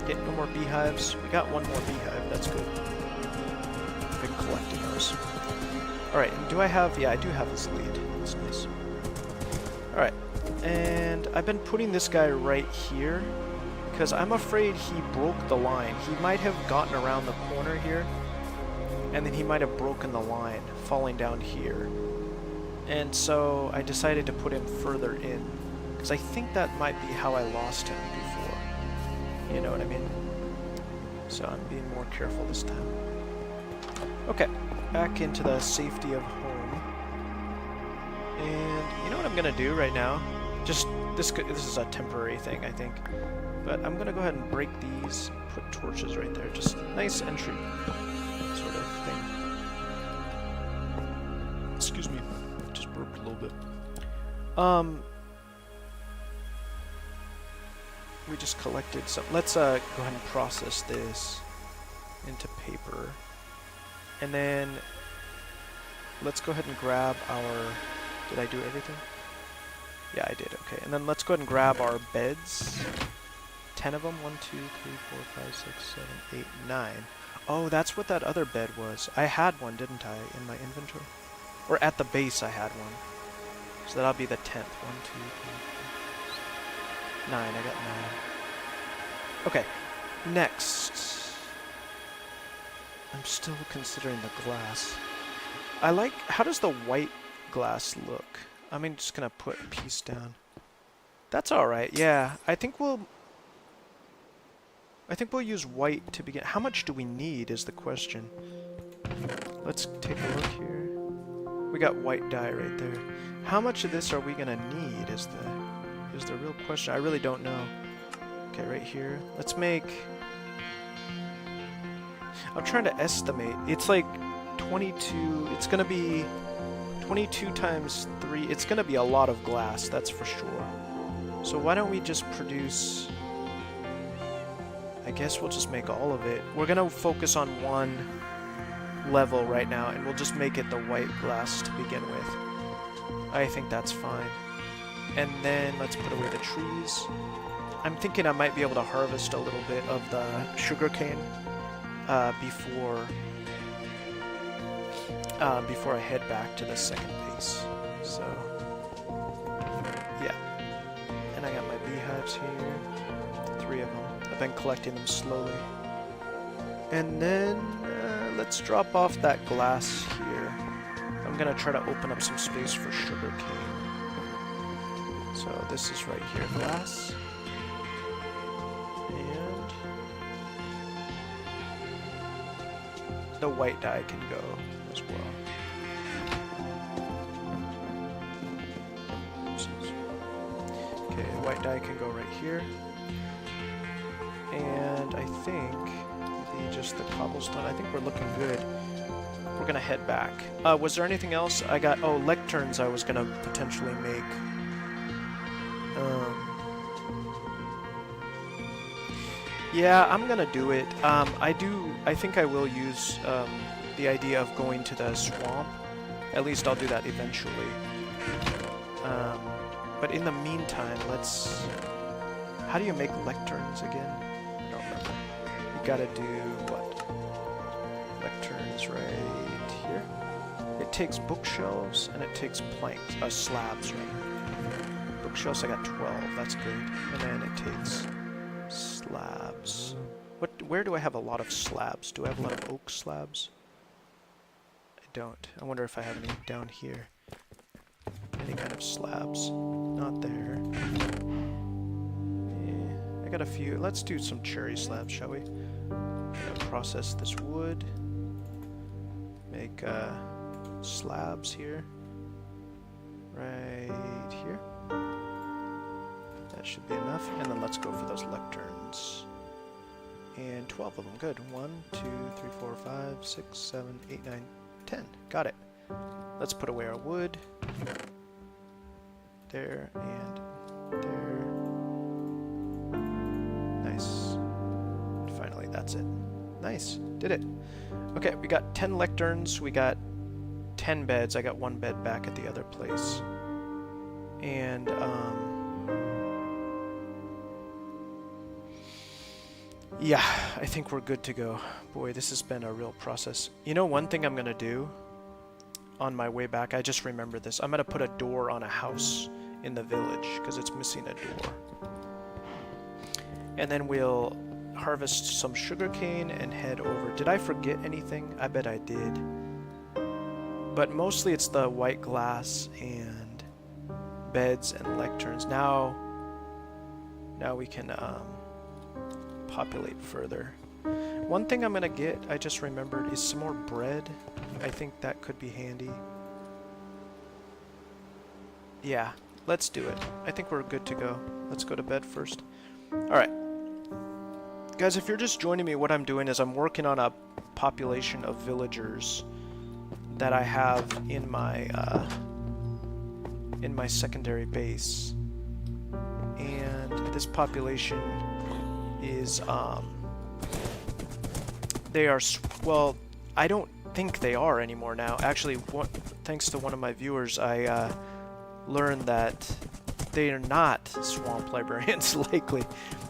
Okay, no more beehives. We got one more beehive, that's good. Been collecting those. Alright, and do I have... Yeah, I do have this lead. That's nice. Alright, and I've been putting this guy right here, because I'm afraid he broke the line. He might have gotten around the corner here, and then he might have broken the line, falling down here. And so I decided to put him further in, because I think that might be how I lost him before. You know what I mean? So I'm being more careful this time. Okay, back into the safety of home. And you know what I'm going to do right now? Just, this is a temporary thing, I think. But I'm going to go ahead and break these, put torches right there. Just nice entry sort of thing. Excuse me, just burped a little bit. We just collected some. Let's go ahead and process this. into paper. And then let's go ahead and grab our... Did I do everything? Yeah, I did. Okay. And then let's go ahead and grab our beds. 10 of them. 1, 2, 3, 4, 5, 6, 7, 8, 9. Oh, that's what that other bed was. I had one, didn't I, in my inventory? Or at the base I had one. So that'll be the 10th. 1, 2, 3, 4, 5, 6, 9. I got 9. Okay. Next. I'm still considering the glass. I like... How does the white glass look? I'm just gonna put a piece down. That's alright, yeah. I think we'll use white to begin. How much do we need is the question. Let's take a look here. We got white dye right there. How much of this are we gonna need is the real question. I really don't know. Okay, right here. Let's make... I'm trying to estimate. It's like 22... It's gonna be 22 times 3. It's gonna be a lot of glass, that's for sure. So why don't we just produce... I guess we'll just make all of it. We're gonna focus on one level right now, and we'll just make it the white glass to begin with. I think that's fine. And then let's put away the trees. I'm thinking I might be able to harvest a little bit of the sugarcane before I head back to the second base. So, yeah. And I got my beehives here. 3 of them. I've been collecting them slowly. And then let's drop off that glass here. I'm gonna try to open up some space for sugarcane. So this is right here, glass. And the white dye can go as well. Okay, white dye can go right here. And I think maybe just the cobblestone. I think we're looking good. We're gonna head back. Was there anything else? I got, oh, lecterns I was gonna potentially make. Yeah, I'm gonna do it. I think I will use the idea of going to the swamp. At least I'll do that eventually. But in the meantime, let's... How do you make lecterns again? I don't remember. You gotta do what? Lecterns right here. It takes bookshelves and it takes planks, slabs, rather. Bookshelves, I got 12. That's good. And then it takes slabs. Where do I have a lot of slabs? Do I have a lot of oak slabs? I don't. I wonder if I have any down here. Any kind of slabs? Not there. Yeah, I got a few. Let's do some cherry slabs, shall we? Gonna process this wood. Make slabs here. Right here. That should be enough. And then let's go for those lecterns. And 12 of them. Good. 1, 2, 3, 4, 5, 6, 7, 8, 9, 10. Got it. Let's put away our wood. There and there. Nice. And finally, that's it. Nice. Did it. Okay, we got 10 lecterns. We got 10 beds. I got 1 bed back at the other place. And, yeah, I think we're good to go. Boy, this has been a real process. You know, one thing I'm going to do on my way back, I just remembered this. I'm going to put a door on a house in the village because it's missing a door. And then we'll harvest some sugarcane and head over. Did I forget anything? I bet I did. But mostly it's the white glass and beds and lecterns. Now we can populate further. One thing I'm gonna get, I just remembered, is some more bread. I think that could be handy. Yeah, let's do it. I think we're good to go. Let's go to bed first. Alright. Guys, if you're just joining me, what I'm doing is I'm working on a population of villagers that I have in my secondary base. And this population is They are, well, I don't think they are anymore now. Actually, thanks to one of my viewers, I learned that they are not swamp librarians, likely.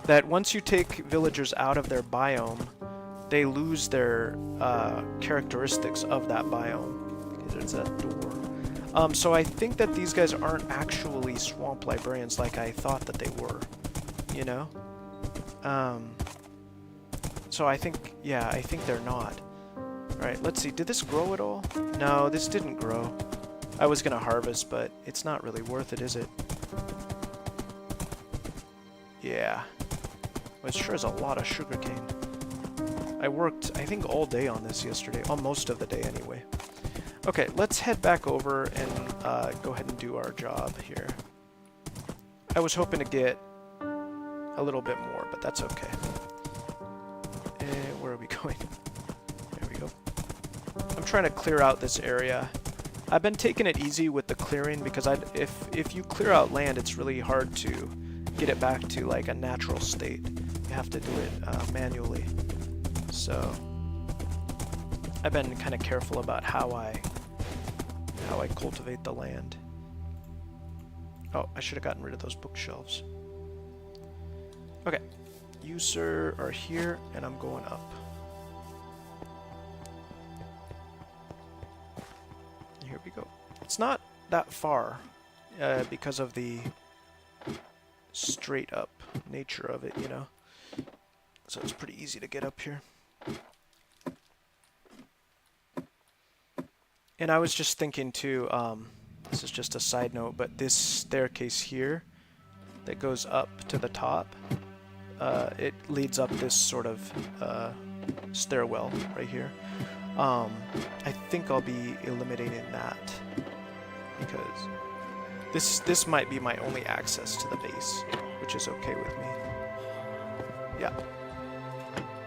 That once you take villagers out of their biome, they lose their characteristics of that biome. Okay, there's that door. So I think that these guys aren't actually swamp librarians like I thought that they were, you know? So I think, yeah, I think they're not. Alright, let's see, did this grow at all? No, this didn't grow. I was gonna harvest, but it's not really worth it, is it? Yeah. Well, it sure is a lot of sugarcane. I worked, I think, all day on this yesterday. Oh, most of the day, anyway. Okay, let's head back over and go ahead and do our job here. I was hoping to get a little bit more, but that's okay. Where are we going? There we go. I'm trying to clear out this area. I've been taking it easy with the clearing because if you clear out land, it's really hard to get it back to like a natural state. You have to do it manually. So I've been kind of careful about how I cultivate the land. Oh, I should have gotten rid of those bookshelves. Okay, you sir are here, and I'm going up. Here we go. It's not that far because of the straight up nature of it, you know. So it's pretty easy to get up here. And I was just thinking too, this is just a side note, but this staircase here that goes up to the top, it leads up this sort of stairwell right here. I think I'll be eliminating that because this might be my only access to the base, which is okay with me. Yeah.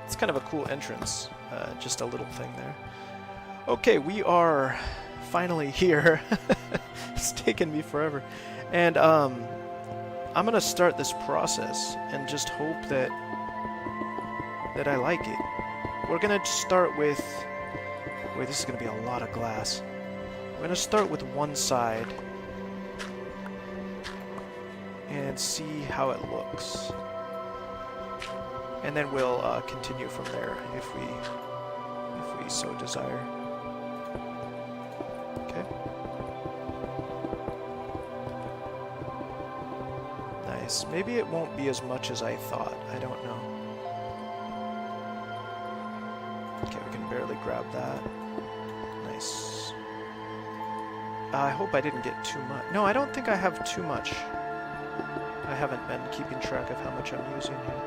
It's kind of a cool entrance, just a little thing there. Okay, we are finally here. It's taken me forever. And I'm going to start this process and just hope that I like it. We're going to start with... Wait, this is going to be a lot of glass. We're going to start with one side and see how it looks. And then we'll continue from there if we so desire. Okay. Nice. Maybe it won't be as much as I thought. I don't know. Okay, we can barely grab that. Nice. I hope I didn't get too much. No, I don't think I have too much. I haven't been keeping track of how much I'm using here.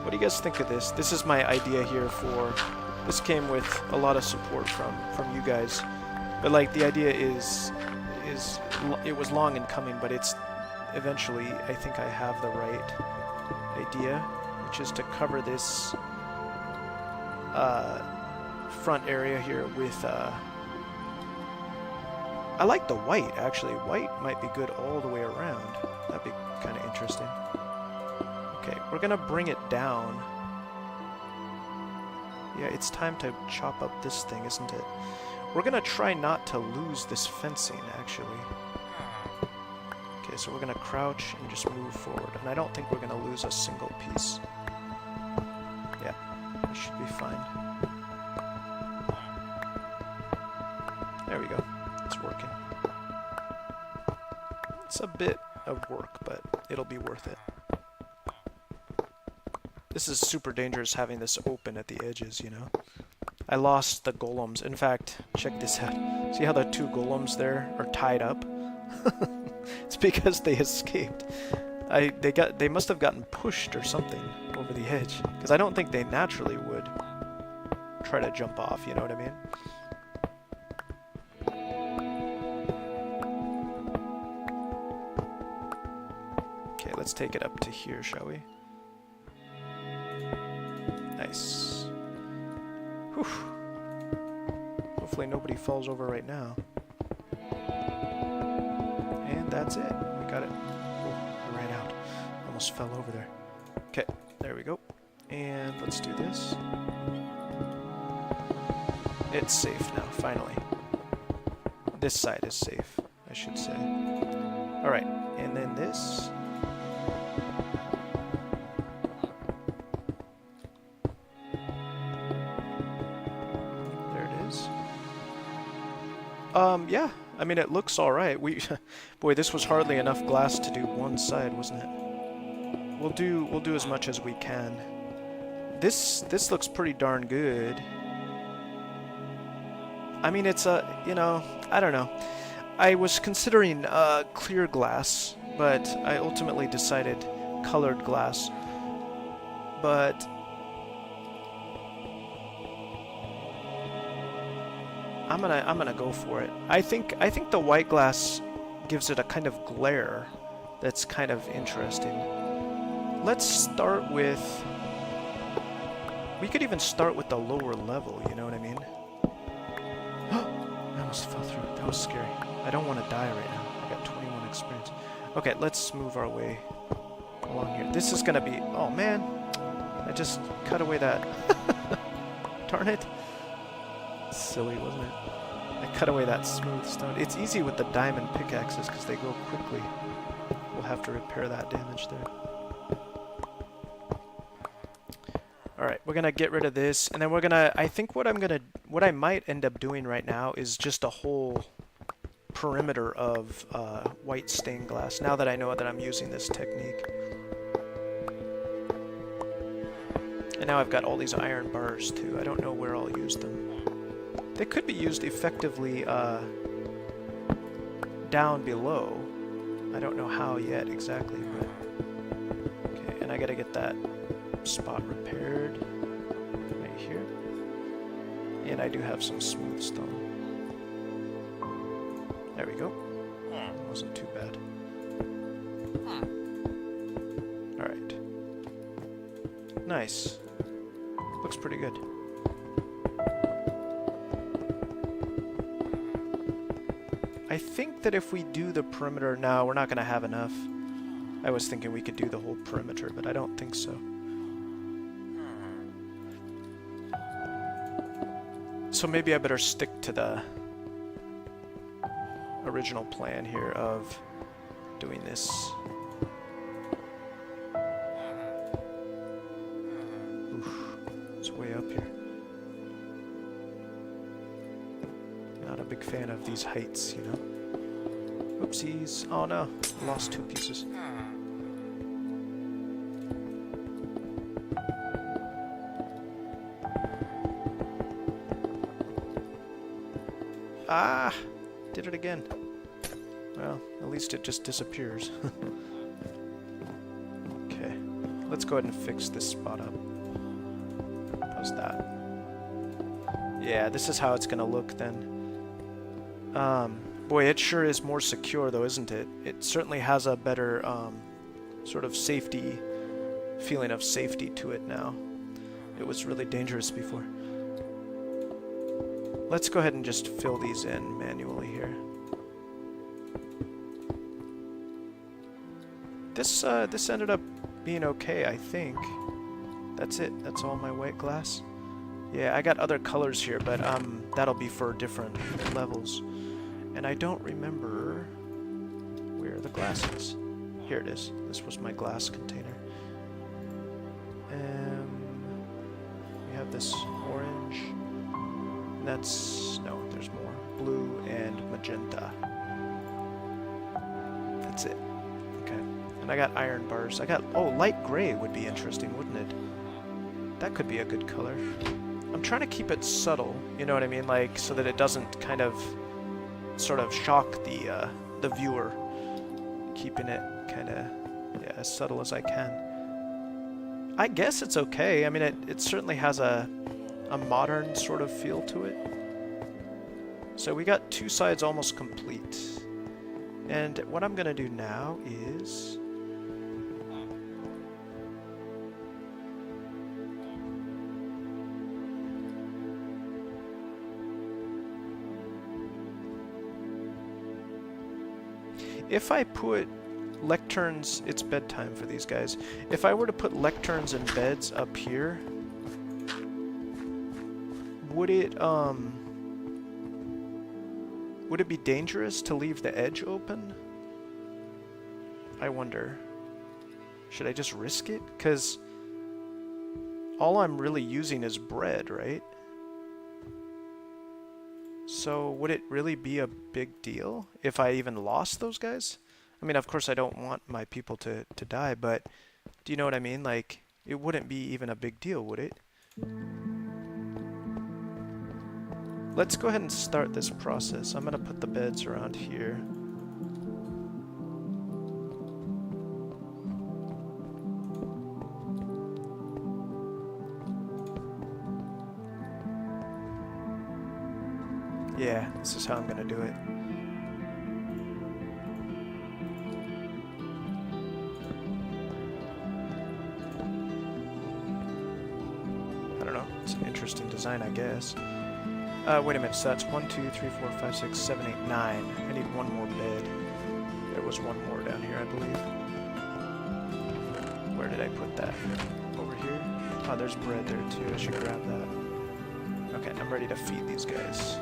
What do you guys think of this? This is my idea here for... This came with a lot of support from you guys. But like the idea is it was long in coming, but it's eventually I think I have the right idea, which is to cover this front area here with I like the white actually. White might be good all the way around. That'd be kind of interesting. Okay, we're gonna bring it down. Yeah, it's time to chop up this thing, isn't it? We're gonna try not to lose this fencing, actually. Okay, so we're gonna crouch and just move forward. And I don't think we're gonna lose a single piece. Yeah, we should be fine. There we go. It's working. It's a bit of work, but it'll be worth it. This is super dangerous having this open at the edges, you know? I lost the golems. In fact, check this out. See how the two golems there are tied up? It's because they escaped. They must have gotten pushed or something over the edge. Because I don't think they naturally would try to jump off, you know what I mean? Okay, let's take it up to here, shall we? Nice. Whew. Hopefully nobody falls over right now. And that's it. We got it. Oh, I ran out. Almost fell over there. Okay, there we go. And let's do this. It's safe now, finally. This side is safe, I should say. Alright, and then this. There it is. Yeah. I mean, it looks alright. Boy, this was hardly enough glass to do one side, wasn't it? We'll do as much as we can. This looks pretty darn good. I mean, it's you know, I don't know. I was considering clear glass, but I ultimately decided colored glass. But I'm gonna go for it. I think the white glass gives it a kind of glare that's kind of interesting. Let's start with. We could even start with the lower level. You know what I mean? I almost fell through it. That was scary. I don't want to die right now. I got 21 experience. Okay, let's move our way along here. This is gonna be. Oh man, I just cut away that. Darn it. Silly, wasn't it? I cut away that smooth stone. It's easy with the diamond pickaxes because they go quickly. We'll have to repair that damage there. Alright, we're gonna get rid of this, and then we're gonna, I think what I might end up doing right now is just a whole perimeter of white stained glass, now that I know that I'm using this technique. And now I've got all these iron bars too. I don't know where I'll use them. They could be used effectively down below. I don't know how yet exactly, but... Okay, and I gotta get that spot repaired right here. And I do have some smooth stone. There we go. Wasn't too bad. Alright. Nice. Looks pretty good. I think that if we do the perimeter now, we're not going to have enough. I was thinking we could do the whole perimeter, but I don't think so. So maybe I better stick to the original plan here of doing this. Oof, it's way up here. Not a big fan of these heights, you know? Oopsies. Oh no, lost 2 pieces. Ah! Did it again. Well, at least it just disappears. Okay, let's go ahead and fix this spot up. How's that? Yeah, this is how it's gonna look then. Boy, it sure is more secure though, isn't it? It certainly has a better sort of safety, feeling of safety to it now. It was really dangerous before. Let's go ahead and just fill these in manually here. This ended up being okay, I think. That's it. That's all my white glass. Yeah, I got other colors here, but that'll be for different levels. And I don't remember where the glass is. Here it is. This was my glass container. We have this orange. That's... no, there's more. Blue and magenta. That's it. Okay. And I got iron bars. I got... oh, light gray would be interesting, wouldn't it? That could be a good color. I'm trying to keep it subtle, you know what I mean? Like, so that it doesn't kind of sort of shock the viewer. Keeping it kind of, yeah, as subtle as I can. I guess it's okay. I mean, it certainly has a modern sort of feel to it. So we got 2 sides almost complete. And what I'm going to do now is... if I put lecterns, it's bedtime for these guys. If I were to put lecterns and beds up here, would it be dangerous to leave the edge open? I wonder. Should I just risk it? Because all I'm really using is bread, right? So would it really be a big deal if I even lost those guys? I mean, of course I don't want my people to die, but do you know what I mean? Like, it wouldn't be even a big deal, would it? Let's go ahead and start this process. I'm going to put the beds around here. Yeah, this is how I'm going to do it. I don't know. It's an interesting design, I guess. Wait a minute. So that's 1, 2, 3, 4, 5, 6, 7, 8, 9. I need one more bed. There was one more down here, I believe. Where did I put that? Over here? Oh, there's bread there, too. I should grab that. Okay, I'm ready to feed these guys.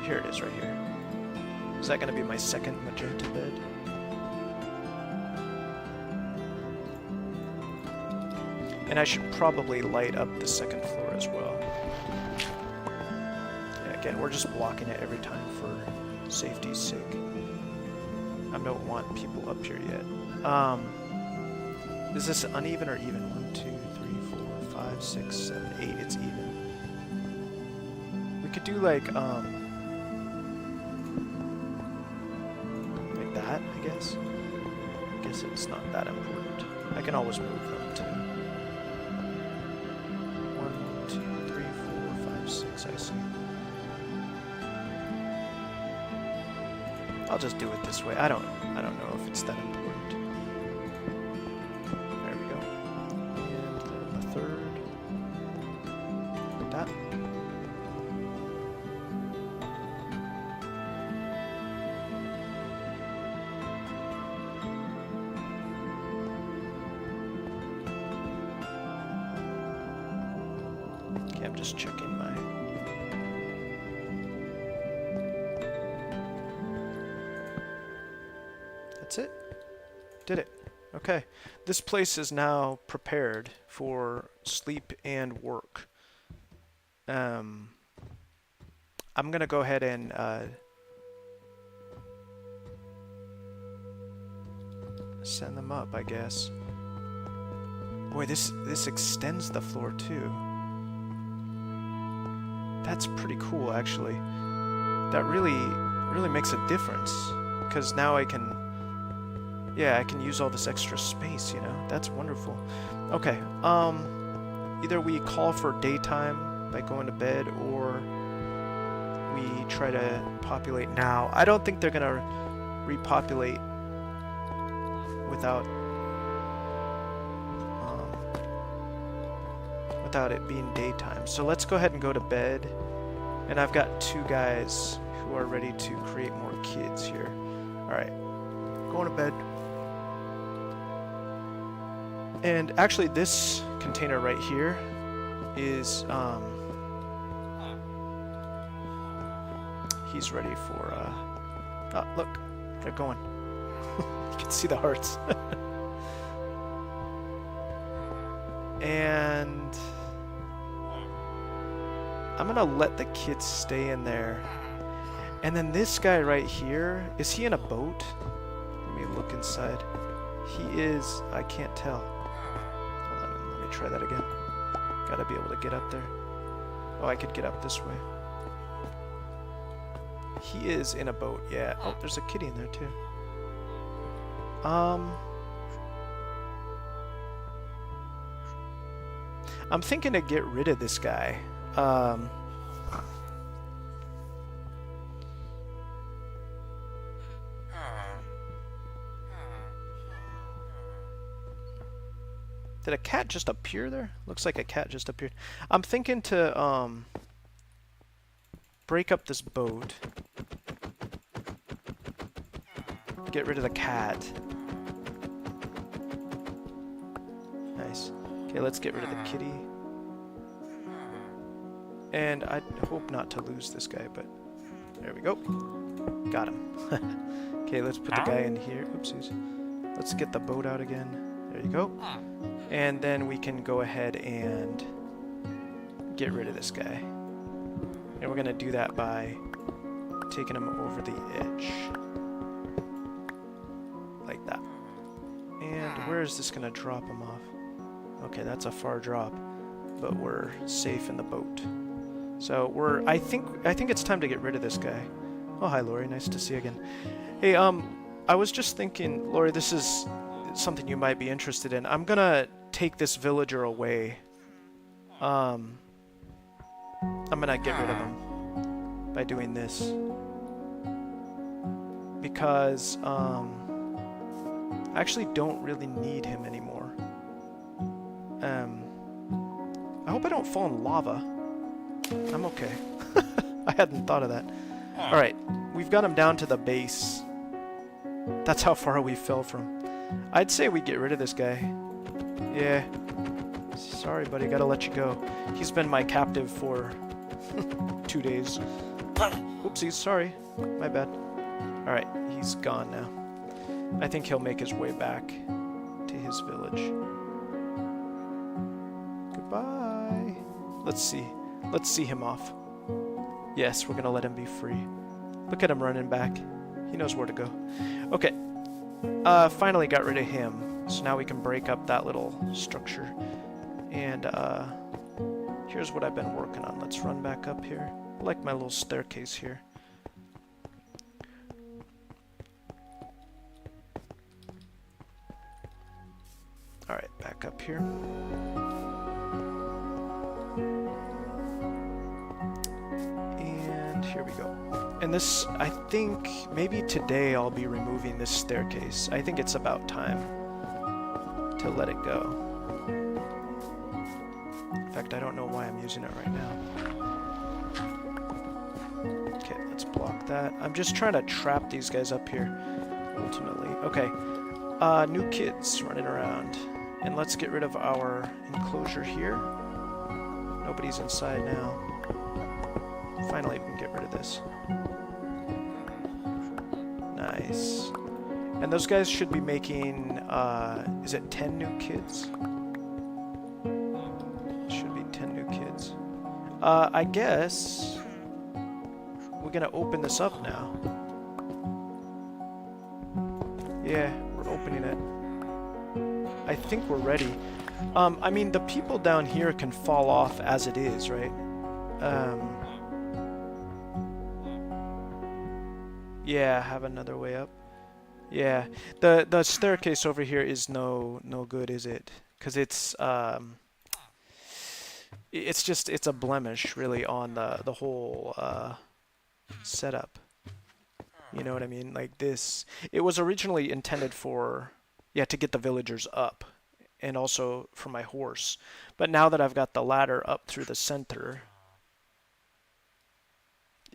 Here it is right here. Is that going to be my second magenta bed? And I should probably light up the second floor as well. Yeah, again, we're just blocking it every time for safety's sake. I don't want people up here yet. Is this uneven or even? 1, 2, 3, 4, 5, 6, 7, 8. It's even. We could do like that, I guess. I guess it's not that important. I can always move them too. 1, 2, 3, 4, 5, 6, I see. I'll just do it this way. I don't know if it's that important. There we go. And then the third. Like that. I'm just checking my... That's it. Did it. Okay. This place is now prepared for sleep and work. I'm gonna go ahead and send them up, I guess. Boy, this extends the floor too. That's pretty cool, actually. That really makes a difference, because now I can use all this extra space, you know? That's wonderful. Okay, either we call for daytime by going to bed, or we try to populate now. I don't think they're gonna repopulate without it being daytime. So let's go ahead and go to bed. And I've got 2 guys who are ready to create more kids here. Alright, going to bed. And actually this container right here is, he's ready for, oh, look, they're going. You can see the hearts. And I'm gonna let the kids stay in there. And then this guy right here, is he in a boat? Let me look inside. He is, I can't tell. Hold on, let me try that again. Gotta be able to get up there. Oh, I could get up this way. He is in a boat, yeah. Oh, there's a kitty in there too. I'm thinking to get rid of this guy. Did a cat just appear there? Looks like a cat just appeared. I'm thinking to break up this boat. get rid of the cat. Nice. Okay, let's get rid of the kitty. And I hope not to lose this guy, but there we go. Got him. Okay, let's put the guy in here. Oopsies. Let's get the boat out again. There you go. And then we can go ahead and get rid of this guy. And we're going to do that by taking him over the edge. Like that. And where is this going to drop him off? Okay, that's a far drop. But we're safe in the boat. So I think it's time to get rid of this guy. Oh, hi, Lori. Nice to see you again. Hey, I was just thinking, Lori, this is something you might be interested in. I'm gonna take this villager away. I'm gonna get rid of him by doing this. Because, I actually don't really need him anymore. I hope I don't fall in lava. I'm okay. I hadn't thought of that. Alright, we've got him down to the base. That's how far we fell from. I'd say we get rid of this guy. Yeah. Sorry, buddy, gotta let you go. He's been my captive for 2 days. Oopsies, sorry. My bad. Alright, he's gone now. I think he'll make his way back to his village. Goodbye. Let's see. Let's see him off. Yes, we're gonna let him be free. Look at him running back. He knows where to go. Okay. Finally got rid of him. So now we can break up that little structure. And here's what I've been working on. Let's run back up here. I like my little staircase here. Alright, back up here. Here we go. And this, I think, maybe today I'll be removing this staircase. I think it's about time to let it go. In fact, I don't know why I'm using it right now. Okay, let's block that. I'm just trying to trap these guys up here, ultimately. Okay, new kids running around. And let's get rid of our enclosure here. Nobody's inside now. Finally, we can get rid of this. Nice. And those guys should be making, is it 10 new kids? Should be 10 new kids. I guess we're gonna open this up now. Yeah, we're opening it. I think we're ready. I mean, the people down here can fall off as it is, right? Yeah, have another way up. Yeah, the staircase over here is no good, is it? Because it's a blemish really on the whole setup. You know what I mean? Like this, it was originally intended for, yeah, to get the villagers up, and also for my horse. But now that I've got the ladder up through the center.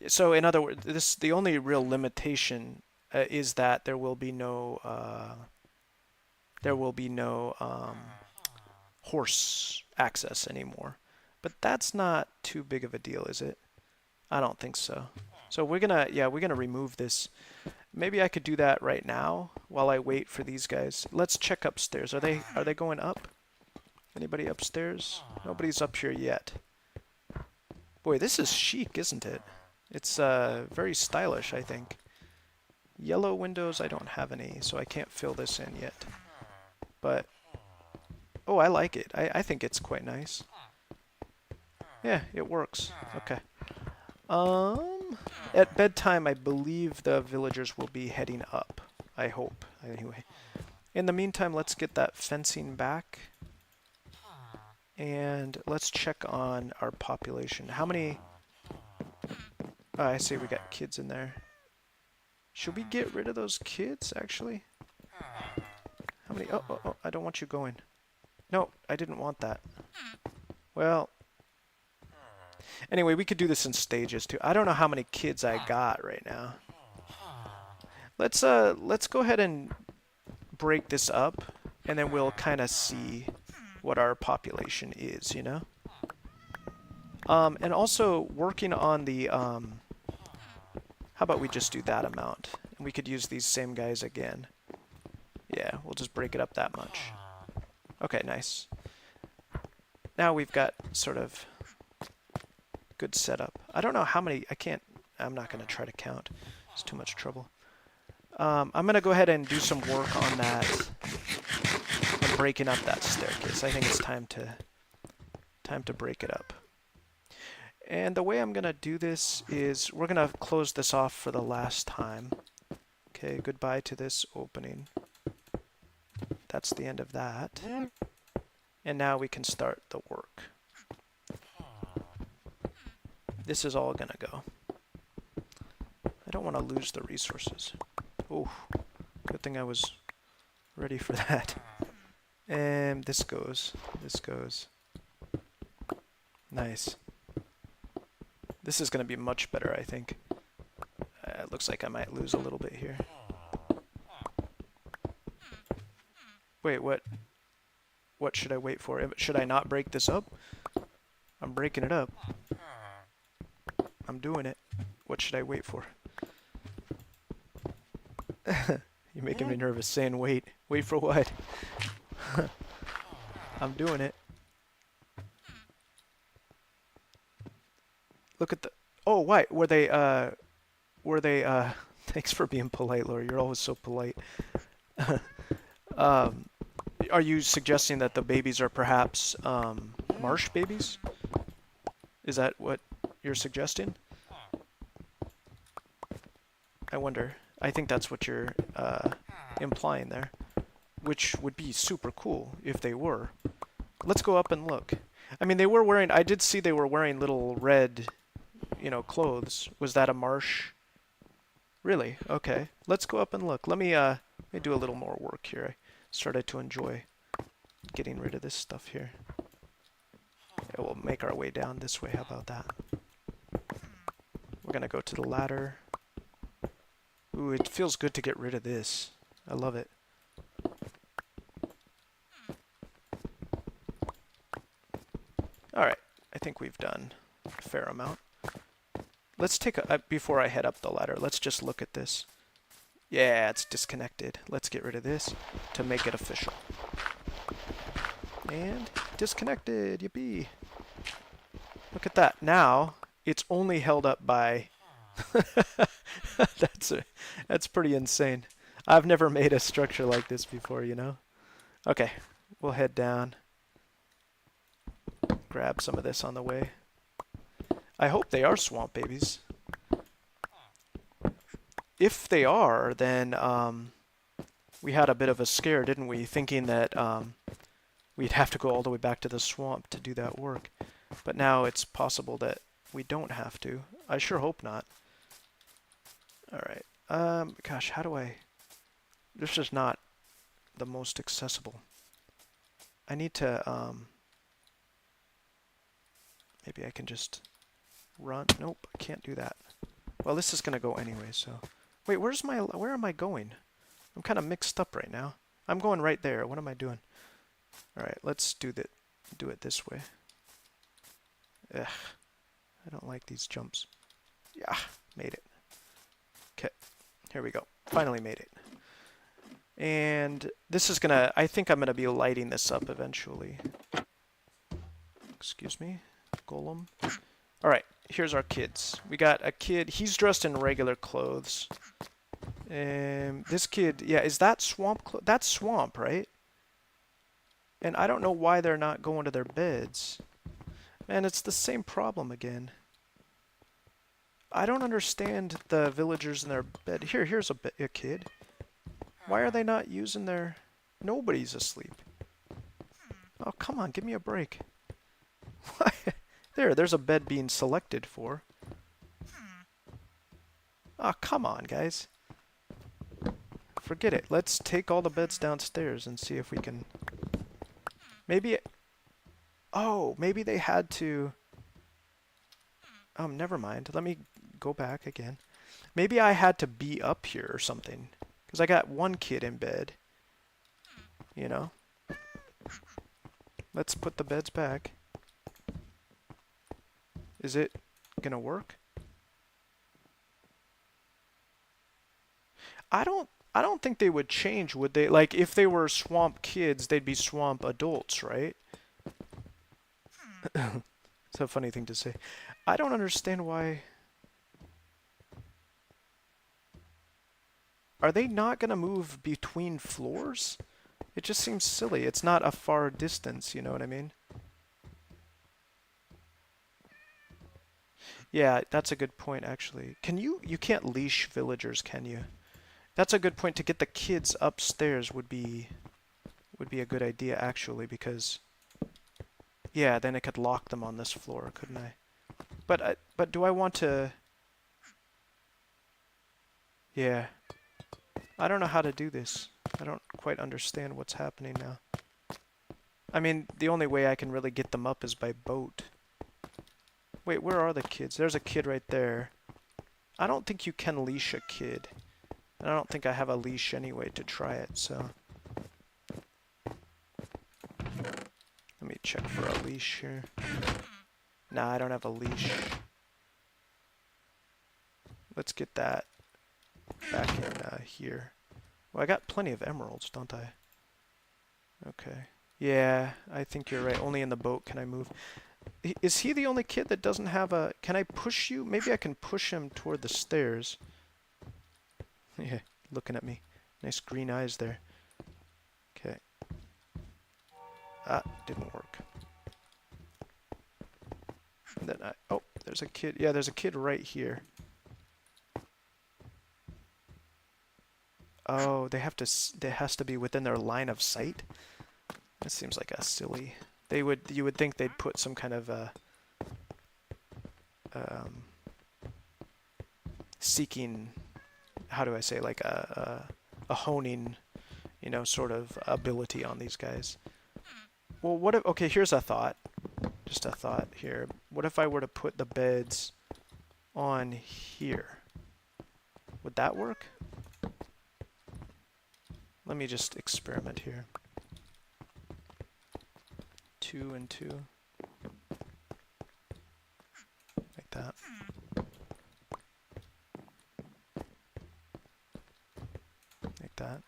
So in other words, the only real limitation is that there will be no horse access anymore. But that's not too big of a deal, is it? I don't think so. So we're gonna remove this. Maybe I could do that right now while I wait for these guys. Let's check upstairs. Are they going up? Anybody upstairs? Nobody's up here yet. Boy, this is chic, isn't it? It's very stylish, I think. Yellow windows, I don't have any, so I can't fill this in yet. But, oh, I like it. I think it's quite nice. Yeah, it works. Okay. At bedtime, I believe the villagers will be heading up. I hope, anyway. In the meantime, let's get that fencing back. And let's check on our population. How many... Oh, I see we got kids in there. Should we get rid of those kids, actually? How many? Oh, I don't want you going. No, I didn't want that. Well, anyway, we could do this in stages, too. I don't know how many kids I got right now. Let's go ahead and break this up, and then we'll kind of see what our population is, you know? And also working on the, how about we just do that amount? And we could use these same guys again. Yeah, we'll just break it up that much. Okay, nice. Now we've got sort of good setup. I don't know how many, I'm not going to try to count. It's too much trouble. I'm going to go ahead and do some work on that, on breaking up that staircase. I think it's time to break it up. And the way I'm going to do this is we're going to close this off for the last time. Okay, goodbye to this opening. That's the end of that. And now we can start the work. This is all going to go. I don't want to lose the resources. Oh, good thing I was ready for that. And this goes. This goes. Nice. This is going to be much better, I think. It looks like I might lose a little bit here. Wait, what? What should I wait for? Should I not break this up? I'm breaking it up. I'm doing it. What should I wait for? You're making me nervous saying wait. Wait for what? I'm doing it. Look at the... Oh, why? Were they, thanks for being polite, Laura. You're always so polite. Are you suggesting that the babies are perhaps, marsh babies? Is that what you're suggesting? I wonder. I think that's what you're, implying there. Which would be super cool if they were. Let's go up and look. I mean, they were wearing... I did see they were wearing little red... you know, clothes. Was that a marsh? Really? Okay. Let's go up and look. Let me do a little more work here. I started to enjoy getting rid of this stuff here. Yeah, we'll make our way down this way. How about that? We're gonna go to the ladder. Ooh, it feels good to get rid of this. I love it. Alright. I think we've done a fair amount. Let's take a... before I head up the ladder, let's just look at this. Yeah, it's disconnected. Let's get rid of this to make it official. And disconnected. Yippee. Look at that. Now, it's only held up by... That's pretty insane. I've never made a structure like this before, you know? Okay, we'll head down. Grab some of this on the way. I hope they are swamp babies. If they are, then we had a bit of a scare, didn't we? Thinking that we'd have to go all the way back to the swamp to do that work. But now it's possible that we don't have to. I sure hope not. Alright. Gosh, how do I... This is not the most accessible. I need to... maybe I can just... run. Nope, I can't do that. Well, this is gonna go anyway, so... Wait, where am I going? I'm kind of mixed up right now. I'm going right there. What am I doing? Alright, let's do it this way. Ugh. I don't like these jumps. Yeah, made it. Okay, here we go. Finally made it. And this is gonna... I think I'm gonna be lighting this up eventually. Excuse me. Golem. Alright, here's our kids. We got a kid. He's dressed in regular clothes. This kid, yeah, is that swamp? That's swamp, right? And I don't know why they're not going to their beds. Man, it's the same problem again. I don't understand the villagers in their bed. Here's a kid. Why are they not using their... Nobody's asleep. Oh, come on, give me a break. Why? There's a bed being selected for. Oh, come on, guys. Forget it. Let's take all the beds downstairs and see if we can... Maybe... Oh, maybe they had to... Never mind. Let me go back again. Maybe I had to be up here or something. Because I got one kid in bed. You know? Let's put the beds back. Is it gonna work? I don't think they would change, would they? Like, if they were swamp kids, they'd be swamp adults, right? It's a funny thing to say. I don't understand why... Are they not gonna move between floors? It just seems silly. It's not a far distance, you know what I mean? Yeah, that's a good point, actually. You can't leash villagers, can you? That's a good point. To get the kids upstairs would be a good idea, actually, because yeah, then I could lock them on this floor, couldn't I? But do I want to? Yeah, I don't know how to do this. I don't quite understand what's happening now. I mean, the only way I can really get them up is by boat. Wait, where are the kids? There's a kid right there. I don't think you can leash a kid. And I don't think I have a leash anyway to try it, so... Let me check for a leash here. Nah, I don't have a leash. Let's get that back in here. Well, I got plenty of emeralds, don't I? Okay. Yeah, I think you're right. Only in the boat can I move. Is he the only kid that doesn't have a... Can I push you? Maybe I can push him toward the stairs. Yeah, looking at me. Nice green eyes there. Okay. Ah, didn't work. And then oh, there's a kid. Yeah, there's a kid right here. Oh, they have to. It has to be within their line of sight. That seems like a silly. You would think they'd put some kind of seeking. How do I say, like a honing, you know, sort of ability on these guys. Well, what if? Okay, here's a thought. Just a thought here. What if I were to put the beds on here? Would that work? Let me just experiment here. 2 and 2. Like that. Like that.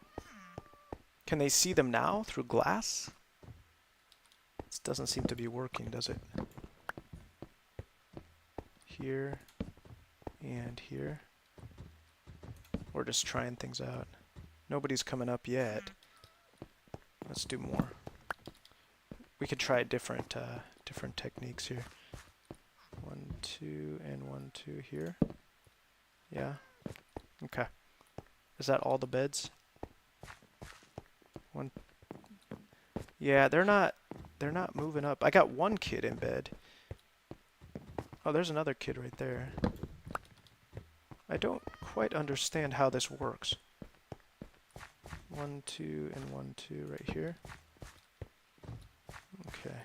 Can they see them now through glass? This doesn't seem to be working, does it? Here and here. We're just trying things out. Nobody's coming up yet. Let's do more. We could try different different techniques here. 1, 2, and 1, 2 here. Yeah. Okay. Is that all the beds? One. Yeah, they're not moving up. I got one kid in bed. Oh, there's another kid right there. I don't quite understand how this works. 1, 2, and 1, 2 right here. Okay.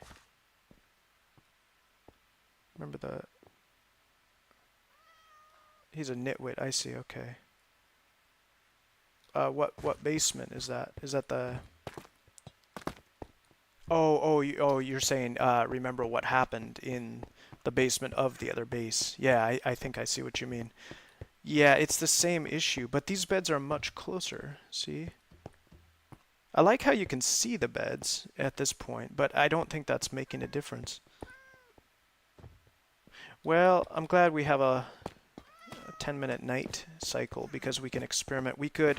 Remember the... He's a nitwit, I see, okay. What basement is that? Is that the... Oh, you're saying, remember what happened in the basement of the other base. Yeah, I think I see what you mean. Yeah, it's the same issue, but these beds are much closer, see? I like how you can see the beds at this point, but I don't think that's making a difference. Well, I'm glad we have a 10-minute night cycle because we can experiment. We could,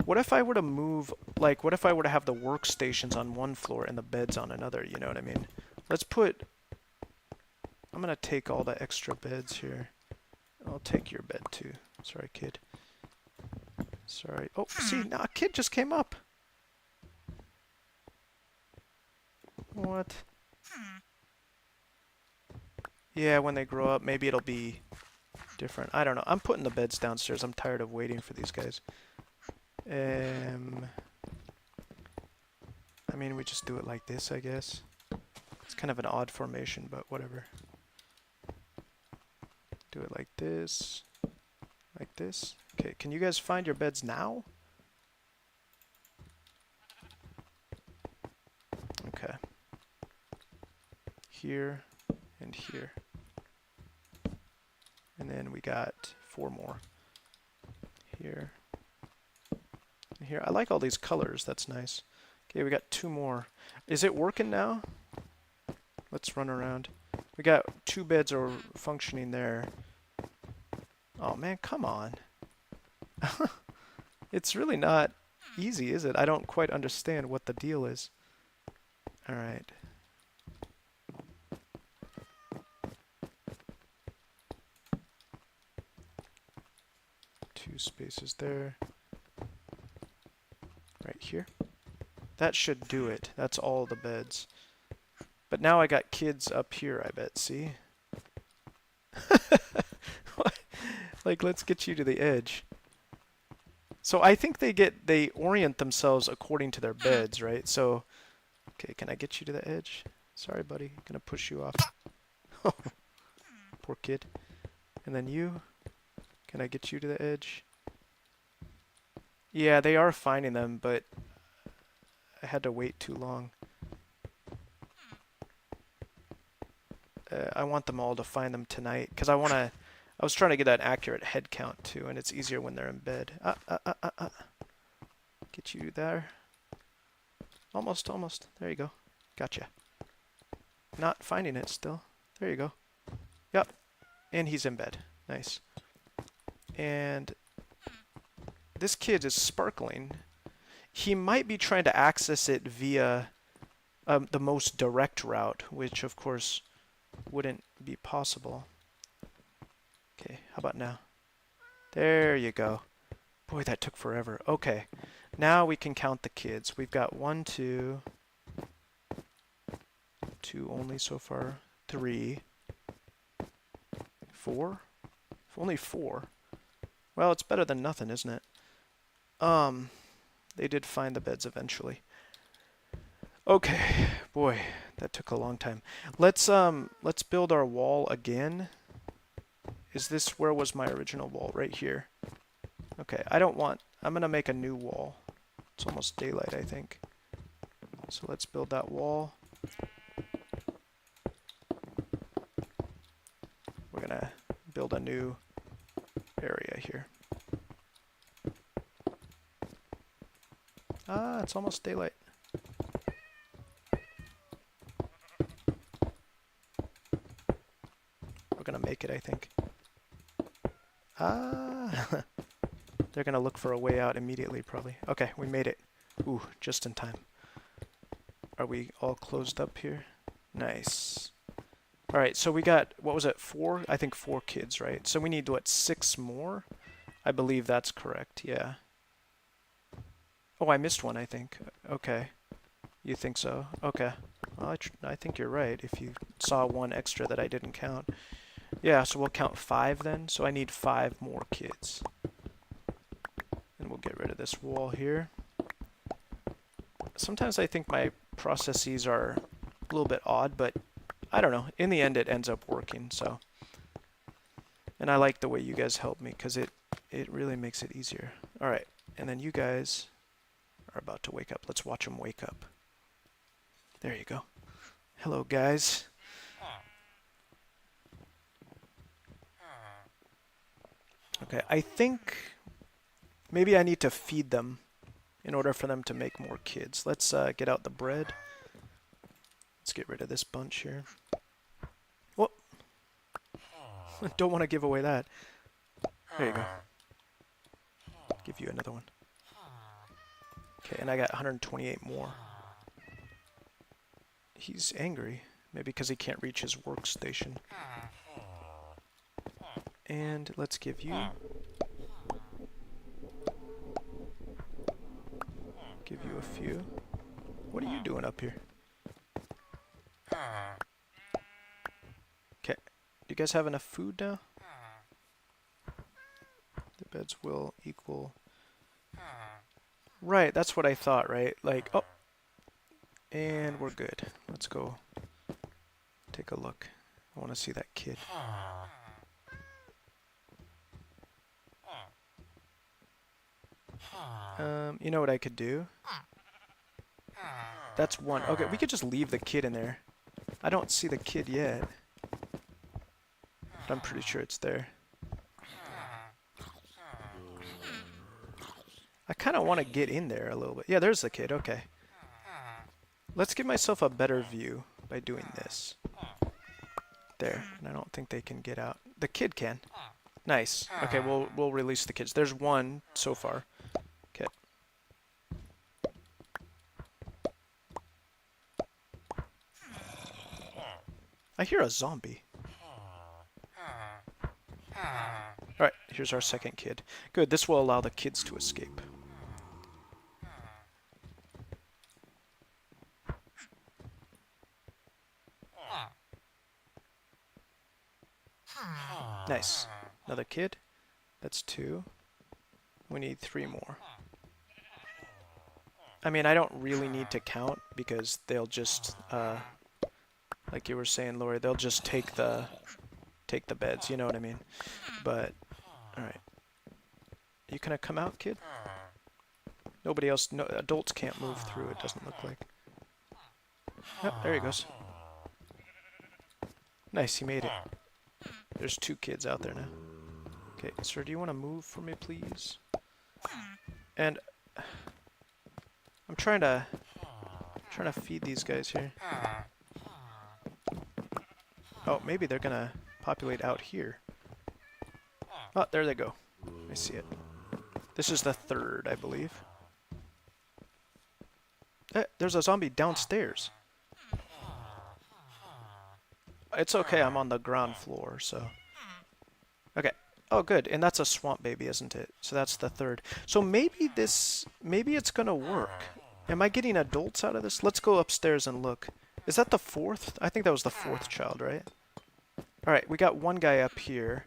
what if I were to move, like, what if I were to have the workstations on one floor and the beds on another, you know what I mean? Let's put, I'm gonna take all the extra beds here. I'll take your bed too. Sorry, kid. Sorry. Oh, see, now a kid just came up. What? Yeah, when they grow up, maybe it'll be different. I don't know. I'm putting the beds downstairs. I'm tired of waiting for these guys. I mean, we just do it like this, I guess. It's kind of an odd formation, but whatever. Do it like this. Like this. Okay, can you guys find your beds now? Okay. Here and here. And then we got 4 more. Here. And here. I like all these colors. That's nice. Okay, we got 2 more. Is it working now? Let's run around. We got 2 beds are functioning there. Oh man, come on. It's really not easy, is it? I don't quite understand what the deal is. Alright. Two spaces there. Right here. That should do it. That's all the beds. But now I got kids up here, I bet. See? Like, let's get you to the edge. So I think they orient themselves according to their beds, right? So, okay, can I get you to the edge? Sorry, buddy. Gonna push you off. Poor kid. And then you. Can I get you to the edge? Yeah, they are finding them, but I had to wait too long. I want them all to find them tonight, because I was trying to get an accurate head count too, and it's easier when they're in bed. Get you there. Almost, almost. There you go. Gotcha. Not finding it still. There you go. Yep. And he's in bed. Nice. And this kid is sparkling. He might be trying to access it via the most direct route, which of course wouldn't be possible. Okay, how about now? There you go. Boy, that took forever. Okay, now we can count the kids. We've got 1, 2, 2 only so far, 3, 4, only 4. Well, it's better than nothing, isn't it? They did find the beds eventually. Okay, boy, that took a long time. Let's build our wall again. Is this where was my original wall? Right here. Okay, I'm gonna make a new wall. It's almost daylight, I think. So let's build that wall. We're gonna build a new area here. Ah, it's almost daylight. We're gonna make it, I think. Ah! They're gonna look for a way out immediately, probably. Okay, we made it. Ooh, just in time. Are we all closed up here? Nice. Alright, so we got, what was it, 4? I think 4 kids, right? So we need, what, 6 more? I believe that's correct, yeah. Oh, I missed one, I think. Okay. You think so? Okay. Well, I think you're right, if you saw one extra that I didn't count. Yeah, so we'll count 5 then. So I need 5 more kids. And we'll get rid of this wall here. Sometimes I think my processes are a little bit odd, but I don't know. In the end, it ends up working, so. And I like the way you guys help me, because it really makes it easier. Alright, and then you guys are about to wake up. Let's watch them wake up. There you go. Hello, guys. Okay, I think maybe I need to feed them in order for them to make more kids. Let's get out the bread. Let's get rid of this bunch here. Whoa! Don't want to give away that. There you go. Give you another one. Okay, and I got 128 more. He's angry. Maybe because he can't reach his workstation. And let's give you... Give you a few. What are you doing up here? Okay. Do you guys have enough food now? The beds will equal... Right, that's what I thought, right? Like, oh! And we're good. Let's go take a look. I want to see that kid. You know what I could do? That's one. Okay, we could just leave the kid in there. I don't see the kid yet. But I'm pretty sure it's there. I kind of want to get in there a little bit. Yeah, there's the kid. Okay. Let's give myself a better view by doing this. There. And I don't think they can get out. The kid can. Nice. Okay, we'll release the kids. There's one so far. Okay. I hear a zombie. Alright, here's our second kid. Good, this will allow the kids to escape. Nice. Another kid. That's 2. We need 3 more. I mean, I don't really need to count because they'll just, like you were saying, Lori, they'll just take the beds, you know what I mean? But, alright. You gonna come out, kid? Nobody else, no, adults can't move through, it doesn't look like. Oh, there he goes. Nice, he made it. There's 2 kids out there now. Okay, sir, do you want to move for me, please? And I'm trying to feed these guys here. Oh, maybe they're gonna populate out here. Oh, there they go. I see it. This is the 3rd, I believe. There's a zombie downstairs. It's okay, I'm on the ground floor, so... Okay. Oh, good. And that's a swamp baby, isn't it? So that's the 3rd. So maybe it's gonna work. Am I getting adults out of this? Let's go upstairs and look. Is that the 4th? I think that was the 4th child, right? Alright, we got one guy up here.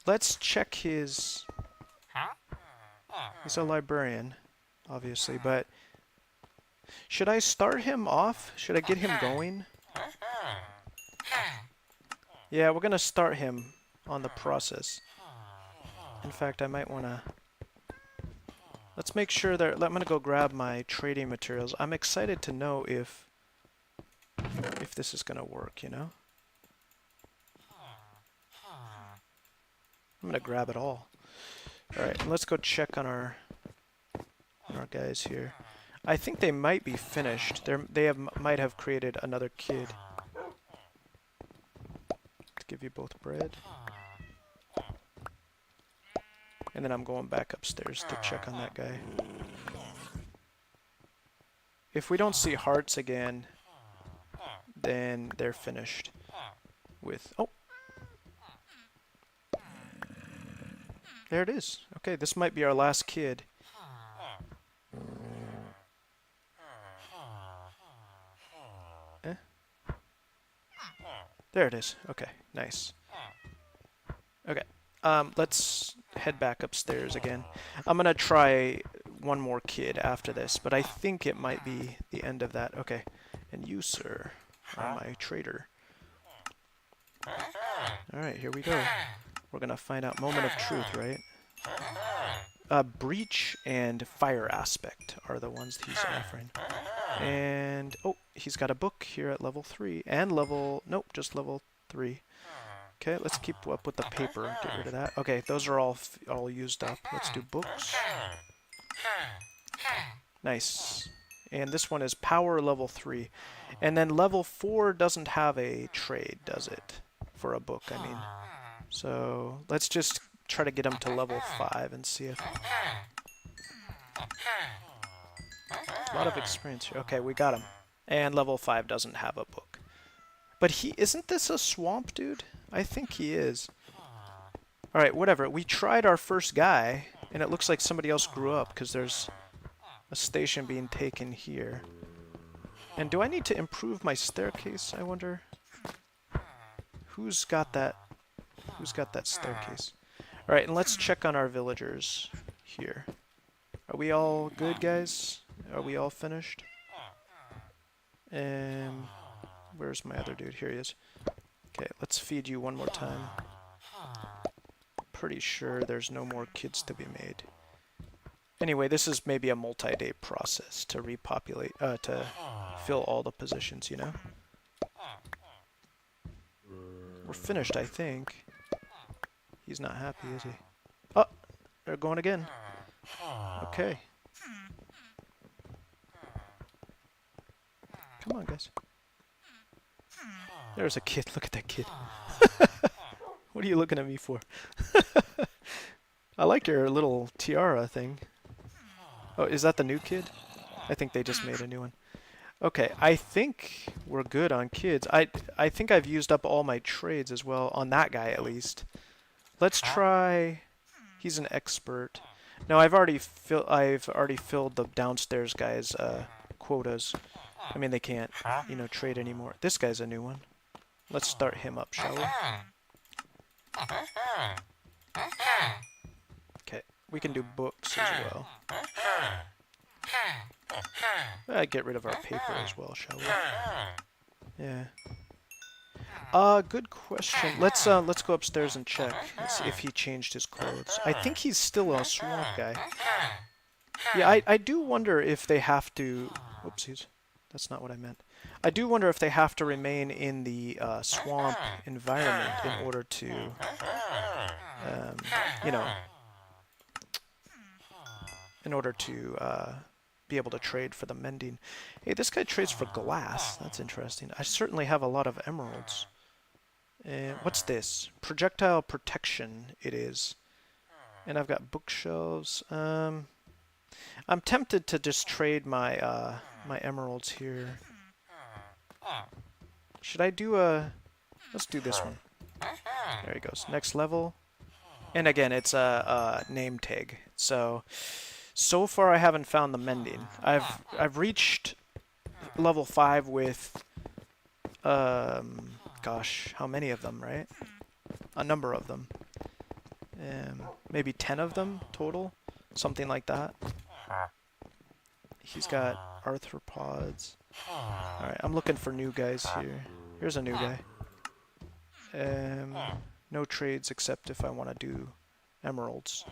Let's check his... He's a librarian, obviously, but... Should I start him off? Should I get him going? Yeah, we're gonna start him on the process. In fact, I might wanna... Let's make sure that... I'm gonna go grab my trading materials. I'm excited to know if this is gonna work, you know? I'm gonna grab it all. Alright, let's go check on our guys here. I think they might be finished. Might have created another kid. Let's give you both bread. And then I'm going back upstairs to check on that guy. If we don't see hearts again, then they're finished with... Oh! There it is. Okay, this might be our last kid. There it is. Okay, nice. Okay, let's head back upstairs again. I'm gonna try one more kid after this, but I think it might be the end of that. Okay, and you, sir, are my trader. Alright, here we go. We're gonna find out moment of truth, right? Breach and fire aspect are the ones that he's offering. And, oh, he's got a book here at level 3. And level, nope, just level 3. Okay, let's keep up with the paper. Get rid of that. Okay, those are all used up. Let's do books. Nice. And this one is power level 3. And then level 4 doesn't have a trade, does it? For a book, I mean. So, let's just try to get him to level 5 and see if... A lot of experience here. Okay, we got him. And level 5 doesn't have a book. But isn't this a swamp dude? I think he is. Alright, whatever. We tried our first guy, and it looks like somebody else grew up, because there's a station being taken here. And do I need to improve my staircase, I wonder? Who's got that staircase? Alright, and let's check on our villagers here. Are we all good, guys? Are we all finished? And where's my other dude? Here he is. Okay, let's feed you one more time. Pretty sure there's no more kids to be made. Anyway, this is maybe a multi-day process to repopulate, to fill all the positions, you know? We're finished, I think. He's not happy, is he? Oh, they're going again. Okay. Come on, guys. There's a kid. Look at that kid. What are you looking at me for? I like your little tiara thing. Oh, is that the new kid? I think they just made a new one. Okay, I think we're good on kids. I think I've used up all my trades as well, on that guy at least. Let's try... He's an expert. No, I've already filled the downstairs guys' quotas. I mean, they can't, you know, trade anymore. This guy's a new one. Let's start him up, shall we? Okay, we can do books as well. Get rid of our paper as well, shall we? Yeah. Good question. Let's go upstairs and check. Let's see if he changed his clothes. I think he's still a swamp guy. Yeah, I do wonder if they have to... Whoopsies. That's not what I meant. I do wonder if they have to remain in the swamp environment in order to, you know, in order to be able to trade for the mending. Hey, this guy trades for glass. That's interesting. I certainly have a lot of emeralds. What's this? Projectile protection it is. And I've got bookshelves. I'm tempted to just trade my my emeralds here. Should I do a... Let's do this one. There he goes. Next level. And again, it's a name tag. So far I haven't found the mending. I've reached level 5 with gosh, how many of them, right? A number of them. Maybe 10 of them total, something like that. He's got arthropods. Alright, I'm looking for new guys here. Here's a new guy. No trades except if I want to do emeralds.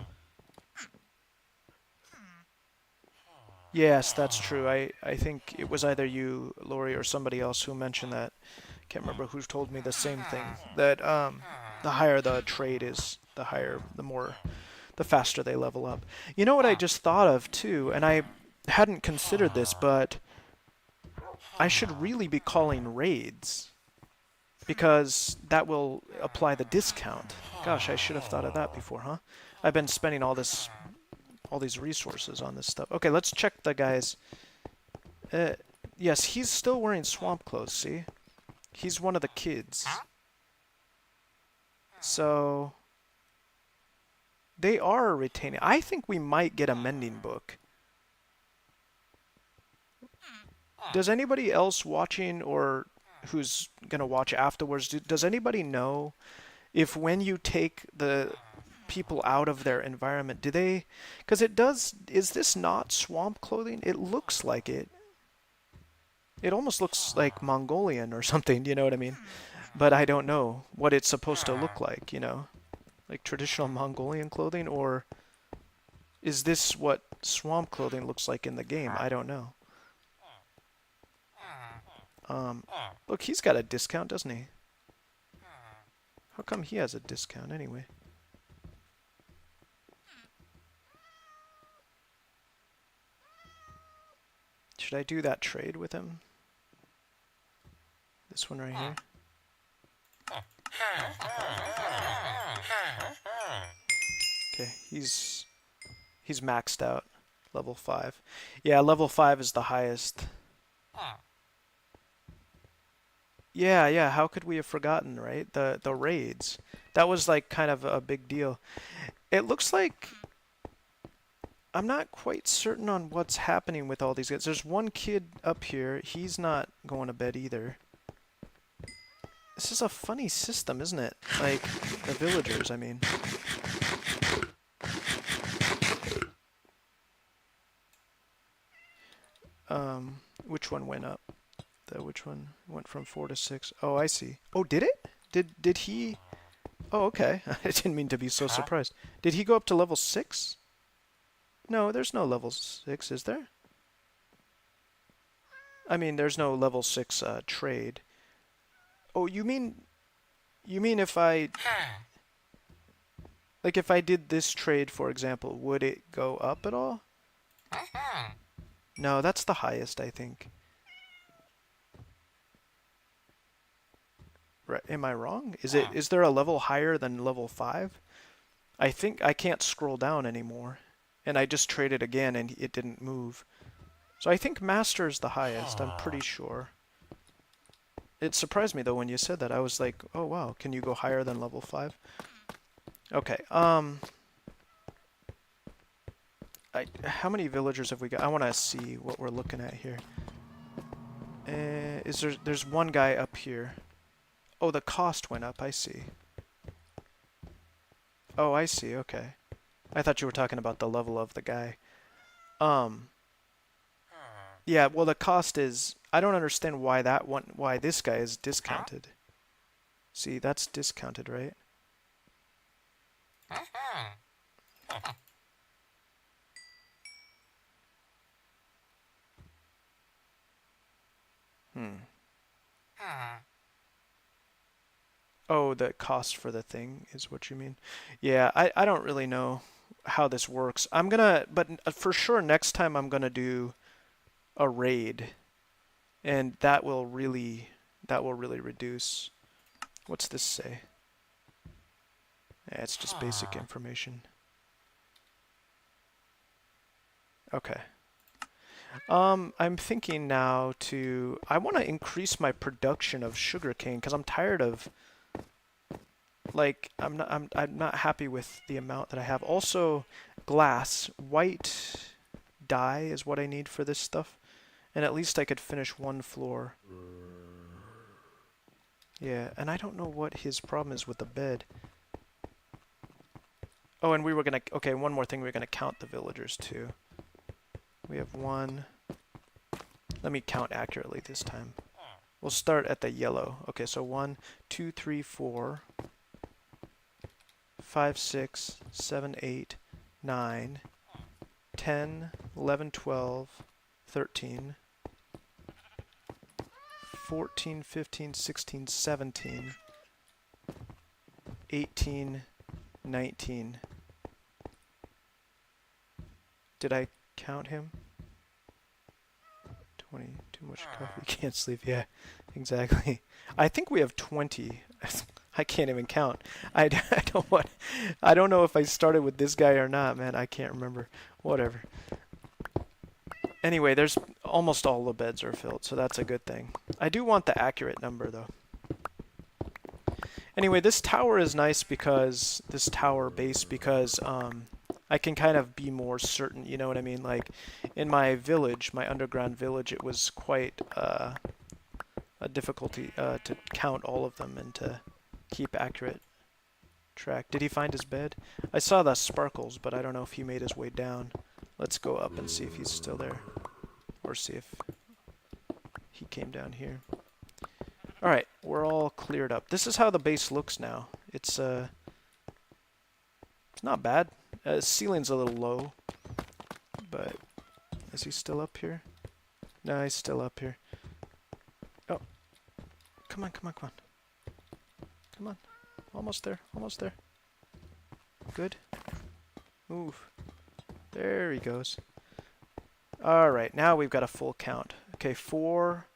Yes, that's true. I think it was either you, Lori, or somebody else who mentioned that. Can't remember who told me the same thing. That the higher the trade is, the faster they level up. You know what I just thought of too, and I hadn't considered this, but I should really be calling raids, because that will apply the discount. Gosh, I should have thought of that before, huh? I've been spending all these resources on this stuff. Okay, let's check the guys. Yes, he's still wearing swamp clothes, see? He's one of the kids. So they are retaining. I think we might get a mending book. Does anybody else watching or who's going to watch afterwards, does anybody know if when you take the people out of their environment, do they... Because it does... Is this not swamp clothing? It looks like it. It almost looks like Mongolian or something, you know what I mean? But I don't know what it's supposed to look like, you know? Like traditional Mongolian clothing, or is this what swamp clothing looks like in the game? I don't know. Look, he's got a discount, doesn't he? How come he has a discount anyway? Should I do that trade with him? This one right here? Okay, he's maxed out. Level 5. Yeah, level 5 is the highest. Yeah, how could we have forgotten, right? The raids. That was like kind of a big deal. It looks like... I'm not quite certain on what's happening with all these guys. There's one kid up here. He's not going to bed either. This is a funny system, isn't it? Like, the villagers, I mean. Which one went up? Which one went from 4 to 6? Oh, I see. Oh, did it? Did he... Oh, okay. I didn't mean to be so surprised. Did he go up to level 6? No, there's no level 6, is there? I mean, there's no level 6 trade. Oh, you mean if I like if I did this trade, for example, would it go up at all? No, that's the highest, I think. Right, am I wrong? Is there a level higher than level 5? I think I can't scroll down anymore. And I just traded again and it didn't move. So I think master is the highest, I'm pretty sure. It surprised me though when you said that. I was like, "Oh wow, can you go higher than level 5?" Okay. How many villagers have we got? I want to see what we're looking at here. There's one guy up here. Oh, the cost went up. I see. Oh, I see. Okay. I thought you were talking about the level of the guy. Yeah, well the cost is, I don't understand why why this guy is discounted. See, that's discounted, right? Oh, the cost for the thing is what you mean. Yeah, I don't really know how this works. But for sure next time I'm gonna do a raid, and that will really reduce. What's this say? Yeah, it's just basic information. Okay. I'm thinking now I want to increase my production of sugarcane because I'm tired of, like, I'm not happy with the amount that I have. Also, glass, white dye is what I need for this stuff, and at least I could finish one floor. Yeah, and I don't know what his problem is with the bed. Oh, and we were gonna, okay, one more thing, we were gonna count the villagers too. We have one. Let me count accurately this time. We'll start at the yellow. Okay, so 1, 2, 3, 4, 5, 6, 7, 8, 9, 10, 11, 12, 13, 14, 15, 16, 17, 18, 19. Did I count him? 20. Too much coffee, can't sleep. Yeah, exactly. I think we have 20. I can't even count. I don't know if I started with this guy or not, man. I can't remember. Whatever. Anyway, there's almost all the beds are filled, so that's a good thing. I do want the accurate number though. Anyway, this tower is nice because this tower base because I can kind of be more certain, you know what I mean? Like in my village, my underground village, it was quite a difficulty to count all of them and to keep accurate track. Did he find his bed? I saw the sparkles, but I don't know if he made his way down. Let's go up and see if he's still there, or see if he came down here. Alright, we're all cleared up. This is how the base looks now. It's not bad. Ceiling's a little low, but is he still up here? No, he's still up here. Oh, come on, come on, come on. Come on. Almost there, almost there. Good. Move. There he goes. Alright, now we've got a full count. Okay, 4.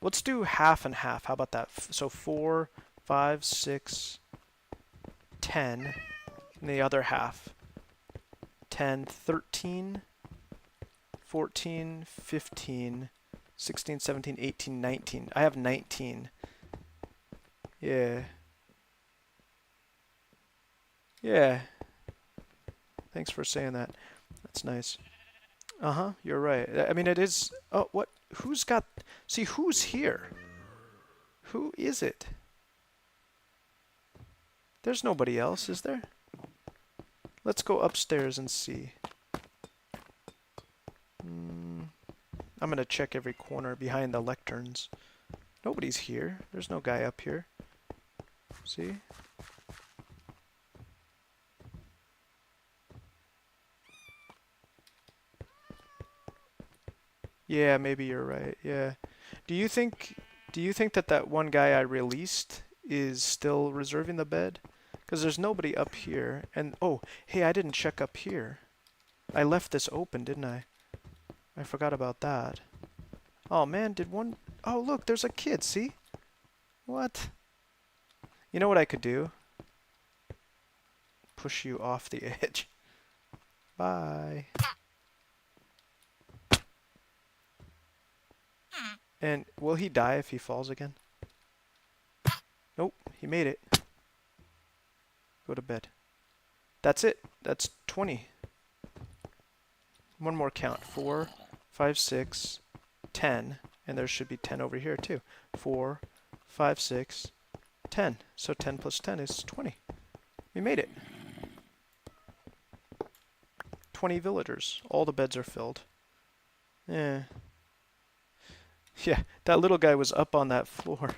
Let's do half and half. How about that? So 4, 5, 6, 10. And the other half. 10, 13, 14, 15, 16, 17, 18, 19. I have 19. Yeah. Yeah. Thanks for saying that. That's nice. Uh-huh, you're right. I mean, it is... Oh, what? Who's got... See, who's here? Who is it? There's nobody else, is there? Let's go upstairs and see. I'm gonna check every corner behind the lecterns. Nobody's here. There's no guy up here. See? Yeah, maybe you're right. Yeah. Do you think that that one guy I released is still reserving the bed? Because there's nobody up here. And oh, hey, I didn't check up here. I left this open, didn't I? I forgot about that. Oh man, did one... Oh look, there's a kid, see? What? You know what I could do? Push you off the edge. Bye. And will he die if he falls again? Nope, he made it. Go to bed. That's it. That's 20. One more count. 4, 5, 6, 10. And there should be 10 over here too. 4, 5, 6, 10. So 10 plus 10 is 20. We made it. 20 villagers. All the beds are filled. Yeah. Yeah, that little guy was up on that floor.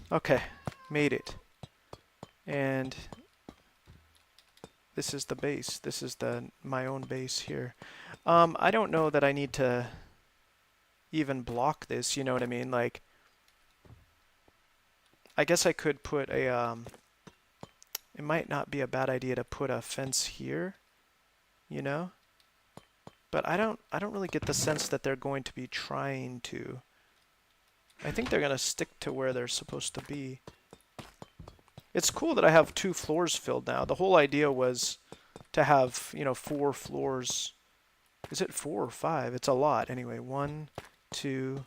Okay, made it. And this is the base. This is my own base here. I don't know that I need to even block this, you know what I mean? Like, I guess I could put a, it might not be a bad idea to put a fence here, you know? But I don't really get the sense that they're going to be trying to. I think they're going to stick to where they're supposed to be. It's cool that I have 2 floors filled now. The whole idea was to have, you know, 4 floors. Is it 4 or 5? It's a lot. Anyway, 1, 2,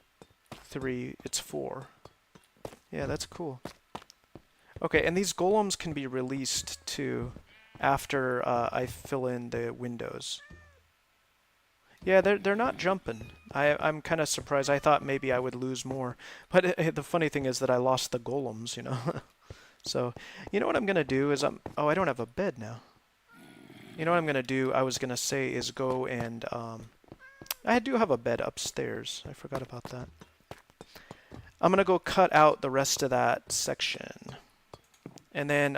3. It's 4. Yeah, that's cool. Okay, and these golems can be released too after I fill in the windows. Yeah, they're not jumping. I'm kind of surprised. I thought maybe I would lose more. But the funny thing is that I lost the golems, you know. So, you know what I'm going to do is oh, I don't have a bed now. You know what I'm going to do, I was going to say, is go and... I do have a bed upstairs. I forgot about that. I'm going to go cut out the rest of that section. And then,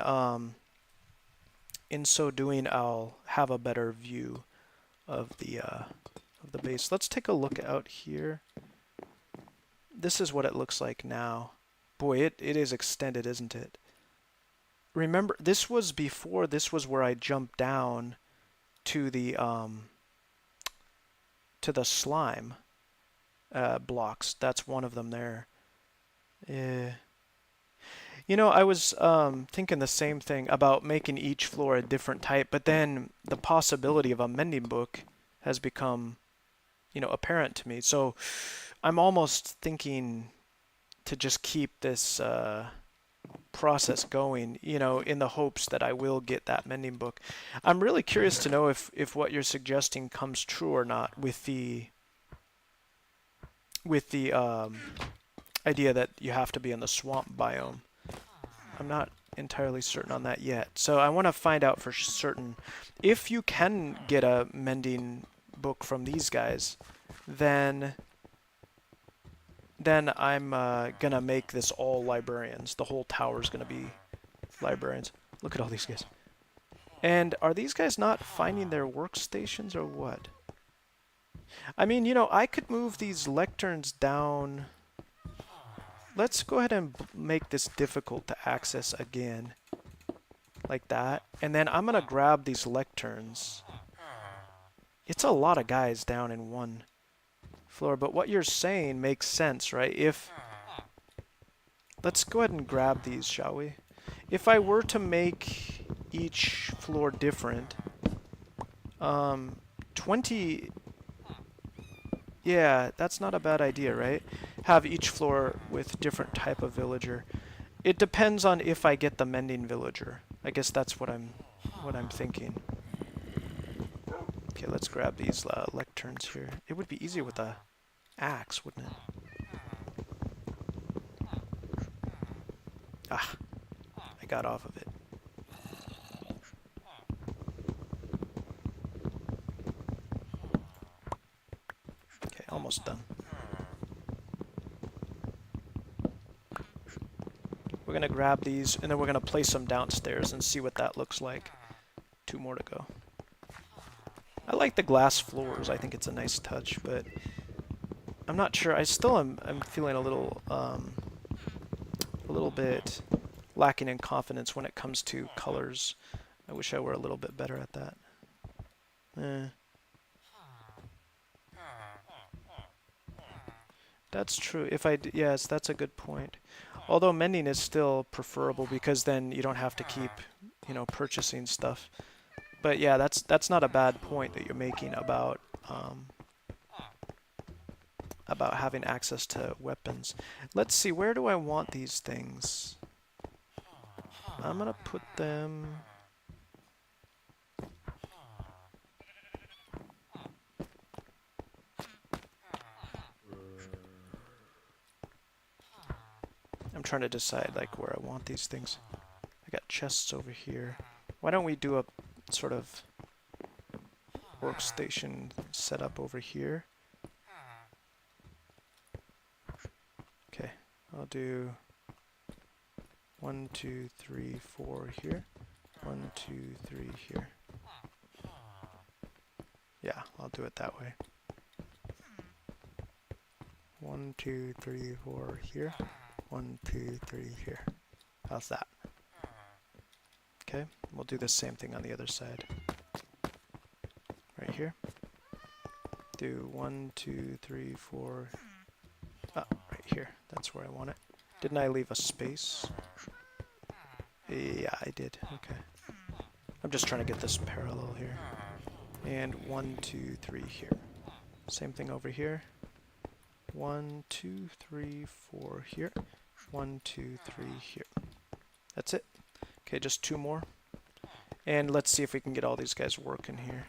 in so doing, I'll have a better view of the base. Let's take a look out here. This is what it looks like now. Boy, it is extended, isn't it? Remember, this was before, this was where I jumped down to the slime blocks. That's one of them there. Yeah. You know, I was thinking the same thing about making each floor a different type, but then the possibility of a mending book has become, you know, apparent to me. So I'm almost thinking to just keep this process going, you know, in the hopes that I will get that mending book. I'm really curious to know if what you're suggesting comes true or not with the idea that you have to be in the swamp biome. I'm not entirely certain on that yet. So I want to find out for certain. If you can get a mending book from these guys, then I'm gonna make this all librarians. The whole tower's gonna be librarians. Look at all these guys. And are these guys not finding their workstations or what? I mean, you know, I could move these lecterns down. Let's go ahead and make this difficult to access again. Like that. And then I'm gonna grab these lecterns. It's a lot of guys down in one floor, but what you're saying makes sense, right? Let's go ahead and grab these, shall we? If I were to make each floor different, 20... Yeah, that's not a bad idea, right? Have each floor with different type of villager. It depends on if I get the mending villager. I guess that's what I'm thinking. Okay, let's grab these lecterns here. It would be easier with a axe, wouldn't it? Ah, I got off of it. Okay, almost done. We're gonna grab these, and then we're gonna place them downstairs and see what that looks like. 2 more to go. I like the glass floors. I think it's a nice touch, but I'm not sure. I'm feeling a little bit lacking in confidence when it comes to colors. I wish I were a little bit better at that. That's true. Yes, that's a good point. Although mending is still preferable because then you don't have to keep, purchasing stuff. But yeah, that's not a bad point that you're making about having access to weapons. Let's see, where do I want these things? I'm gonna put them... I'm trying to decide like where I want these things. I got chests over here. Why don't we do a sort of workstation setup over here? Okay, I'll do 1, 2, 3, 4 here. 1, 2, 3 here. Yeah, I'll do it that way. 1, 2, 3, 4 here. 1, 2, 3 here. How's that? Okay, we'll do the same thing on the other side. Right here. Do 1, 2, 3, 4. Ah, right here. That's where I want it. Didn't I leave a space? Yeah, I did. Okay. I'm just trying to get this parallel here. And 1, 2, 3 here. Same thing over here. 1, 2, 3, 4 here. 1, 2, 3 here. That's it. Okay, just 2 more. And let's see if we can get all these guys working here.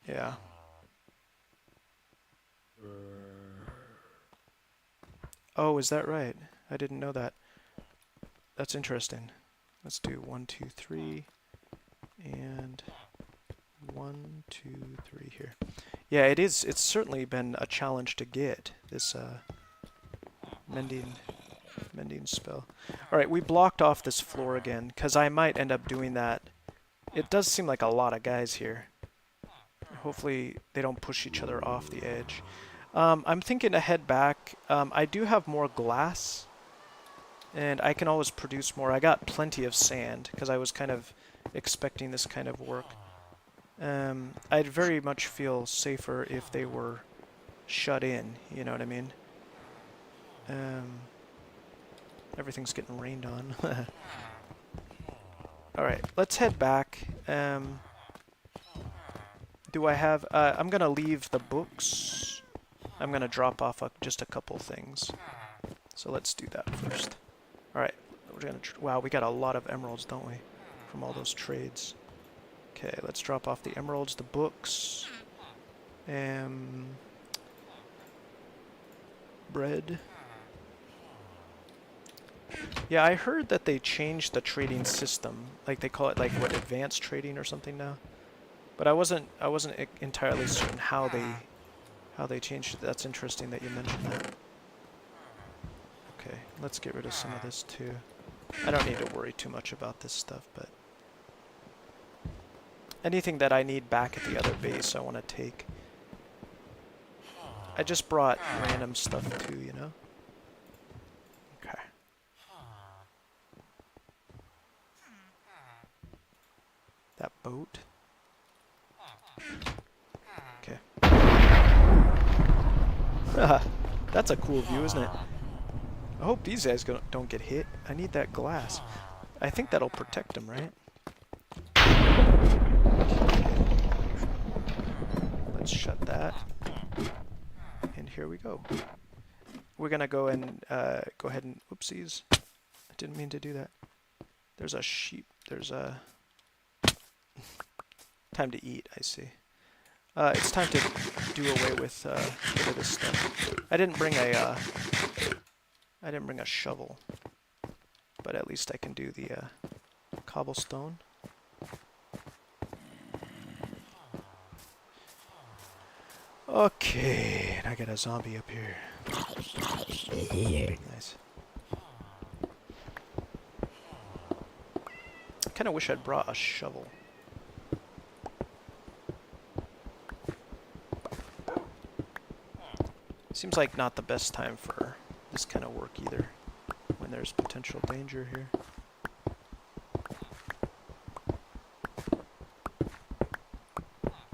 Yeah. Oh, is that right? I didn't know that. That's interesting. Let's do 1, 2, 3, and 1, 2, 3 here. Yeah, it is. It's certainly been a challenge to get this mending spell. All right, we blocked off this floor again because I might end up doing that. It does seem like a lot of guys here. Hopefully they don't push each other off the edge. I'm thinking to head back. I do have more glass, and I can always produce more. I got plenty of sand because I was kind of expecting this kind of work. I'd very much feel safer if they were shut in, you know what I mean? Everything's getting rained on. Alright, let's head back. Do I have... I'm going to leave the books. I'm going to drop off just a couple things. So let's do that first. Alright, we're gonna wow, we got a lot of emeralds, don't we? From all those trades. Okay, let's drop off the emeralds, the books. Bread. Yeah, I heard that they changed the trading system. Like they call it like what, advanced trading or something now. But I wasn't entirely certain how they changed it. That's interesting that you mentioned that. Okay, let's get rid of some of this too. I don't need to worry too much about this stuff, but anything that I need back at the other base I want to take. I just brought random stuff too, you know? Okay. That boat. Okay. That's a cool view, isn't it? I hope these guys don't get hit. I need that glass. I think that'll protect them, right? Let's shut that. And here we go. We're gonna go and go ahead and oopsies. I didn't mean to do that. There's a sheep. There's a time to eat. I see. It's time to do away with this stuff. I didn't bring a shovel, but at least I can do the cobblestone. Okay, and I got a zombie up here. Nice. I kind of wish I'd brought a shovel. Seems like not the best time for this kind of work either, when there's potential danger here.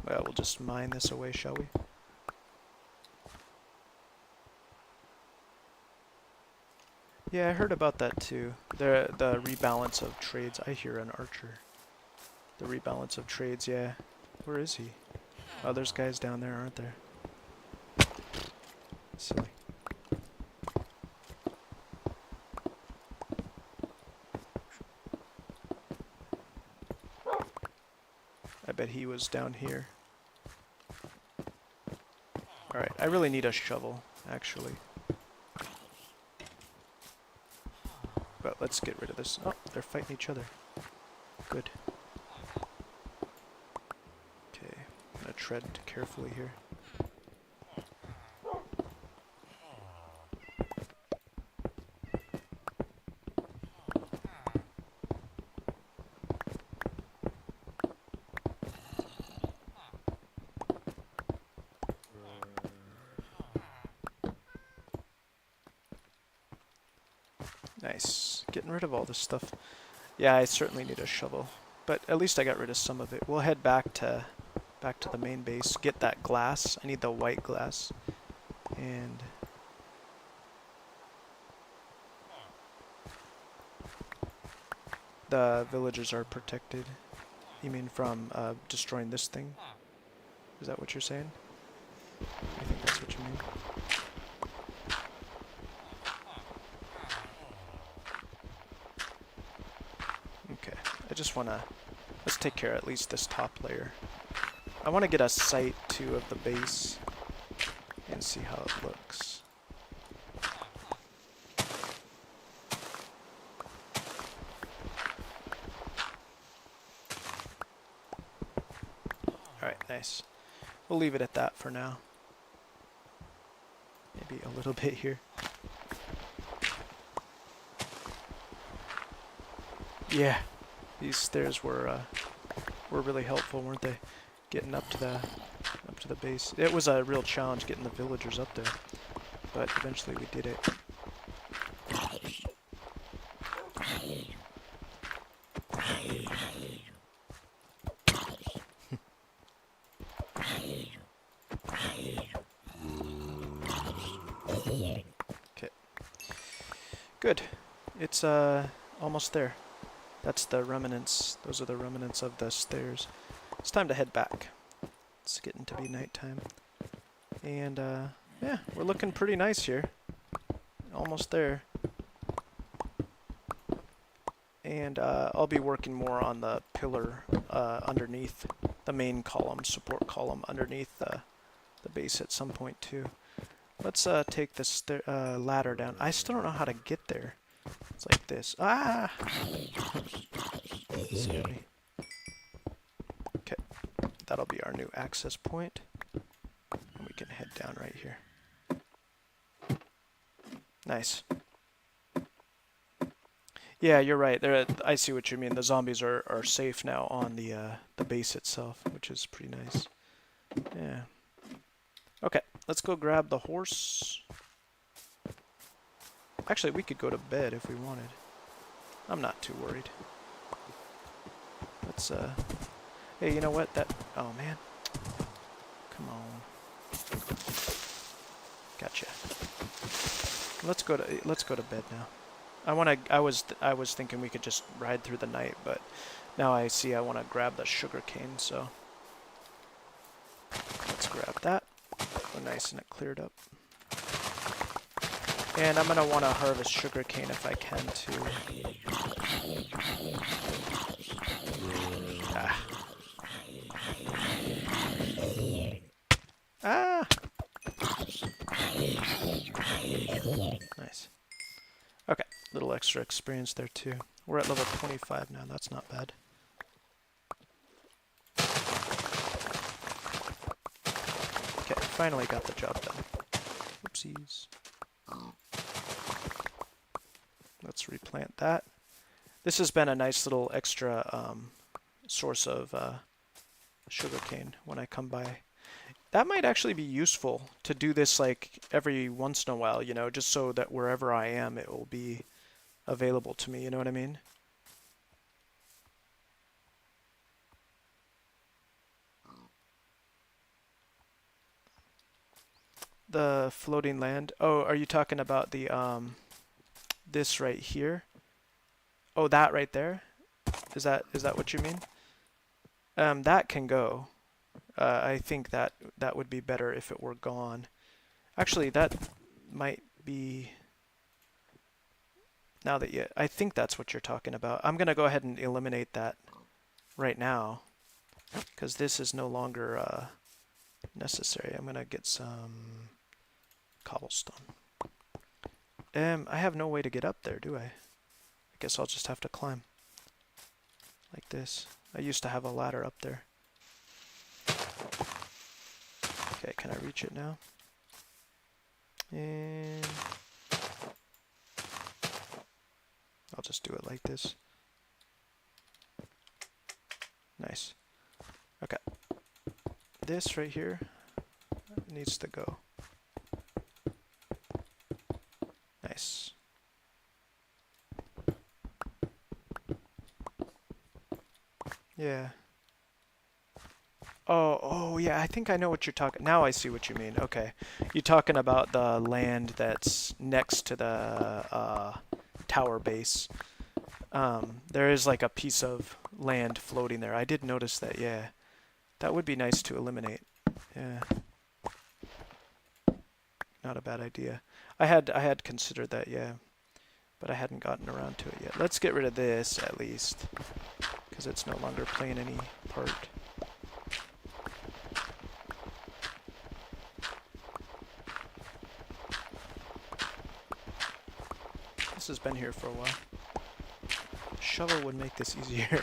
Well, we'll just mine this away, shall we? Yeah, I heard about that too. The rebalance of trades. I hear an archer. The rebalance of trades, yeah. Where is he? Oh, there's guys down there, aren't there? Silly. I bet he was down here. Alright, I really need a shovel, actually. But let's get rid of this. Oh, they're fighting each other. Good. Okay, I'm gonna tread carefully here. Nice. Getting rid of all this stuff. Yeah, I certainly need a shovel. But at least I got rid of some of it. We'll head back to the main base. Get that glass. I need the white glass. And the villagers are protected. You mean from destroying this thing? Is that what you're saying? I think that's what you mean. Okay, I just want to, let's take care of at least this top layer. I want to get a sight too of the base and see how it looks. Alright, nice. We'll leave it at that for now. Maybe a little bit here. Yeah, these stairs were really helpful, weren't they? Getting up to the base. It was a real challenge getting the villagers up there, but eventually we did it. Okay. Good. It's almost there. That's the remnants. Those are the remnants of the stairs. It's time to head back. It's getting to be nighttime. And yeah, we're looking pretty nice here. Almost there. And I'll be working more on the pillar underneath the main column, support column underneath the base at some point too. Let's take this ladder down. I still don't know how to get there. It's like this. Ah! Scared me. Okay, that'll be our new access point. And we can head down right here. Nice. Yeah, you're right. I see what you mean. The zombies are safe now on the base itself, which is pretty nice. Yeah. Okay, let's go grab the horse. Actually, we could go to bed if we wanted. I'm not too worried. Let's hey, you know what? Oh man. Come on. Gotcha. Let's go to bed now. I was thinking we could just ride through the night, but now I see I want to grab the sugarcane, so let's grab that. Go nice and it cleared up. And I'm gonna want to harvest sugarcane if I can too. Ah! Nice. Okay, little extra experience there too. We're at level 25 now, that's not bad. Okay, finally got the job done. Whoopsies. Let's replant that. This has been a nice little extra source of sugarcane when I come by. that might actually be useful to do this like every once in a while, you know, just so that wherever I am, it will be available to me, you know what I mean? The floating land. Oh, are you talking about the this right here? Oh, that right there? Is that what you mean? That can go. I think that would be better if it were gone. Actually, that might be... Now that I think that's what you're talking about. I'm going to go ahead and eliminate that right now, because this is no longer necessary. I'm going to get some cobblestone. I have no way to get up there, do I? I guess I'll just have to climb. Like this. I used to have a ladder up there. Okay, can I reach it now? And I'll just do it like this. Nice. Okay. This right here needs to go. Nice. Yeah. Oh, yeah, I think I know what you're talking... Now I see what you mean. Okay. You're talking about the land that's next to the tower base. There is like a piece of land floating there. I did notice that, yeah. That would be nice to eliminate. Yeah. Not a bad idea. I had considered that, yeah. But I hadn't gotten around to it yet. Let's get rid of this, at least. Because it's no longer playing any part. This has been here for a while. Shovel would make this easier.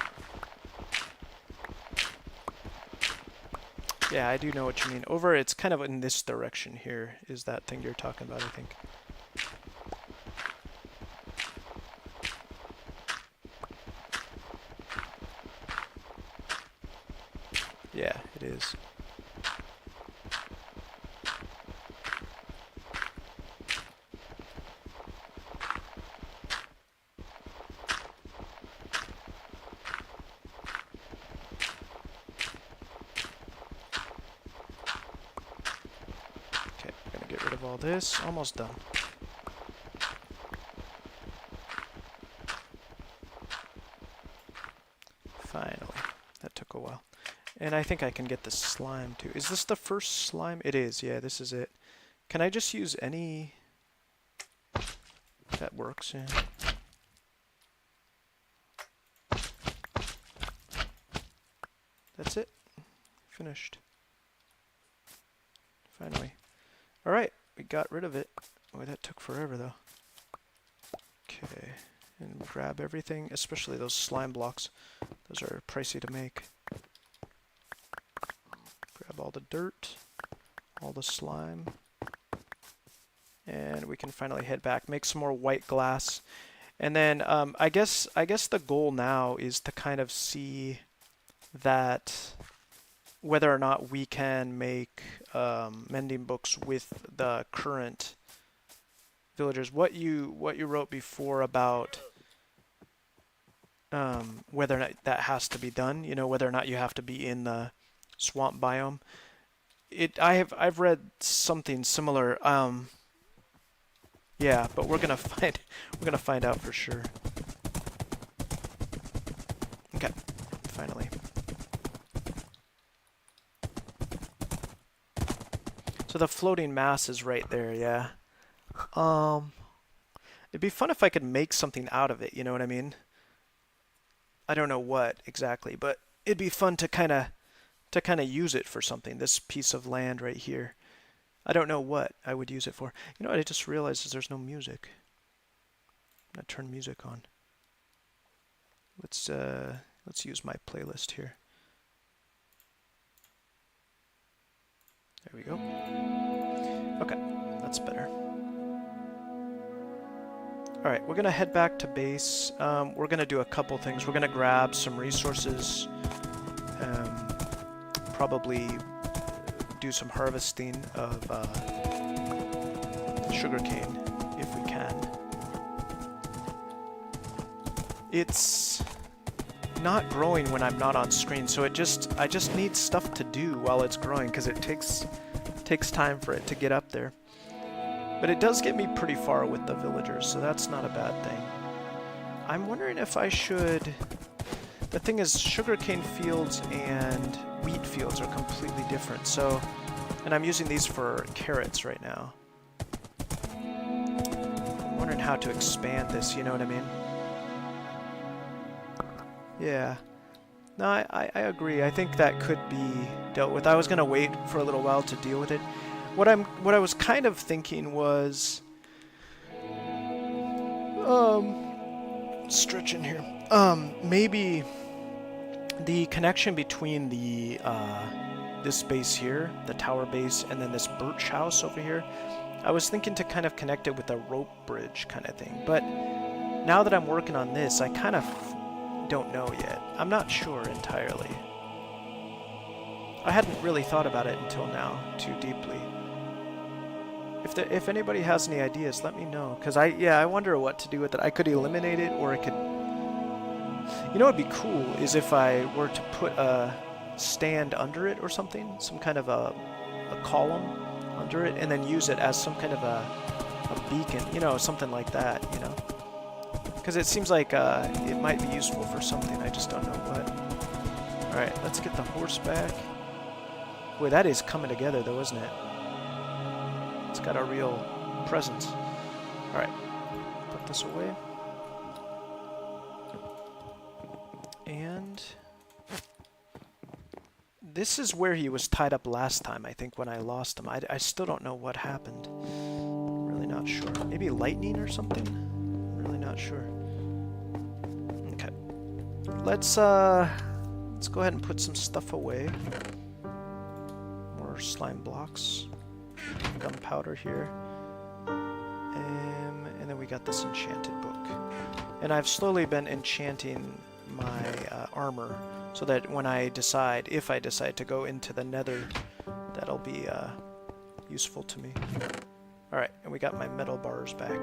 Yeah, I do know what you mean. Over, it's kind of in this direction here, is that thing you're talking about, I think. Yeah, it is. All this, almost done. Finally. That took a while. And I think I can get the slime too. Is this the first slime? It is, yeah, this is it. Can I just use any... That works, yeah. That's it. Finished. Finally. Alright. We got rid of it. Boy, that took forever, though. Okay. And grab everything, especially those slime blocks. Those are pricey to make. Grab all the dirt, all the slime. And we can finally head back, make some more white glass. And then I guess the goal now is to kind of see that whether or not we can make mending books with the current villagers. What you wrote before about whether or not that has to be done, you know, whether or not you have to be in the swamp biome. I've read something similar. Yeah, but we're gonna find out for sure. Okay, finally. So the floating mass is right there, yeah. It'd be fun if I could make something out of it, you know what I mean? I don't know what exactly, but it'd be fun to kind of use it for something, this piece of land right here. I don't know what I would use it for. You know what I just realized is there's no music. I'm gonna turn music on. Let's use my playlist here. There we go. Okay, that's better. Alright, we're going to head back to base. We're going to do a couple things. We're going to grab some resources. Probably do some harvesting of sugarcane if we can. It's not growing when I'm not on screen, so I just need stuff to do while it's growing because it takes time for it to get up there. But it does get me pretty far with the villagers, so that's not a bad thing. I'm wondering if I should... The thing is, sugarcane fields and wheat fields are completely different, so... And I'm using these for carrots right now. I'm wondering how to expand this, you know what I mean? Yeah. No, I agree. I think that could be dealt with. I was going to wait for a little while to deal with it. What I was kind of thinking was... stretch in here. Maybe the connection between the this base here, the tower base, and then this birch house over here, I was thinking to kind of connect it with a rope bridge kind of thing. But now that I'm working on this, I kind of don't know yet. I'm not sure entirely. I hadn't really thought about it until now too deeply. If anybody has any ideas, let me know. Because I wonder what to do with it. I could eliminate it, or I could... You know what would be cool is if I were to put a stand under it or something, some kind of a column under it, and then use it as some kind of a beacon, you know, something like that, you know. Because it seems like it might be useful for something, I just don't know what. Alright, let's get the horse back. Boy, that is coming together though, isn't it? It's got a real presence. Alright, put this away. And this is where he was tied up last time, I think, when I lost him. I still don't know what happened. Really not sure. Maybe lightning or something? Really not sure. Okay. Let's go ahead and put some stuff away. More slime blocks. Gunpowder here. And then we got this enchanted book. And I've slowly been enchanting my armor so that when I decide, if I decide to go into the nether, that'll be useful to me. Alright, and we got my metal bars back.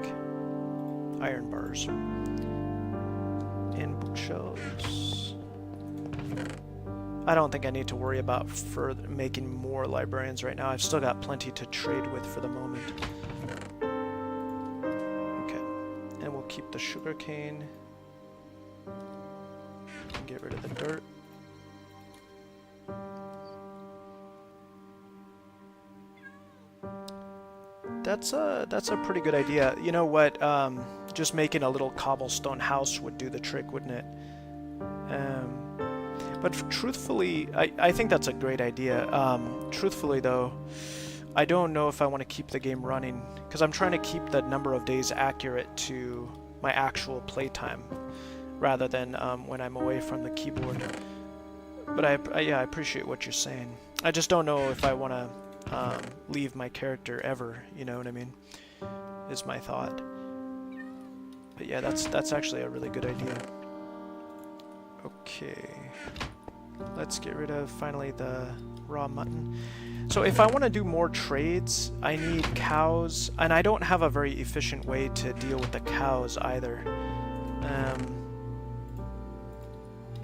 Iron bars. And bookshelves. I don't think I need to worry about further making more librarians right now. I've still got plenty to trade with for the moment. Okay, and we'll keep the sugarcane. Get rid of the dirt. That's a pretty good idea. You know what? Just making a little cobblestone house would do the trick, wouldn't it? But truthfully, I think that's a great idea. Truthfully, though, I don't know if I want to keep the game running because I'm trying to keep the number of days accurate to my actual playtime, rather than when I'm away from the keyboard. But I appreciate what you're saying. I just don't know if I want to leave my character ever, you know what I mean? Is my thought. But yeah, that's actually a really good idea. Okay. Let's get rid of, finally, the raw mutton. So if I want to do more trades, I need cows, and I don't have a very efficient way to deal with the cows either.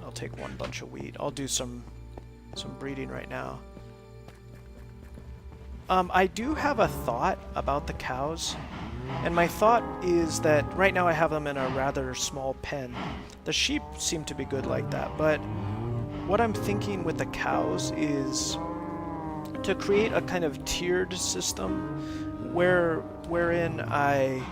I'll take one bunch of wheat. I'll do some breeding right now. I do have a thought about the cows, and my thought is that right now I have them in a rather small pen. The sheep seem to be good like that, but what I'm thinking with the cows is to create a kind of tiered system wherein I,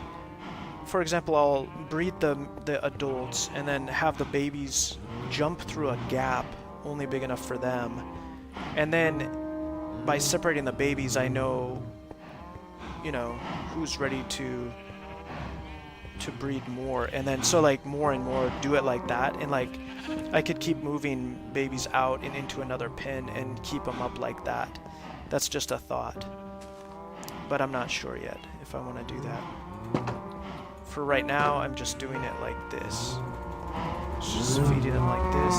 for example, I'll breed the adults and then have the babies jump through a gap only big enough for them, and then by separating the babies I know, you know, who's ready to breed more, and then so like more and more do it like that, and like I could keep moving babies out and into another pen and keep them up like that. That's just a thought, but I'm not sure yet if I want to do that. For right now, I'm just doing it like this. Just feeding them like this,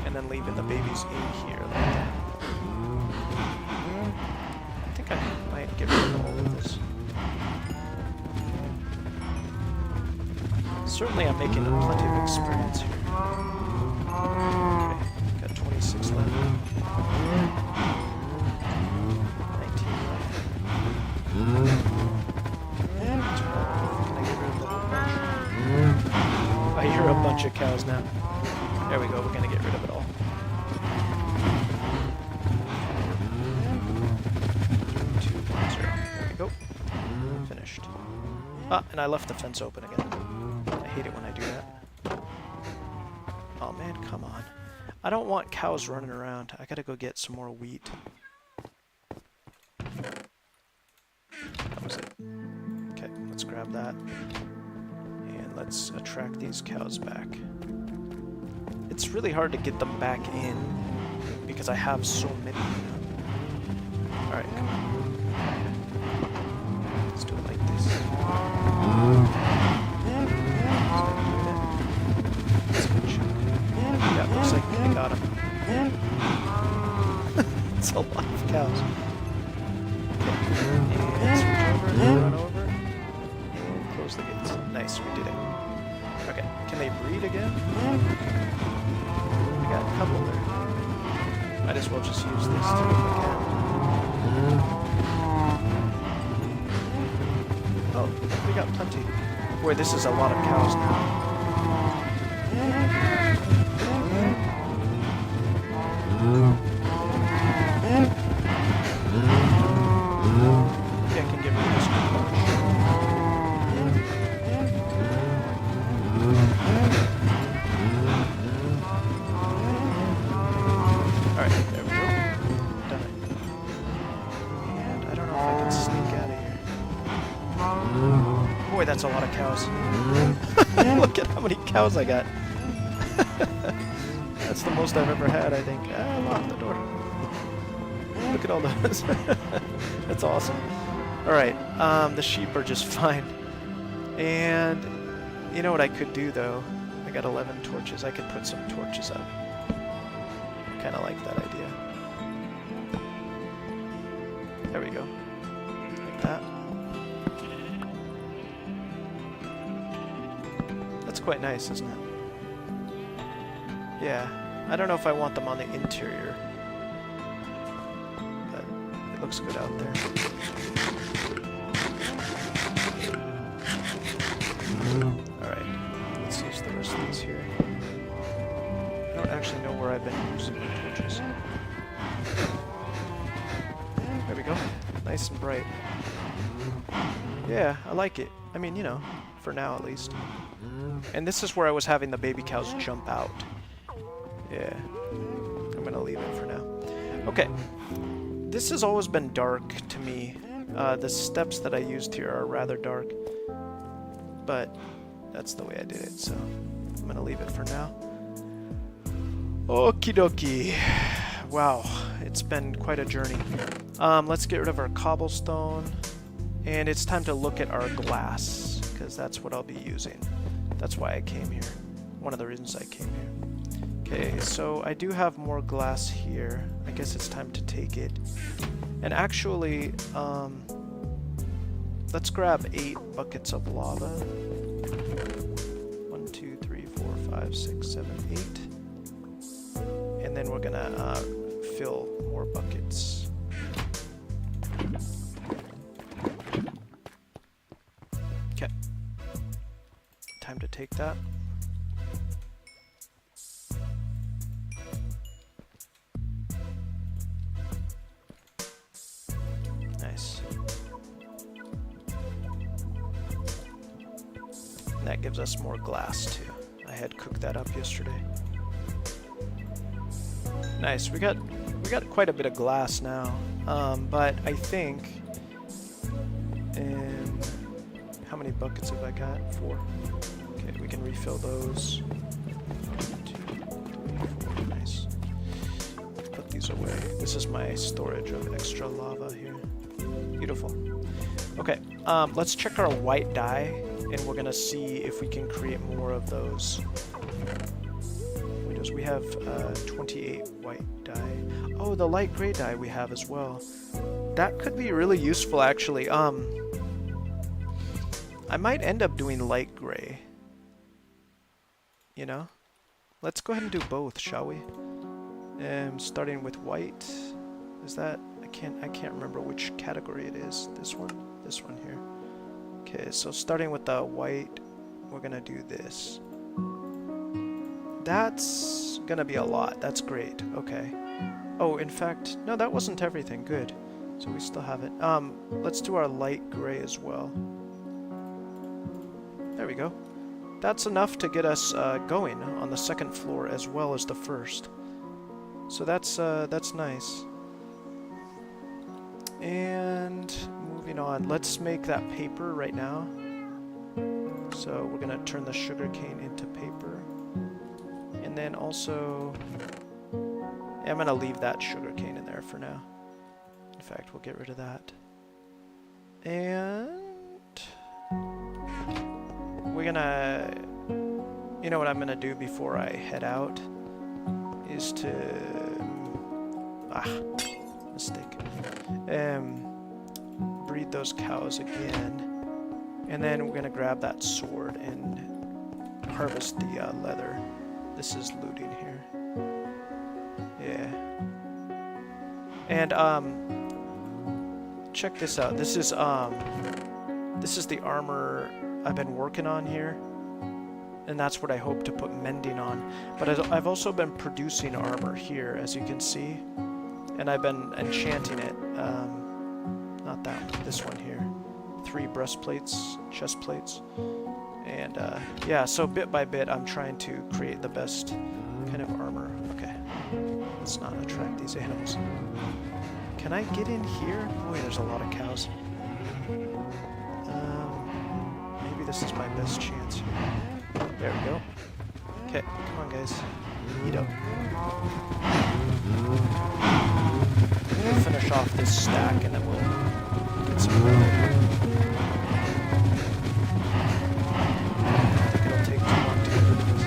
and then leaving the babies in here like that. think I might get rid of all of this. Certainly I'm making plenty of experience here. Okay, got 26 left. 19 left. 12. Can I get rid of the whole bunch? I hear a bunch of cows now. There we go, we're gonna get rid of it all. 210. There we go. Finished. Ah, and I left the fence open again. I hate it when I do that. Oh man, come on. I don't want cows running around. I gotta go get some more wheat. That was it. Okay, let's grab that. And let's attract these cows back. It's really hard to get them back in because I have so many. Alright, come on. Let's do it like this. Yeah, looks like I got him. It's a lot of cows. Okay, and switch over, run over, and close the gates. Nice, we did it. Okay, can they breed again? We got a couple there. Might as well just use this too if I can. Oh, we got plenty. Boy, this is a lot of cows now. Maybe I can get rid of this bunch. Alright, there we go. Done it. And I don't know if I can sneak out of here. Boy, that's a lot of cows. Look at how many cows I got. That's the most I've ever had, I think. Ah, lock the door. Look at all those. That's awesome. Alright, the sheep are just fine. And you know what I could do though? I got 11 torches. I could put some torches up. I kind of like that idea. There we go. Like that. That's quite nice, isn't it? Yeah. I don't know if I want them on the interior. But it looks good out there. Alright. Let's use the rest of these here. I don't actually know where I've been using my torches. There we go. Nice and bright. Yeah, I like it. I mean, you know, for now at least. And this is where I was having the baby cows jump out. Yeah. I'm gonna leave it for now. Okay. This has always been dark to me. The steps that I used here are rather dark. But that's the way I did it, so I'm gonna leave it for now. Okie dokie. Wow, it's been quite a journey. Let's get rid of our cobblestone. And it's time to look at our glass, because that's what I'll be using. That's why I came here. One of the reasons I came here. Okay, so I do have more glass here. I guess it's time to take it. And actually, let's grab 8 buckets of lava. 1, 2, 3, 4, 5, 6, 7, 8. And then we're gonna fill more buckets. Okay. Time to take that. Nice. And that gives us more glass too. I had cooked that up yesterday. Nice. We got quite a bit of glass now. But I think how many buckets have I got? 4. Okay, we can refill those. 1, 2, 3, 4. Nice. Put these away. This is my storage of extra lava here. Beautiful. Okay, let's check our white dye, and we're gonna see if we can create more of those windows. We have 28 white dye. Oh, the light gray dye we have as well. That could be really useful, actually. I might end up doing light gray. You know? Let's go ahead and do both, shall we? Starting with white. Is that... I can't remember which category it is. This one? This one here. Okay, so starting with the white, we're gonna do this. That's gonna be a lot. That's great. Okay. Oh, in fact, no, that wasn't everything. Good. So we still have it. Let's do our light gray as well. There we go. That's enough to get us going on the second floor as well as the first. So that's nice. And moving on, let's make that paper right now. So we're gonna turn the sugarcane into paper. And then also, yeah, I'm gonna leave that sugarcane in there for now. In fact, we'll get rid of that. And we're gonna, you know what I'm gonna do before I head out is to, mistake. Breed those cows again. And then we're gonna grab that sword and harvest the leather. This is looting here. Yeah. And check this out. This is the armor I've been working on here, and that's what I hope to put mending on. But I've also been producing armor here, as you can see, and I've been enchanting it. Not that one, this one here. 3 breastplates, chest plates, and yeah. So bit by bit, I'm trying to create the best kind of armor. Okay, let's not attract these animals. Can I get in here? Boy, there's a lot of cows. Maybe this is my best chance here. There we go. Okay, come on, guys. Eat up. We'll finish off this stack and then we'll get some more. I think it'll take too long to get rid of this.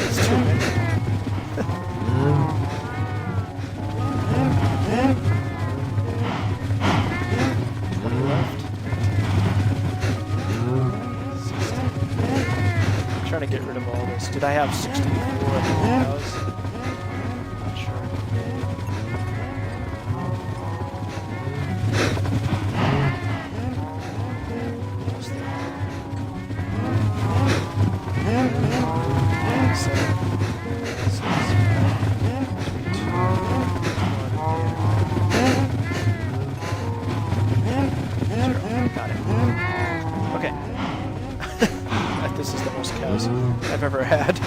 It's too many. 20 left. 60. I'm trying to get rid of all this. Did I have 64 cows? Not sure. Got it. Okay. This is the most cows I've ever had.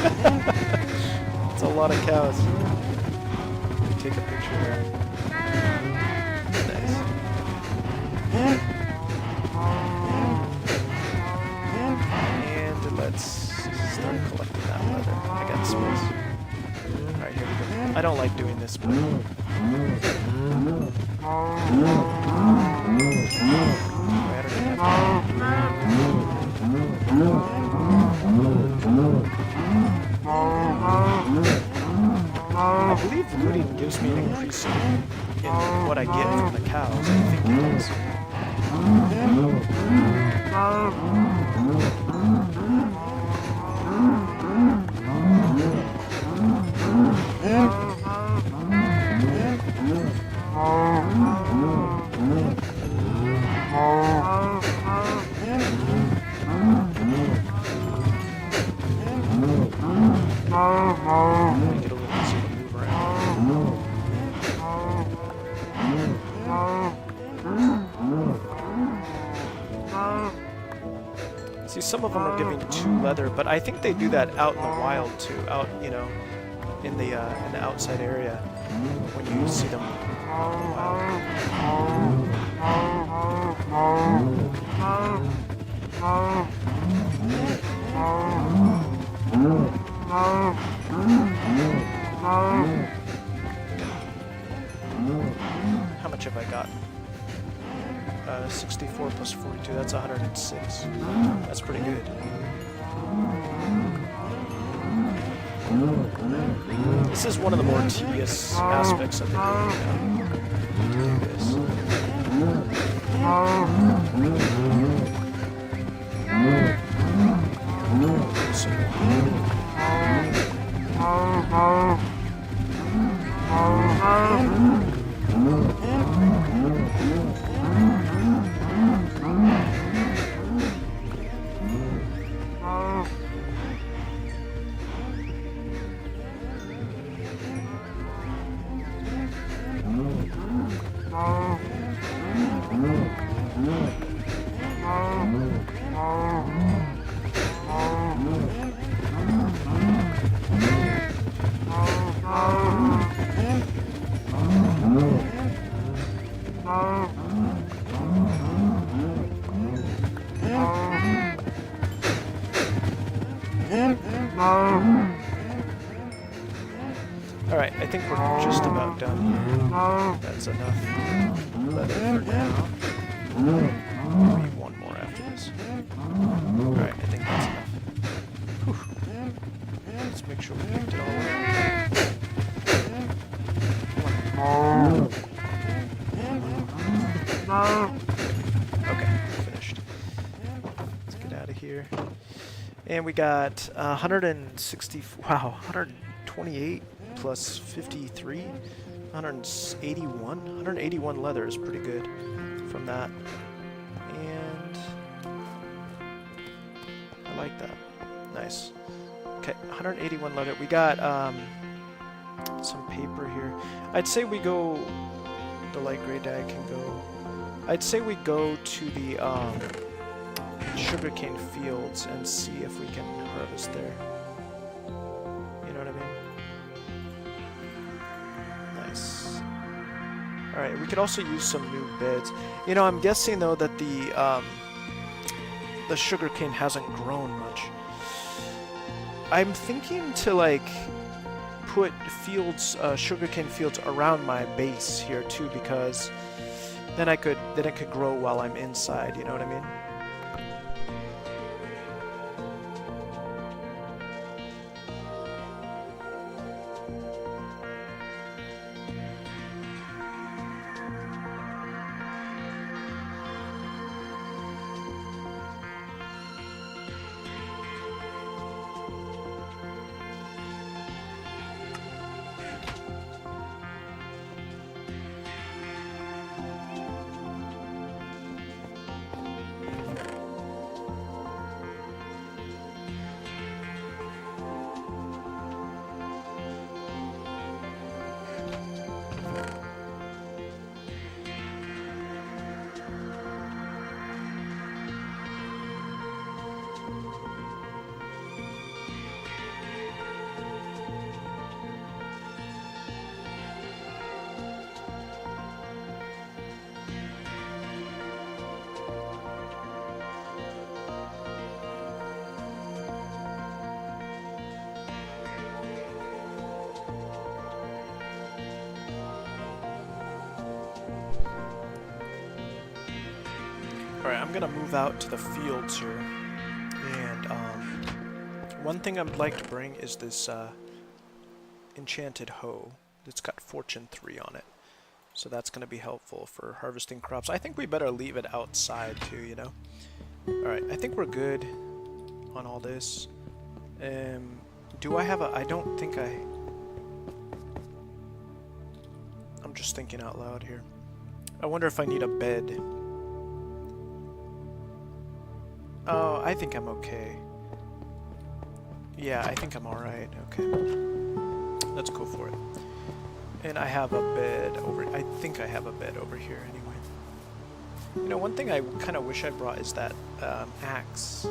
It's a lot of cows. Let me take a picture there. Nice. And let's start collecting that leather. I got space. Alright, here we go. I don't like doing this, but... I believe looting gives me an increase in what I get from the cows. I think it does. Make it a little easier to move around. See, some of them are giving 2 leather, but I think they do that out in the wild too. Out, you know, in the outside area when you see them out in the wild. How much have I got? 64 plus 42, that's 106. That's pretty good. This is one of the more tedious aspects of the game, you know? Do this. Alright, I think we're just about done here. That's enough leather for now. Maybe one more after this. Alright, I think that's enough. Whew. Let's make sure we picked it all up. Okay, finished. Let's get out of here. And we got 160, wow, 128 plus 53, 181 leather is pretty good from that. And I like that. Nice. Okay, 181 leather. We got some paper here. I'd say we go, the light gray dye can go. I'd say we go to the sugarcane fields and see if we can harvest there. You know what I mean? Nice. Alright, we could also use some new beds. You know, I'm guessing though that the sugarcane hasn't grown much. I'm thinking to like put fields, sugarcane fields around my base here too, because then it could grow while I'm inside, you know what I mean? Alright, I'm gonna move out to the fields here, and one thing I'd like to bring is this enchanted hoe that's got Fortune 3 on it. So that's gonna be helpful for harvesting crops. I think we better leave it outside too, you know? Alright, I think we're good on all this. Do I have a... I don't think I... I'm just thinking out loud here. I wonder if I need a bed. Oh, I think I'm okay. Yeah, I think I'm alright. Okay. Let's go for it. And I have a bed over... I think I have a bed over here anyway. You know, one thing I kind of wish I brought is that axe.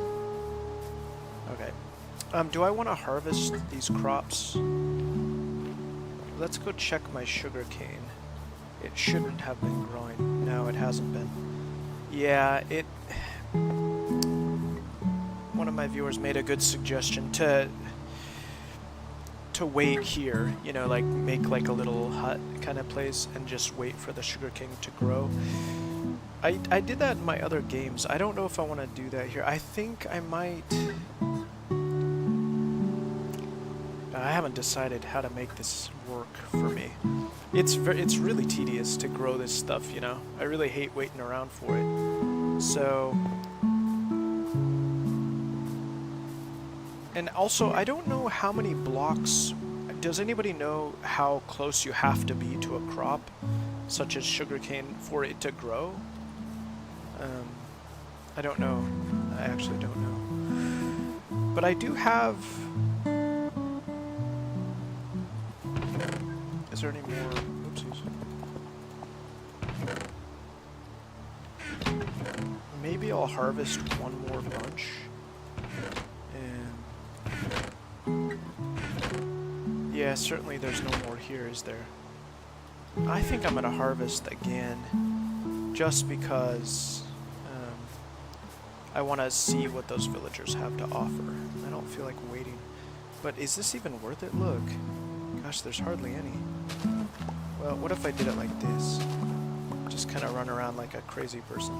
Okay. Do I want to harvest these crops? Let's go check my sugarcane. It shouldn't have been growing. No, it hasn't been. Yeah, it... One of my viewers made a good suggestion to wait here, you know, like make like a little hut kind of place and just wait for the sugarcane to grow. I did that in my other games. I don't know if I want to do that here. I think I might I haven't decided how to make this work for me. It's really tedious to grow this stuff, you know? I really hate waiting around for it. So... And also, I don't know how many blocks... Does anybody know how close you have to be to a crop, such as sugarcane, for it to grow? I don't know. I actually don't know. But I do have... Is there any more? Oopsies. Maybe I'll harvest one more bunch. And yeah, certainly there's no more here, is there? I think I'm gonna harvest again, just because I want to see what those villagers have to offer. I don't feel like waiting. But is this even worth it? Look. Gosh, there's hardly any. Well, what if I did it like this? Just kind of run around like a crazy person.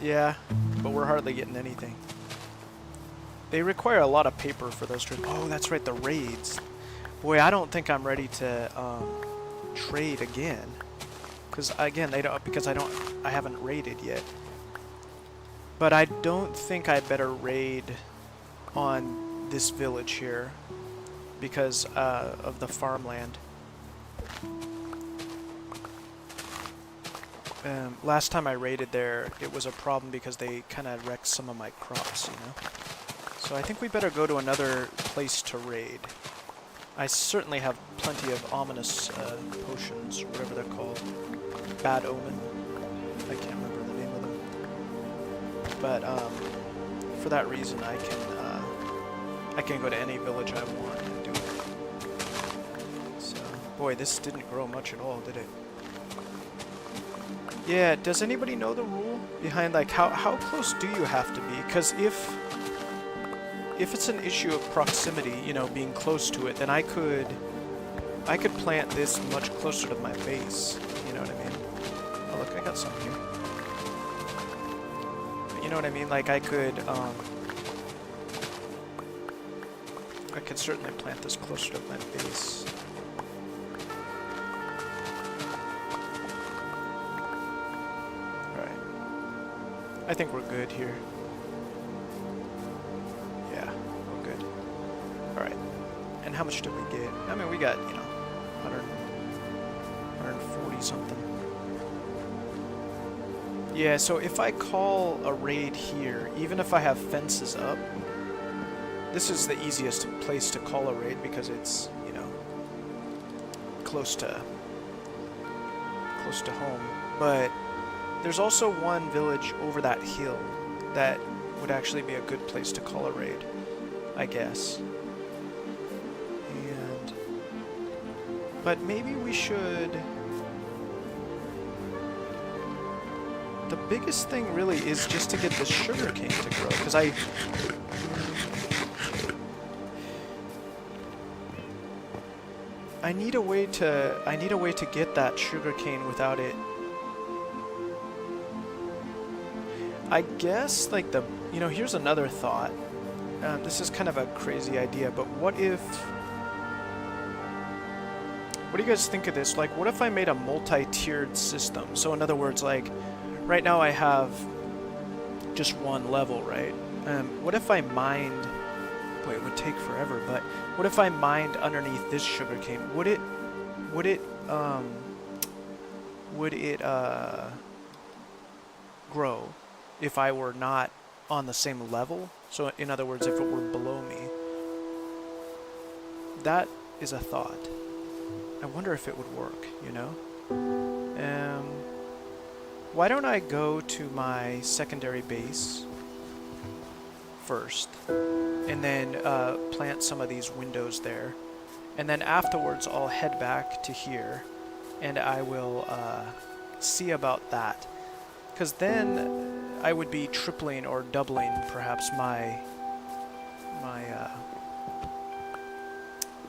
Yeah, but we're hardly getting anything. They require a lot of paper for those trades. Oh, that's right, the raids. Boy, I don't think I'm ready to trade again. Because again, I haven't raided yet. But I don't think I better raid on this village here because of the farmland. Last time I raided there, it was a problem because they kind of wrecked some of my crops, you know? So I think we better go to another place to raid. I certainly have plenty of ominous potions, or whatever they're called. Bad Omen. I can't remember the name of them. But for that reason, I can go to any village I want and do it. So, boy, this didn't grow much at all, did it? Yeah, does anybody know the rule behind, like, how close do you have to be? Because if it's an issue of proximity, you know, being close to it, then I could plant this much closer to my base. You know what I mean? Oh, look, I got some here. But you know what I mean? Like, I could certainly plant this closer to my base. Alright. I think we're good here. Yeah, we're good. Alright. And how much did we get? I mean, we got, you know, 140 something. Yeah, so if I call a raid here, even if I have fences up, this is the easiest place to call a raid because it's, you know, close to home. But there's also one village over that hill that would actually be a good place to call a raid, I guess. But maybe we should... The biggest thing really is just to get the sugarcane to grow, because I need a way to get that sugarcane without it. I guess, like, you know, here's another thought. This is kind of a crazy idea, but what do you guys think of this? Like, what if I made a multi-tiered system? So in other words, like, right now I have just one level, right? What if I mined... Boy, it would take forever, but what if I mined underneath this sugarcane? Would it grow if I were not on the same level? So in other words, if it were below me. That is a thought. I wonder if it would work, you know? Why don't I go to my secondary base first, and then plant some of these windows there, and then afterwards I'll head back to here, and I will see about that, because then I would be tripling or doubling perhaps my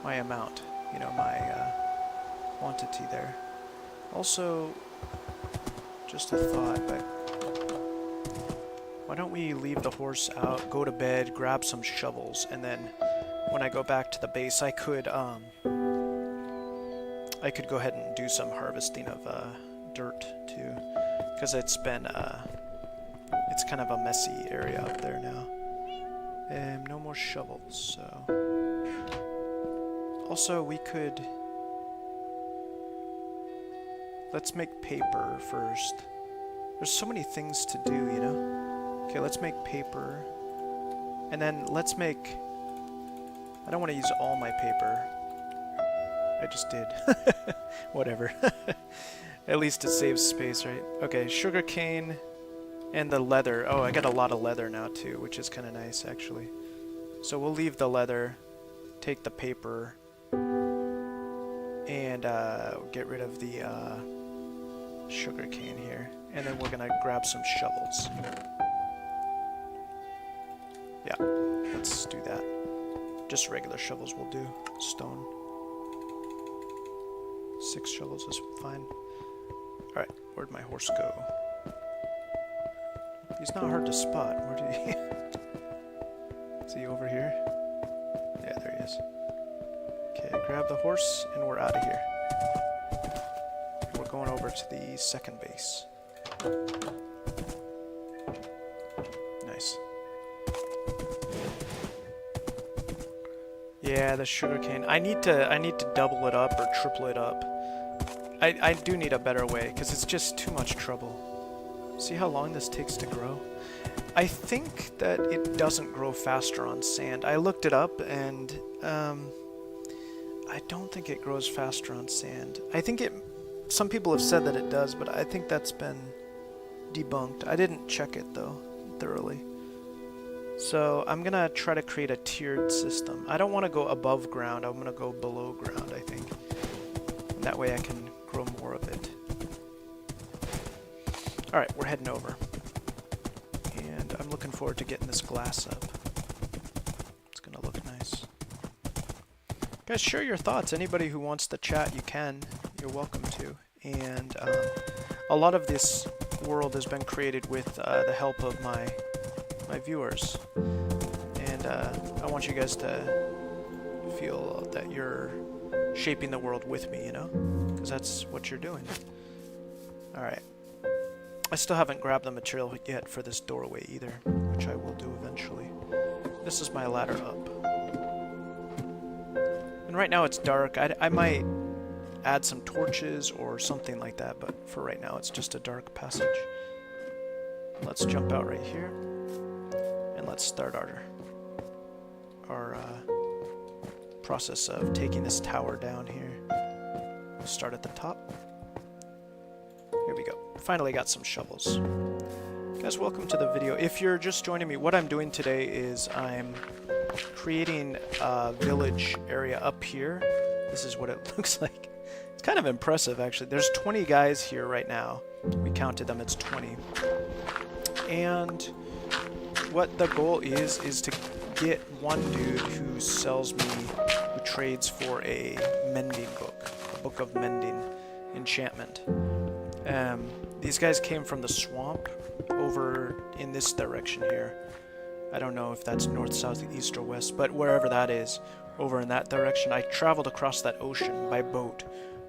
amount, you know, my quantity there. Also, just a thought, but Why don't we leave the horse out, go to bed, grab some shovels, and then when I go back to the base, I could go ahead and do some harvesting of dirt too, because it's been it's kind of a messy area up there now. No more shovels, so also we could let's make paper first. There's so many things to do, you know. Okay, let's make paper, and then let's make. I don't want to use all my paper. I just did. Whatever. At least it saves space, right? Okay, sugarcane and the leather. Oh, I got a lot of leather now too, which is kind of nice actually. So we'll leave the leather, take the paper, and get rid of the sugarcane here. And then we're gonna grab some shovels. Yeah, let's do that. Just regular shovels will do. Stone. 6 shovels is fine. Alright, where'd my horse go? He's not hard to spot. Where did he... Is he over here? Yeah, there he is. Okay, grab the horse and we're out of here. We're going over to the second base. Nice. Yeah, the sugarcane. I need to double it up or triple it up. I do need a better way because it's just too much trouble. See how long this takes to grow? I think that it doesn't grow faster on sand. I looked it up and I don't think it grows faster on sand. I think it. Some people have said that it does, but I think that's been debunked. I didn't check it though thoroughly. So I'm gonna try to create a tiered system. I don't want to go above ground. I'm gonna go below ground, I think. And that way I can grow more of it. Alright, we're heading over. And I'm looking forward to getting this glass up. It's gonna look nice. Guys, share your thoughts. Anybody who wants to chat, you can. You're welcome to. And a lot of this world has been created with the help of my viewers. And I want you guys to feel that you're shaping the world with me, you know? Because that's what you're doing. Alright. I still haven't grabbed the material yet for this doorway either, which I will do eventually. This is my ladder up. And right now it's dark. I might add some torches or something like that, but for right now it's just a dark passage. Let's jump out right here, and let's start our process of taking this tower down here. We'll start at the top. Here we go. Finally got some shovels. Guys, welcome to the video. If you're just joining me, what I'm doing today is I'm creating a village area up here. This is what it looks like. It's kind of impressive, actually. There's 20 guys here right now. We counted them, it's 20. And what the goal is to get one dude who sells me, who trades for a mending book, a book of mending enchantment. These guys came from the swamp over in this direction here. I don't know if that's north, south, east, or west, but wherever that is, over in that direction. I traveled across that ocean by boat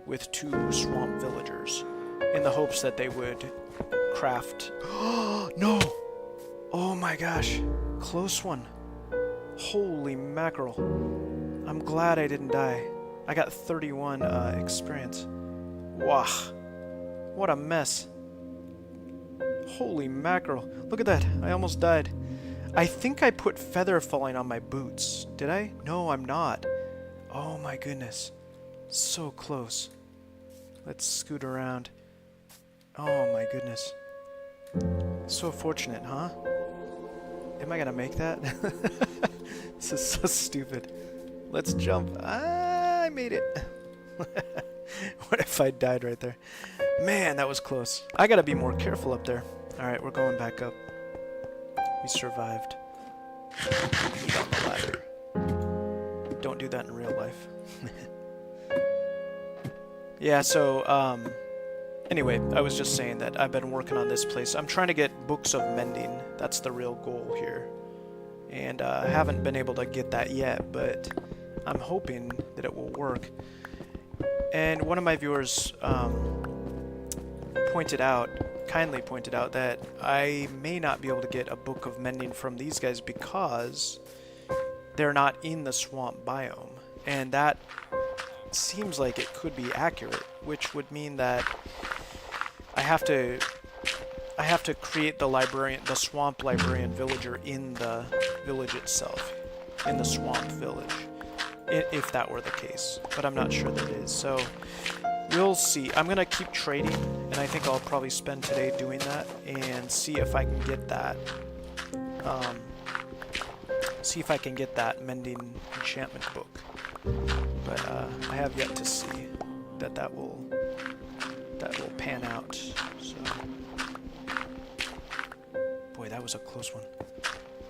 with 2 swamp villagers in the hopes that they would craft... No! Oh my gosh. Close one. Holy mackerel. I'm glad I didn't die. I got 31 experience. Wow. What a mess. Holy mackerel. Look at that. I almost died. I think I put feather falling on my boots. Did I? No, I'm not. Oh my goodness. So close. Let's scoot around. Oh my goodness. So fortunate, huh? Am I gonna make that? This is so stupid. Let's jump. I made it. What if I died right there? Man, that was close. I gotta be more careful up there. Alright, we're going back up. We survived. Eat on the ladder. Don't do that in real life. Yeah, so, Anyway, I was just saying that I've been working on this place. I'm trying to get books of mending. That's the real goal here. And I haven't been able to get that yet, but I'm hoping that it will work. And one of my viewers kindly pointed out that I may not be able to get a book of mending from these guys because they're not in the swamp biome. And that seems like it could be accurate, which would mean that I have to create the swamp librarian villager in the village itself, in the swamp village, if that were the case. But I'm not sure that it is. So we'll see. I'm gonna keep trading, and I think I'll probably spend today doing that and see if I can get that. See if I can get that mending enchantment book. But I have yet to see that will pan out. So, boy, that was a close one.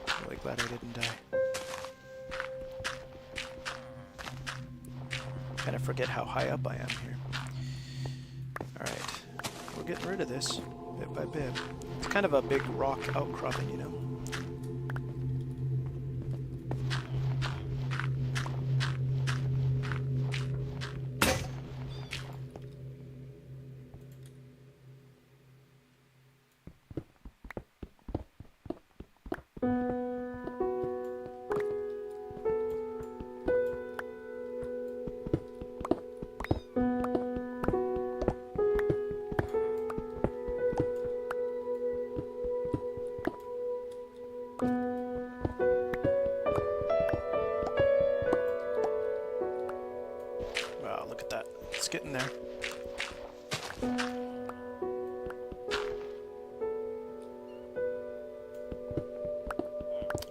I'm really glad I didn't die. Kind of forget how high up I am here. Alright, we're getting rid of this bit by bit. It's kind of a big rock outcropping, you know. Getting there.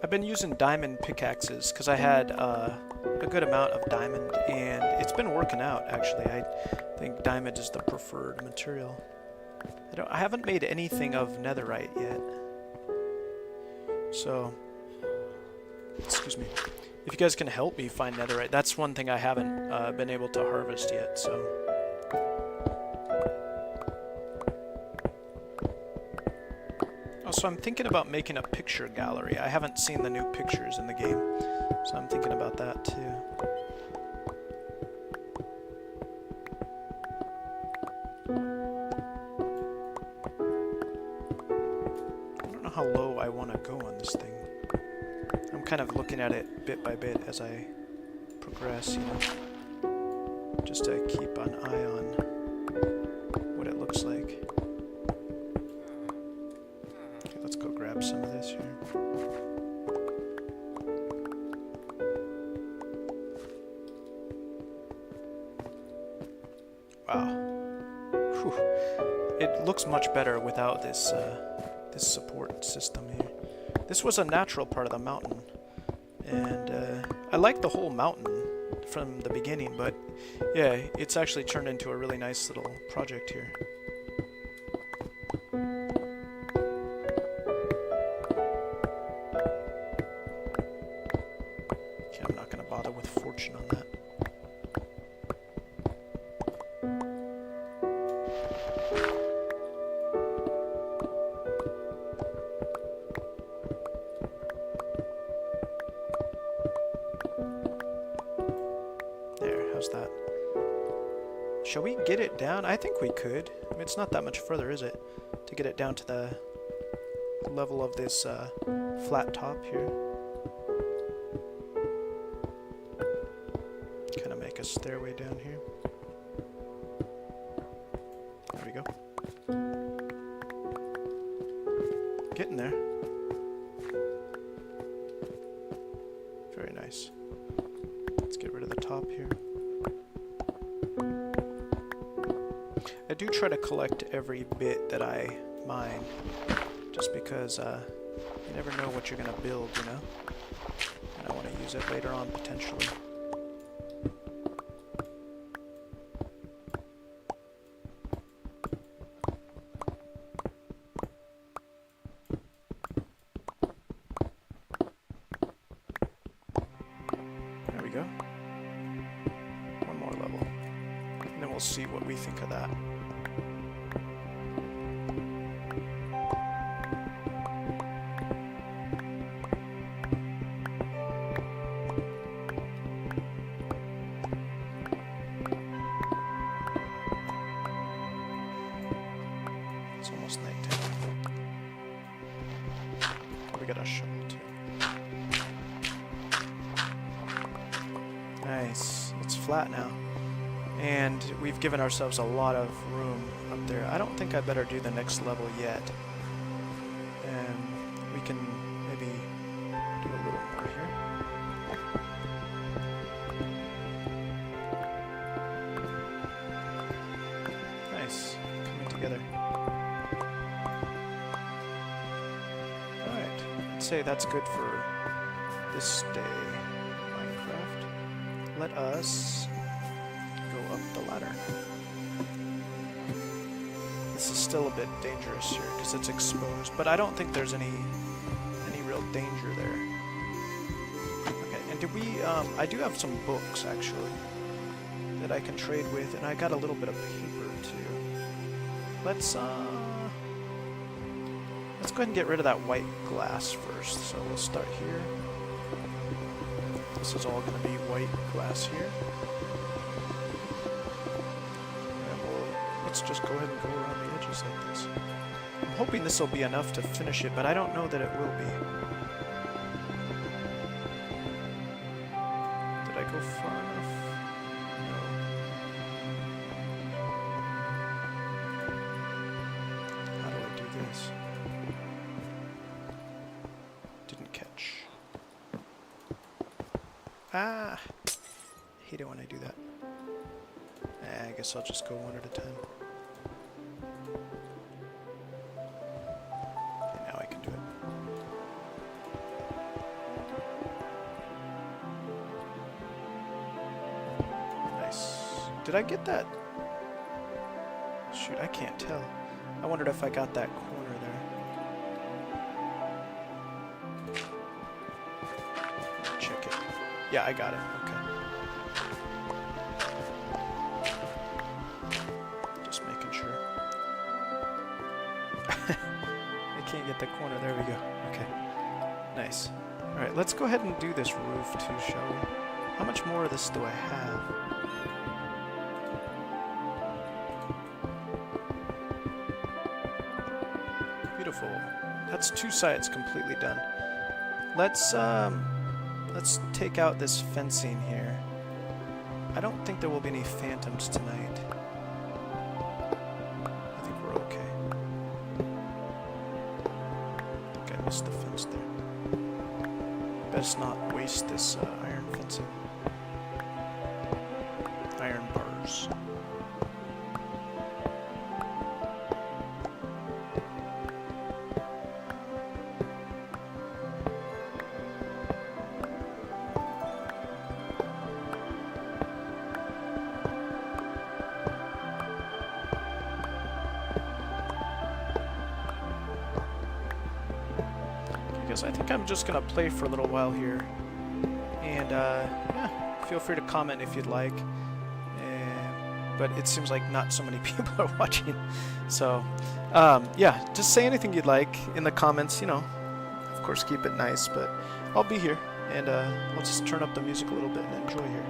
I've been using diamond pickaxes because I had a good amount of diamond, and it's been working out actually. I think diamond is the preferred material. I haven't made anything of netherite yet. So, excuse me. If you guys can help me find netherite, that's one thing I haven't been able to harvest yet, so. Also, I'm thinking about making a picture gallery. I haven't seen the new pictures in the game, so I'm thinking about that too. I don't know how low I want to go on this thing. I'm kind of looking at it bit by bit as I progress, you know, just to keep an eye on what it looks like. Okay, let's go grab some of this here. Wow. Whew. It looks much better without this this support system here. This was a natural part of the mountain, and I like the whole mountain from the beginning, but yeah, it's actually turned into a really nice little project here. Okay, I'm not going to bother with fortune on that. That. Shall we get it down? I think we could. I mean, it's not that much further, is it? To get it down to the level of this flat top here. Kind of make a stairway down here. There we go. Getting there. Very nice. Let's get rid of the top here. I do try to collect every bit that I mine, just because you never know what you're going to build, you know? And I want to use it later on, potentially. There we go. One more level. And then we'll see what we think of that. It's almost nighttime. We got a shovel too. Nice. It's flat now. And we've given ourselves a lot of room up there. I don't think I better do the next level yet. We can maybe do a little more here. Nice. Coming together. Alright. I'd say that's good for this day, Minecraft. Let us go up the ladder. This is still a bit dangerous here because it's exposed, but I don't think there's any real danger there. Okay, and did we? I do have some books actually that I can trade with, and I got a little bit of paper too. Let's go ahead and get rid of that white glass first. So we'll start here. This is all going to be white glass here. Let's just go ahead and go around the edges like this. I'm hoping this will be enough to finish it, but I don't know that it will be. Did I go far enough? No. How do I do this? Didn't catch. Ah! I hate it when I do that. I guess I'll just go one at a time. Okay, now I can do it. Nice. Did I get that? Shoot, I can't tell. I wondered if I got that corner there. Check it. Yeah, I got it. Okay. Can't get the corner. There we go. Okay. Nice. Alright, let's go ahead and do this roof too, shall we? How much more of this do I have? Beautiful. That's 2 sides completely done. Let's take out this fencing here. I don't think there will be any phantoms tonight. The fence there. Best not waste this iron fencing. Iron bars. I think I'm just gonna play for a little while here, and yeah, feel free to comment if you'd like. But it seems like not so many people are watching, so yeah, just say anything you'd like in the comments. You know, of course, keep it nice, but I'll be here, and I'll just turn up the music a little bit and enjoy here.